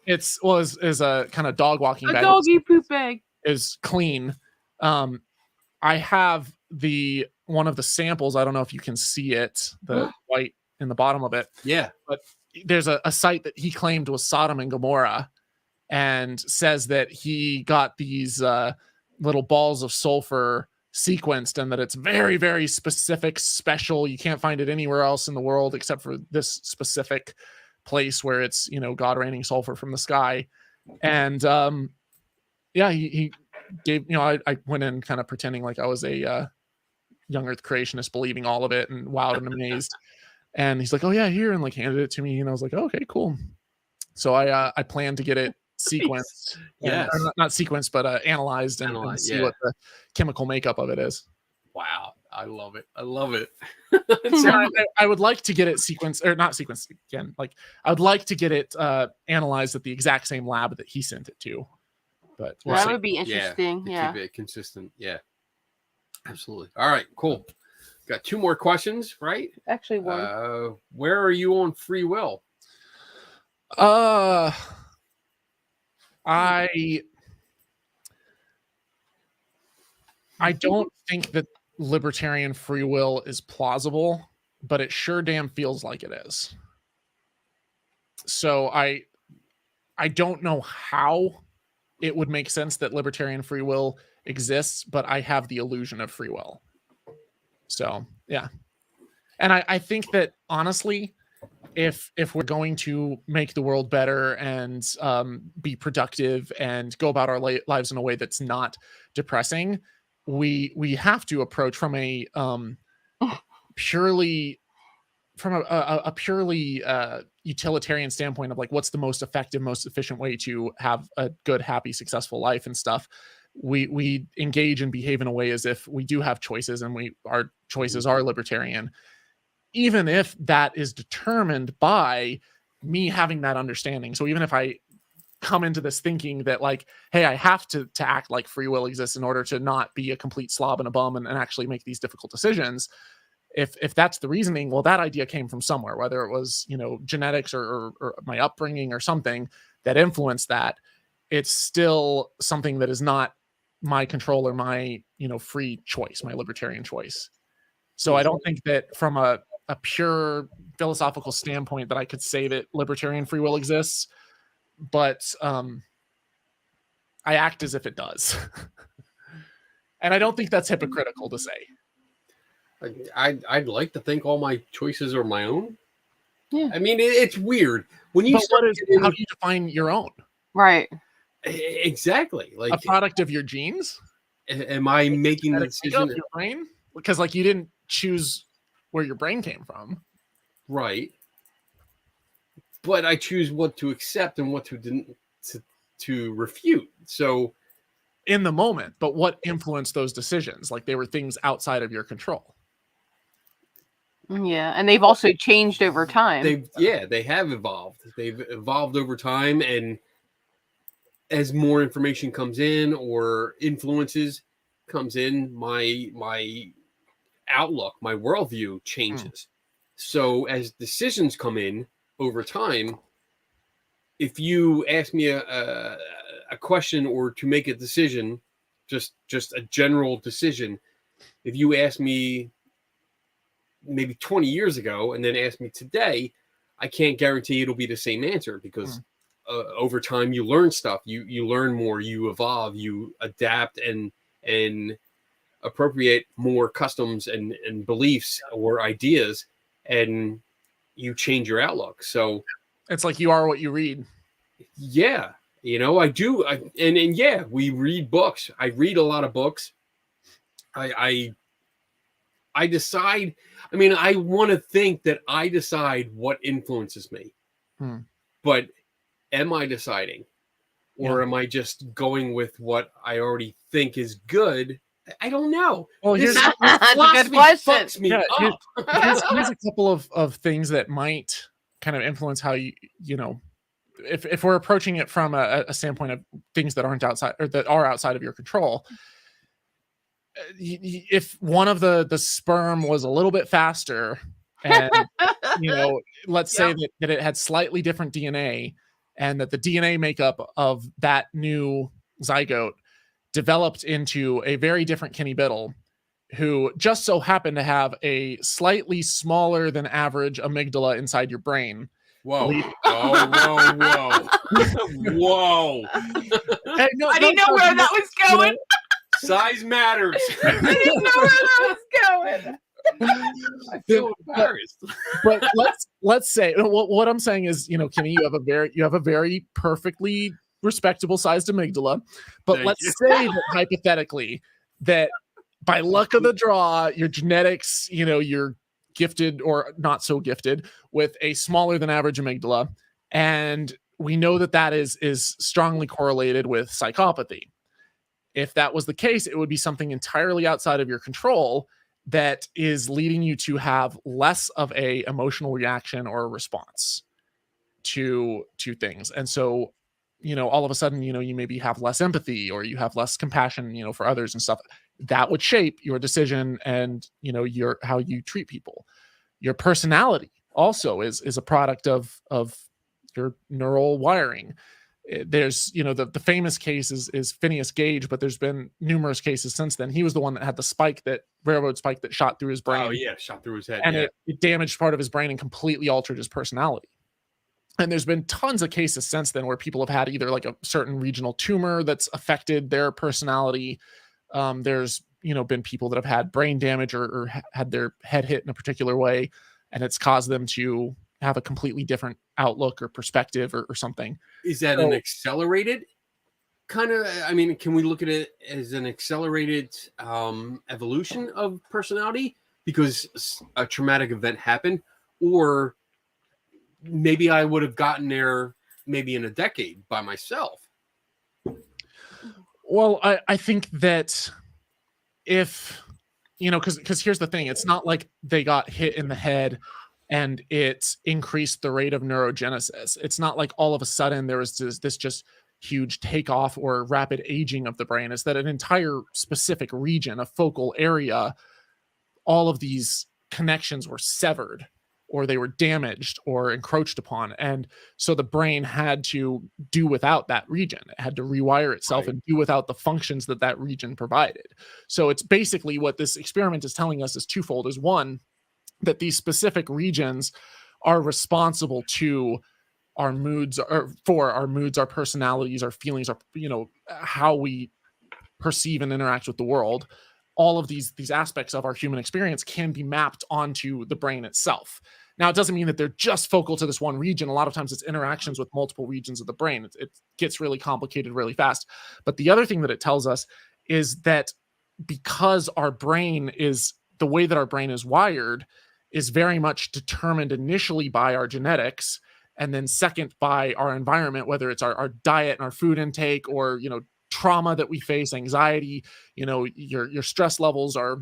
Is a kind of dog walking bag. A doggy poop bag. Is clean. I have one of the samples. I don't know if you can see it, the white in the bottom of it. Yeah. But there's a site that he claimed was Sodom and Gomorrah, and says that he got these little balls of sulfur sequenced, and that it's very, very specific, special. You can't find it anywhere else in the world except for this specific place where it's, God raining sulfur from the sky. And he gave, I went in kind of pretending like I was a young earth creationist, believing all of it and wowed and amazed. And he's like, oh yeah, here, and like handed it to me. And I was like, okay, cool. So I plan to get it sequenced, not sequenced, but analyzed and see what the chemical makeup of it is. Wow, I love it. So I would like to get it sequenced, or not sequenced again. Like I would like to get it analyzed at the exact same lab that he sent it to. But that would be interesting. Yeah, keep it consistent. Yeah, absolutely. All right, cool. Got 2 more questions, right? Actually, one. Where are you on free will? I don't think that libertarian free will is plausible, but it sure damn feels like it is. So I don't know how it would make sense that libertarian free will exists, but I have the illusion of free will. So yeah. And I think that honestly, if we're going to make the world better and be productive and go about our lives in a way that's not depressing, we have to approach from a purely utilitarian standpoint of like, what's the most effective, most efficient way to have a good, happy, successful life and stuff. We engage and behave in a way as if we do have choices, and our choices are libertarian, even if that is determined by me having that understanding. So even if I come into this thinking that like, hey, I have to act like free will exists in order to not be a complete slob and a bum and actually make these difficult decisions, if that's the reasoning, well, that idea came from somewhere, whether it was, genetics or my upbringing or something that influenced that. It's still something that is not my control or my, free choice, my libertarian choice. So I don't think that from a pure philosophical standpoint that I could say that libertarian free will exists, but I act as if it does. And I don't think that's hypocritical to say. I'd like to think all my choices are my own. Yeah. I mean, it's weird when you. How do you define your own? Right. Exactly. Like a product of your genes. Am I making the decision? Of your brain? Because like you didn't choose where your brain came from. Right. But I choose what to accept and what to refute. So in the moment, but what influenced those decisions? Like they were things outside of your control. Yeah, and they've also changed over time. They have evolved. They've evolved over time, and as more information comes in or influences comes in, my outlook, my worldview changes. So as decisions come in over time, if you ask me a question or to make a decision, just a general decision, if you ask me maybe 20 years ago and then ask me today, I can't guarantee it'll be the same answer, because over time you learn stuff, you learn more, you evolve, you adapt and appropriate more customs and beliefs or ideas, and you change your outlook. So it's like you are what you read. Yeah. I do. And yeah, we read books. I read a lot of books. I decide. I mean, I want to think that I decide what influences me. But am I deciding? Or am I just going with what I already think is good? I don't know. Well, that's a good question. Here's a couple of things that might kind of influence how you if we're approaching it from a standpoint of things that aren't outside or that are outside of your control. If one of the sperm was a little bit faster and let's say that it had slightly different DNA, and that the DNA makeup of that new zygote developed into a very different Kenny Biddle, who just so happened to have a slightly smaller than average amygdala inside your brain. Whoa. Whoa. Hey, I didn't know where that was going. Size matters. I didn't know where that was going. I feel embarrassed. But let's say what I'm saying is, Kenny, you have a very perfectly respectable sized amygdala. But let's say that hypothetically that by luck of the draw, your genetics, you're gifted or not so gifted with a smaller than average amygdala, and we know that is strongly correlated with psychopathy. If that was the case, it would be something entirely outside of your control that is leading you to have less of a emotional reaction or response to things. And so, all of a sudden, you maybe have less empathy or you have less compassion, for others and stuff. That would shape your decision and, your how you treat people. Your personality also is a product of your neural wiring. There's, the famous case is Phineas Gage, but there's been numerous cases since then. He was the one that had the railroad spike that shot through his brain. Oh yeah, shot through his head. And it damaged part of his brain and completely altered his personality. And there's been tons of cases since then where people have had either like a certain regional tumor that's affected their personality. There's, been people that have had brain damage or had their head hit in a particular way, and it's caused them to, have a completely different outlook or perspective or something. Is that an accelerated kind of, I mean, can we look at it as an accelerated evolution of personality because a traumatic event happened? Or maybe I would have gotten there maybe in a decade by myself. Well, I think that if, because here's the thing, it's not like they got hit in the head and it increased the rate of neurogenesis. It's not like all of a sudden there was this just huge takeoff or rapid aging of the brain. It's that an entire specific region, a focal area, all of these connections were severed or they were damaged or encroached upon. And so the brain had to do without that region. It had to rewire itself and do without the functions that region provided. So it's basically what this experiment is telling us is twofold. Is one, that these specific regions are responsible to our moods, or for our moods, our personalities, our feelings, our, how we perceive and interact with the world. All of these aspects of our human experience can be mapped onto the brain itself. Now, it doesn't mean that they're just focal to this one region. A lot of times it's interactions with multiple regions of the brain. It gets really complicated really fast. But the other thing that it tells us is that because our brain is, the way that our brain is wired is very much determined initially by our genetics, and then second by our environment, whether it's our diet and our food intake, or, trauma that we face, anxiety, your stress levels are,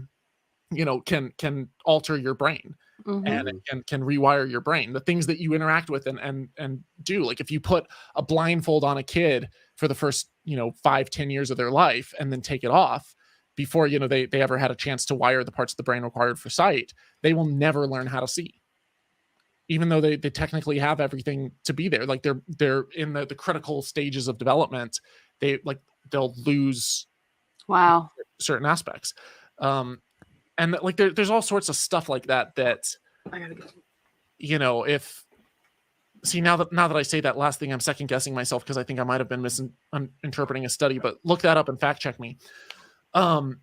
can alter your brain. Mm-hmm. And it can rewire your brain. The things that you interact with and do, like if you put a blindfold on a kid for the first 5-10 years of their life and then take it off before they ever had a chance to wire the parts of the brain required for sight, they will never learn how to see, even though they technically have everything to be there. Like they're in the critical stages of development. They'll lose certain aspects. And like there's all sorts of stuff like that I gotta go. If now that I say that last thing, I'm second guessing myself because I think I might have been misinterpreting a study, but look that up and fact check me. But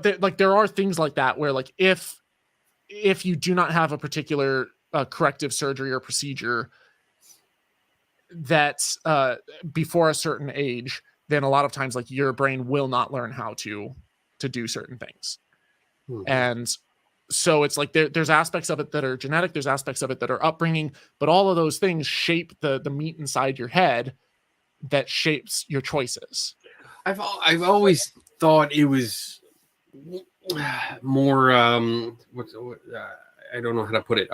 there are things like that where, like, if you do not have a particular corrective surgery or procedure that's before a certain age, then a lot of times, like, your brain will not learn how to do certain things. And so it's like there's aspects of it that are genetic, there's aspects of it that are upbringing, but all of those things shape the meat inside your head that shapes your choices. I've always thought it was more I don't know how to put it.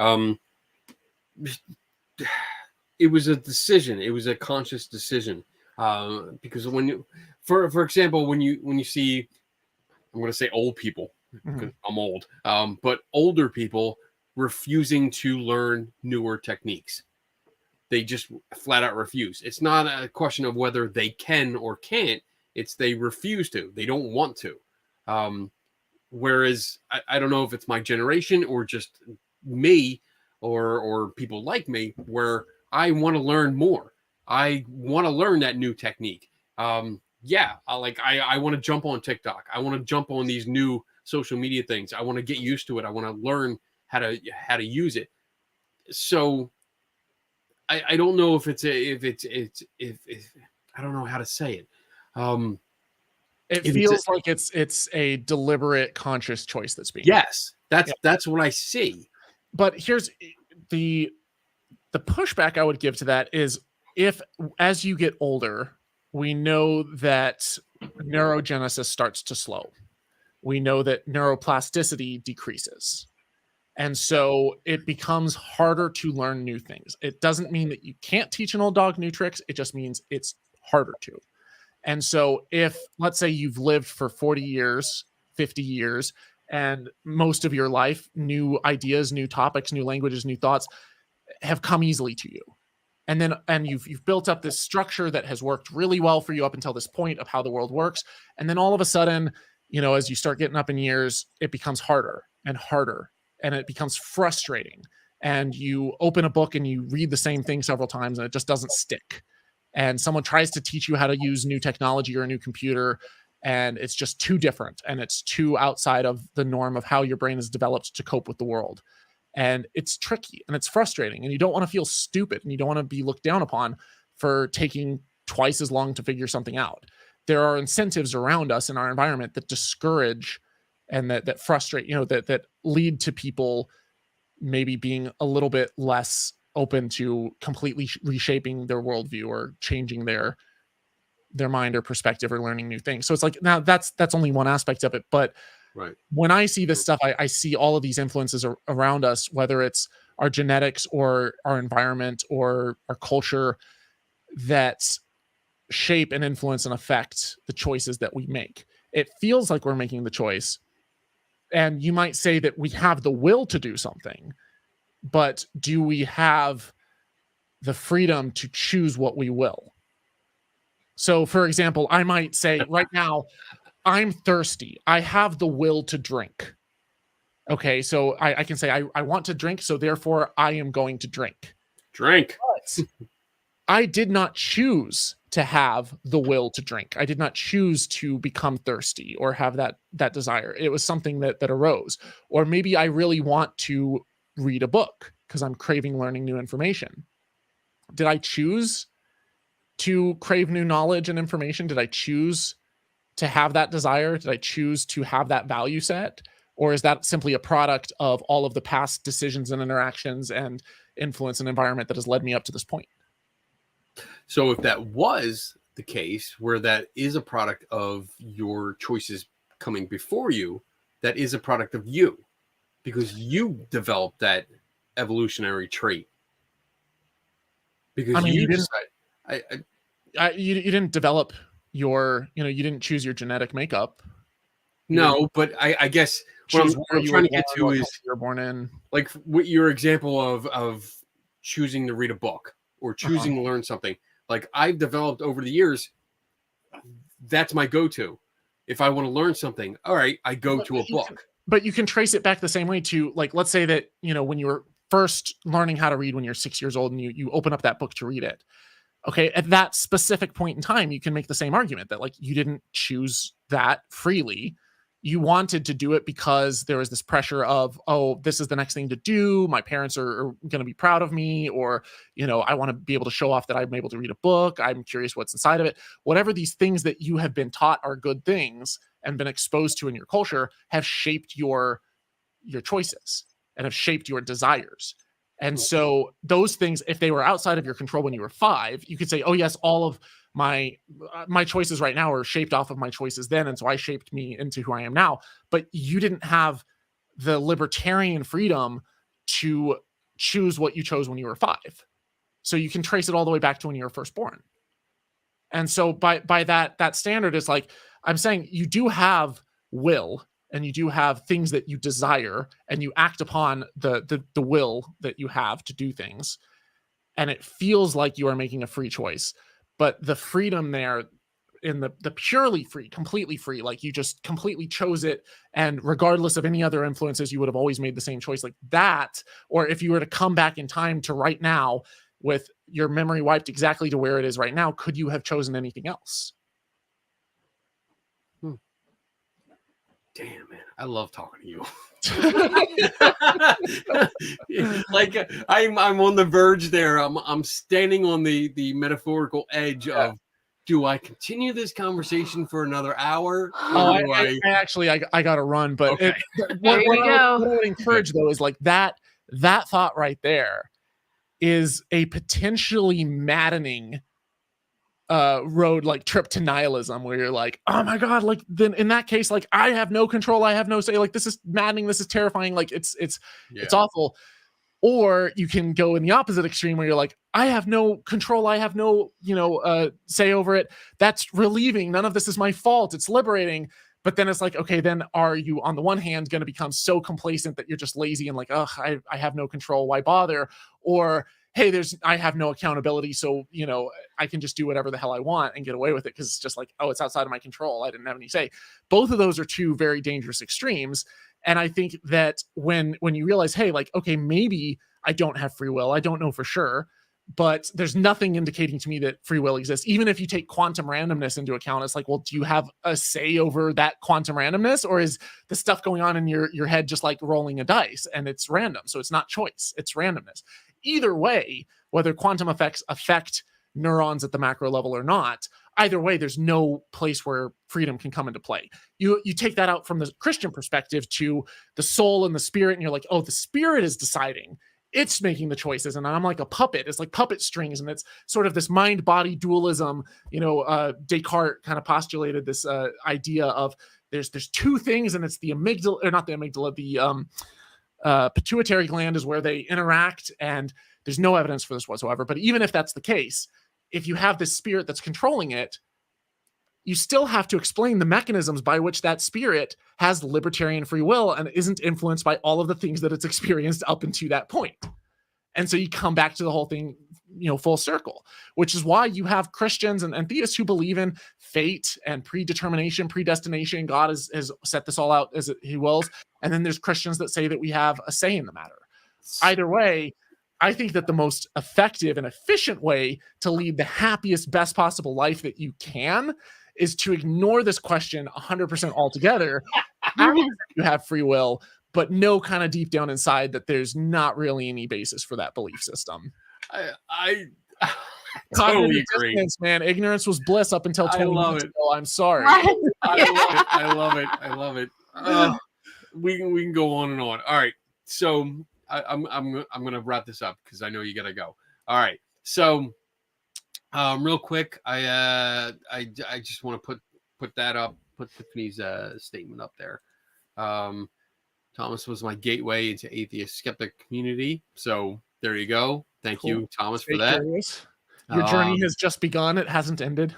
It was a decision. It was a conscious decision. Because when you, for example, when you see, I'm going to say old people, because I'm old, but older people refusing to learn newer techniques. They just flat out refuse. It's not a question of whether they can or can't. It's they refuse to. They don't want to. Whereas I don't know if it's my generation or just me or people like me, where I want to learn more. I want to learn that new technique. I want to jump on TikTok. I want to jump on these new social media things. I want to get used to it. I want to learn how to use it. So I don't know if I don't know how to say it. It feels like it's a deliberate, conscious choice that's being made. That's what I see. But here's the pushback I would give to that is, if as you get older, we know that neurogenesis starts to slow. We know that neuroplasticity decreases. And so it becomes harder to learn new things. It doesn't mean that you can't teach an old dog new tricks. It just means it's harder to. And so if, let's say, you've lived for 40 years, 50 years, and most of your life, new ideas, new topics, new languages, new thoughts have come easily to you. And you've built up this structure that has worked really well for you up until this point of how the world works. And then all of a sudden, as you start getting up in years, it becomes harder and harder, and it becomes frustrating. And you open a book and you read the same thing several times and it just doesn't stick. And someone tries to teach you how to use new technology or a new computer, and it's just too different, and it's too outside of the norm of how your brain is developed to cope with the world. And it's tricky and it's frustrating, and you don't want to feel stupid, and you don't want to be looked down upon for taking twice as long to figure something out. There are incentives around us in our environment that discourage and that frustrate, that lead to people maybe being a little bit less open to completely reshaping their worldview or changing their mind or perspective or learning new things. So it's like, now that's only one aspect of it. But Right. when I see this stuff, I see all of these influences around us, whether it's our genetics or our environment or our culture, that shape and influence and affect the choices that we make. It feels like we're making the choice. And you might say that we have the will to do something, but do we have the freedom to choose what we will? So, for example, I might say right now, I'm thirsty. I have the will to drink. Okay, so I can say I want to drink, so therefore I am going to drink. Drink. But I did not choose to have the will to drink. I did not choose to become thirsty or have that desire. It was something that arose. Or maybe I really want to read a book because I'm craving learning new information. Did I choose to crave new knowledge and information? Did I choose to have that desire? Did I choose to have that value set? Or is that simply a product of all of the past decisions and interactions and influence and environment that has led me up to this point? So if that was the case, where that is a product of your choices coming before you, that is a product of you, because you developed that evolutionary trait. Because you didn't. You didn't develop your, you didn't choose your genetic makeup. No, but I guess what I'm trying to get to is you're born in, like what your example of choosing to read a book or choosing to learn something. Like I've developed over the years, that's my go-to. If I want to learn something, all right, I go to a book. But you can trace it back the same way to, like, let's say that, when you were first learning how to read when you're 6 years old and you open up that book to read it. Okay, at that specific point in time, you can make the same argument that, like, you didn't choose that freely. You wanted to do it because there was this pressure of, oh, this is the next thing to do. My parents are going to be proud of me, or, I want to be able to show off that I'm able to read a book. I'm curious what's inside of it. Whatever these things that you have been taught are good things and been exposed to in your culture have shaped your choices and have shaped your desires. And so those things, if they were outside of your control when you were 5, you could say, oh yes, all of my choices right now are shaped off of my choices then. And so I shaped me into who I am now. But you didn't have the libertarian freedom to choose what you chose when you were 5. So you can trace it all the way back to when you were first born. And so by that standard, is like, I'm saying you do have will, and you do have things that you desire, and you act upon the will that you have to do things. And it feels like you are making a free choice. But the freedom there in the purely free, completely free, like you just completely chose it, and regardless of any other influences, you would have always made the same choice like that. Or if you were to come back in time to right now with your memory wiped exactly to where it is right now, could you have chosen anything else? Damn, man, I love talking to you. Like I'm on the verge there. I'm standing on the metaphorical edge of, do I continue this conversation for another hour? I actually got to run, but There you go. What I would encourage though is like that thought right there is a potentially maddening road, like trip to nihilism, where you're like, oh my god, like then in that case, like I have no control, I have no say, like this is maddening, this is terrifying, like it's awful. Or you can go in the opposite extreme where you're like, I have no control, I have no say over it, that's relieving, none of this is my fault, it's liberating. But then it's like, okay, then are you on the one hand going to become so complacent that you're just lazy and like, oh, I have no control, why bother? Or hey, I have no accountability, so, I can just do whatever the hell I want and get away with it because it's just like, oh, it's outside of my control, I didn't have any say. Both of those are two very dangerous extremes. And I think that when you realize, hey, like, okay, maybe I don't have free will, I don't know for sure, but there's nothing indicating to me that free will exists. Even if you take quantum randomness into account, it's like, well, do you have a say over that quantum randomness, or is the stuff going on in your head just like rolling a dice and it's random? So it's not choice, it's randomness. Either way, whether quantum effects affect neurons at the macro level or not, either way, there's no place where freedom can come into play. You take that out from the Christian perspective to the soul and the spirit, and you're like, oh, the spirit is deciding. It's making the choices, and I'm like a puppet. It's like puppet strings, and it's sort of this mind-body dualism. Descartes kind of postulated this idea of there's two things, and it's the amygdala, or not the amygdala, the pituitary gland is where they interact, and there's no evidence for this whatsoever. But even if that's the case, if you have this spirit that's controlling it, you still have to explain the mechanisms by which that spirit has libertarian free will and isn't influenced by all of the things that it's experienced up until that point. And so you come back to the whole thing, full circle, which is why you have Christians and theists who believe in fate and predetermination, predestination. God has set this all out as he wills. And then there's Christians that say that we have a say in the matter. Either way, I think that the most effective and efficient way to lead the happiest, best possible life that you can is to ignore this question 100% altogether. You have free will, but know kind of deep down inside that there's not really any basis for that belief system. I totally agree, man. Ignorance was bliss up until 20 minutes ago. I'm sorry. I love it. We can go on and on. All right, so I'm gonna wrap this up because I know you gotta go. All right, so real quick, I just want to put that up, put Tiffany's statement up there. Thomas was my gateway into atheist skeptic community. So there you go. Thank you, Thomas, for that. Curious. Your journey has just begun. It hasn't ended.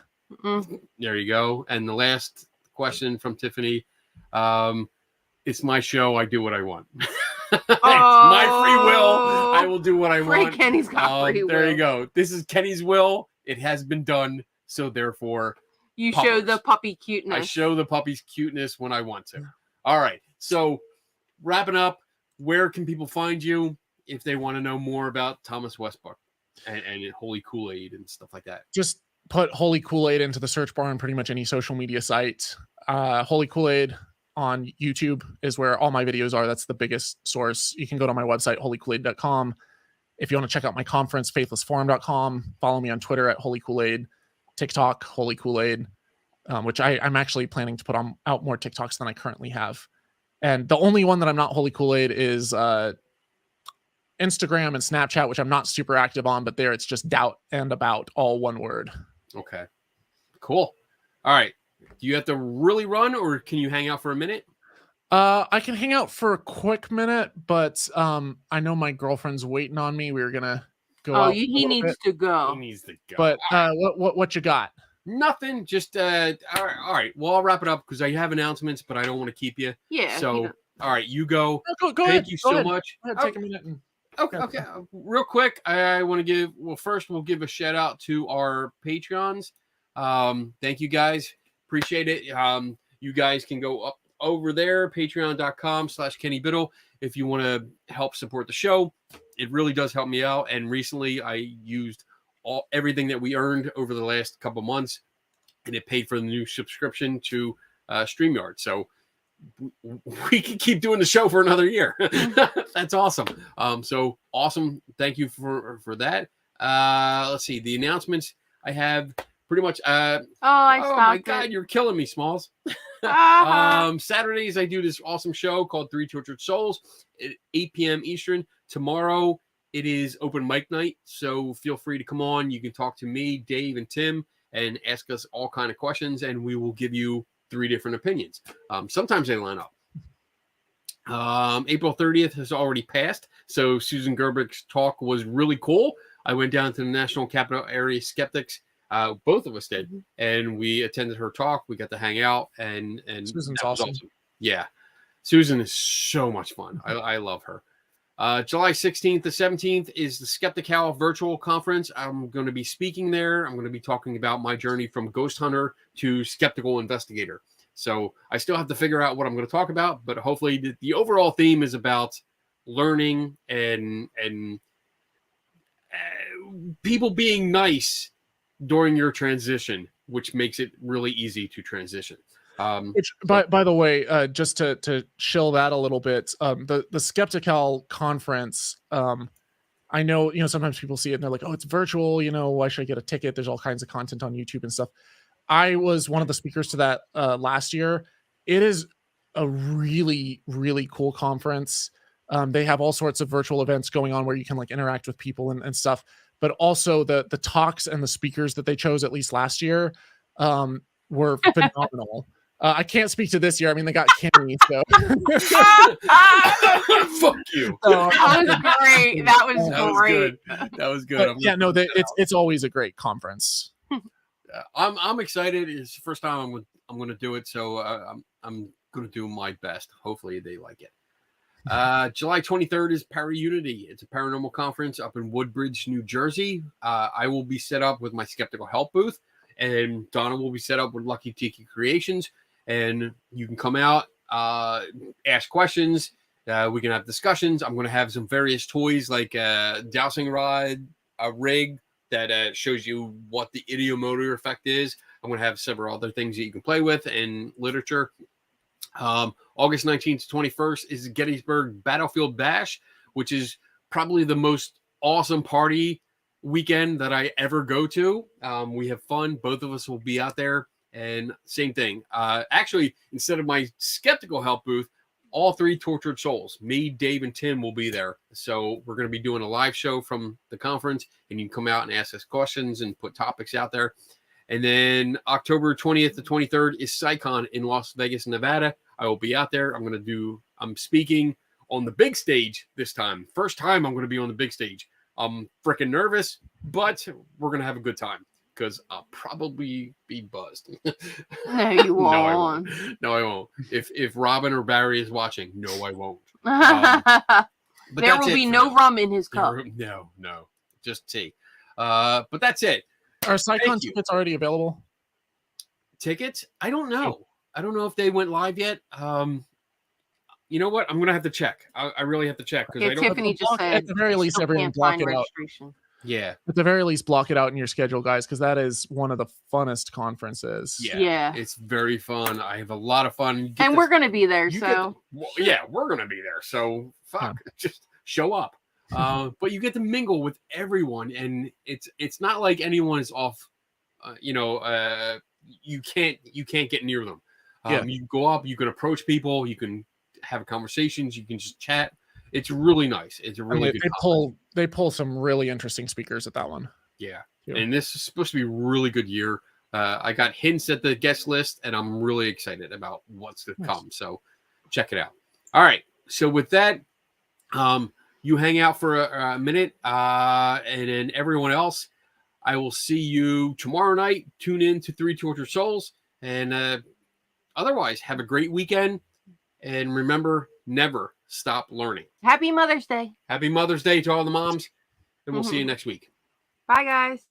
There you go. And the last question from Tiffany. It's my show. I do what I want. It's my free will. I will do what I want. Kenny's got free will. There you go. This is Kenny's will. It has been done. So therefore, you show the puppy cuteness. I show the puppy's cuteness when I want to. All right. So wrapping up, where can people find you if they want to know more about Thomas Westbrook and Holy Kool-Aid and stuff like that? Just put Holy Kool-Aid into the search bar on pretty much any social media site. Holy Kool-Aid on YouTube is where all my videos are. That's the biggest source. You can go to my website, holykoolaid.com. If you want to check out my conference, faithlessforum.com. Follow me on Twitter at Holy Kool-Aid, TikTok, Holy Kool-Aid, which I'm actually planning to put out more TikToks than I currently have. And the only one that I'm not Holy Kool-Aid is Instagram and Snapchat, which I'm not super active on, but there it's just doubt and about, all one word. Okay, cool. All right. Do you have to really run, or can you hang out for a minute? I can hang out for a quick minute, but I know my girlfriend's waiting on me. We were gonna go. Oh, he needs to go. He needs to go. But what you got? Nothing. Just all right. Well, I'll wrap it up because I have announcements, but I don't want to keep you. Yeah. So all right, you go. Go Thank ahead. you so much. Go ahead, take a minute. Okay. Real quick, I want to we'll give a shout out to our Patreons. Thank you guys. Appreciate it. You guys can go up over there, patreon.com/Kenny Biddle, if you want to help support the show. It really does help me out. And recently I used everything that we earned over the last couple months, and it paid for the new subscription to StreamYard. So we can keep doing the show for another year. That's awesome. So awesome. Thank you for that. Let's see the announcements I have. Pretty much. I stopped. Oh my God, you're killing me, Smalls. Saturdays I do this awesome show called Three Tortured Souls at 8 p.m. Eastern. Tomorrow it is open mic night, so feel free to come on. You can talk to me, Dave, and Tim, and ask us all kind of questions, and we will give you 3 different opinions. Sometimes they line up. April 30th has already passed, so Susan Gerbich's talk was really cool. I went down to the National Capital Area Skeptics. Both of us did, and we attended her talk. We got to hang out, and Susan's awesome. Yeah, Susan is so much fun. I love her. July 16th to 17th is the Skeptic Howl virtual conference. I'm going to be speaking there. I'm going to be talking about my journey from ghost hunter to skeptical investigator. So I still have to figure out what I'm going to talk about, but hopefully the overall theme is about learning and people being nice during your transition, which makes it really easy to transition. Which, by the way, just to chill that a little bit, the Skeptical conference, I know, sometimes people see it and they're like, oh, it's virtual, why should I get a ticket? There's all kinds of content on YouTube and stuff. I was one of the speakers to that last year. It is a really, really cool conference. They have all sorts of virtual events going on where you can like interact with people and stuff, but also the talks and the speakers that they chose, at least last year, were phenomenal. I can't speak to this year. I mean, they got Kimmy, so. Fuck you. That was great. That was great. That was good. But, yeah, no, it's always a great conference. I'm excited. It's the first time I'm going to do it, so I'm going to do my best. Hopefully they like it. July 23rd is Para-Unity. It's a paranormal conference up in Woodbridge, New Jersey. I will be set up with my Skeptical Help booth, and Donna will be set up with Lucky Tiki Creations. And you can come out, ask questions. We can have discussions. I'm going to have some various toys like a dowsing rod, a rig that shows you what the ideomotor effect is. I'm going to have several other things that you can play with and literature. August 19th to 21st is Gettysburg Battlefield Bash, which is probably the most awesome party weekend that I ever go to. We have fun. Both of us will be out there. And same thing. Actually, instead of my Skeptical Help booth, all three Tortured Souls, me, Dave, and Tim will be there. So we're going to be doing a live show from the conference, and you can come out and ask us questions and put topics out there. And then October 20th to 23rd is SciCon in Las Vegas, Nevada. I will be out there. I'm speaking on the big stage this time. First time I'm going to be on the big stage. I'm freaking nervous, but we're going to have a good time. Because I'll probably be buzzed. No, you won't. No, I won't. If Robin or Barry is watching, no, I won't. There will be no rum in his cup. No, just tea. But that's it. Are SciCon tickets already available? Tickets? I don't know. I don't know if they went live yet. You know what? I'm gonna have to check. I really have to check because I don't. Tiffany just said at the very least, everyone block it out. Yeah. At the very least, block it out in your schedule, guys, because that is one of the funnest conferences. Yeah. It's very fun. I have a lot of fun. And we're going to be there, so. We're going to be there. So, just show up. But you get to mingle with everyone, and it's not like anyone is off, you can't get near them. You can go up, you can approach people, you can have conversations, you can just chat. It's really nice. It's a really good conference. They pull some really interesting speakers at that one. Yeah. And this is supposed to be a really good year. I got hints at the guest list, and I'm really excited about what's to come. So check it out. All right. So with that, you hang out for a minute, and then everyone else, I will see you tomorrow night. Tune in to 3 Tortured Souls. And otherwise, have a great weekend. And remember, never stop learning. Happy Mother's Day. Happy Mother's Day to all the moms. And we'll see you next week. Bye, guys.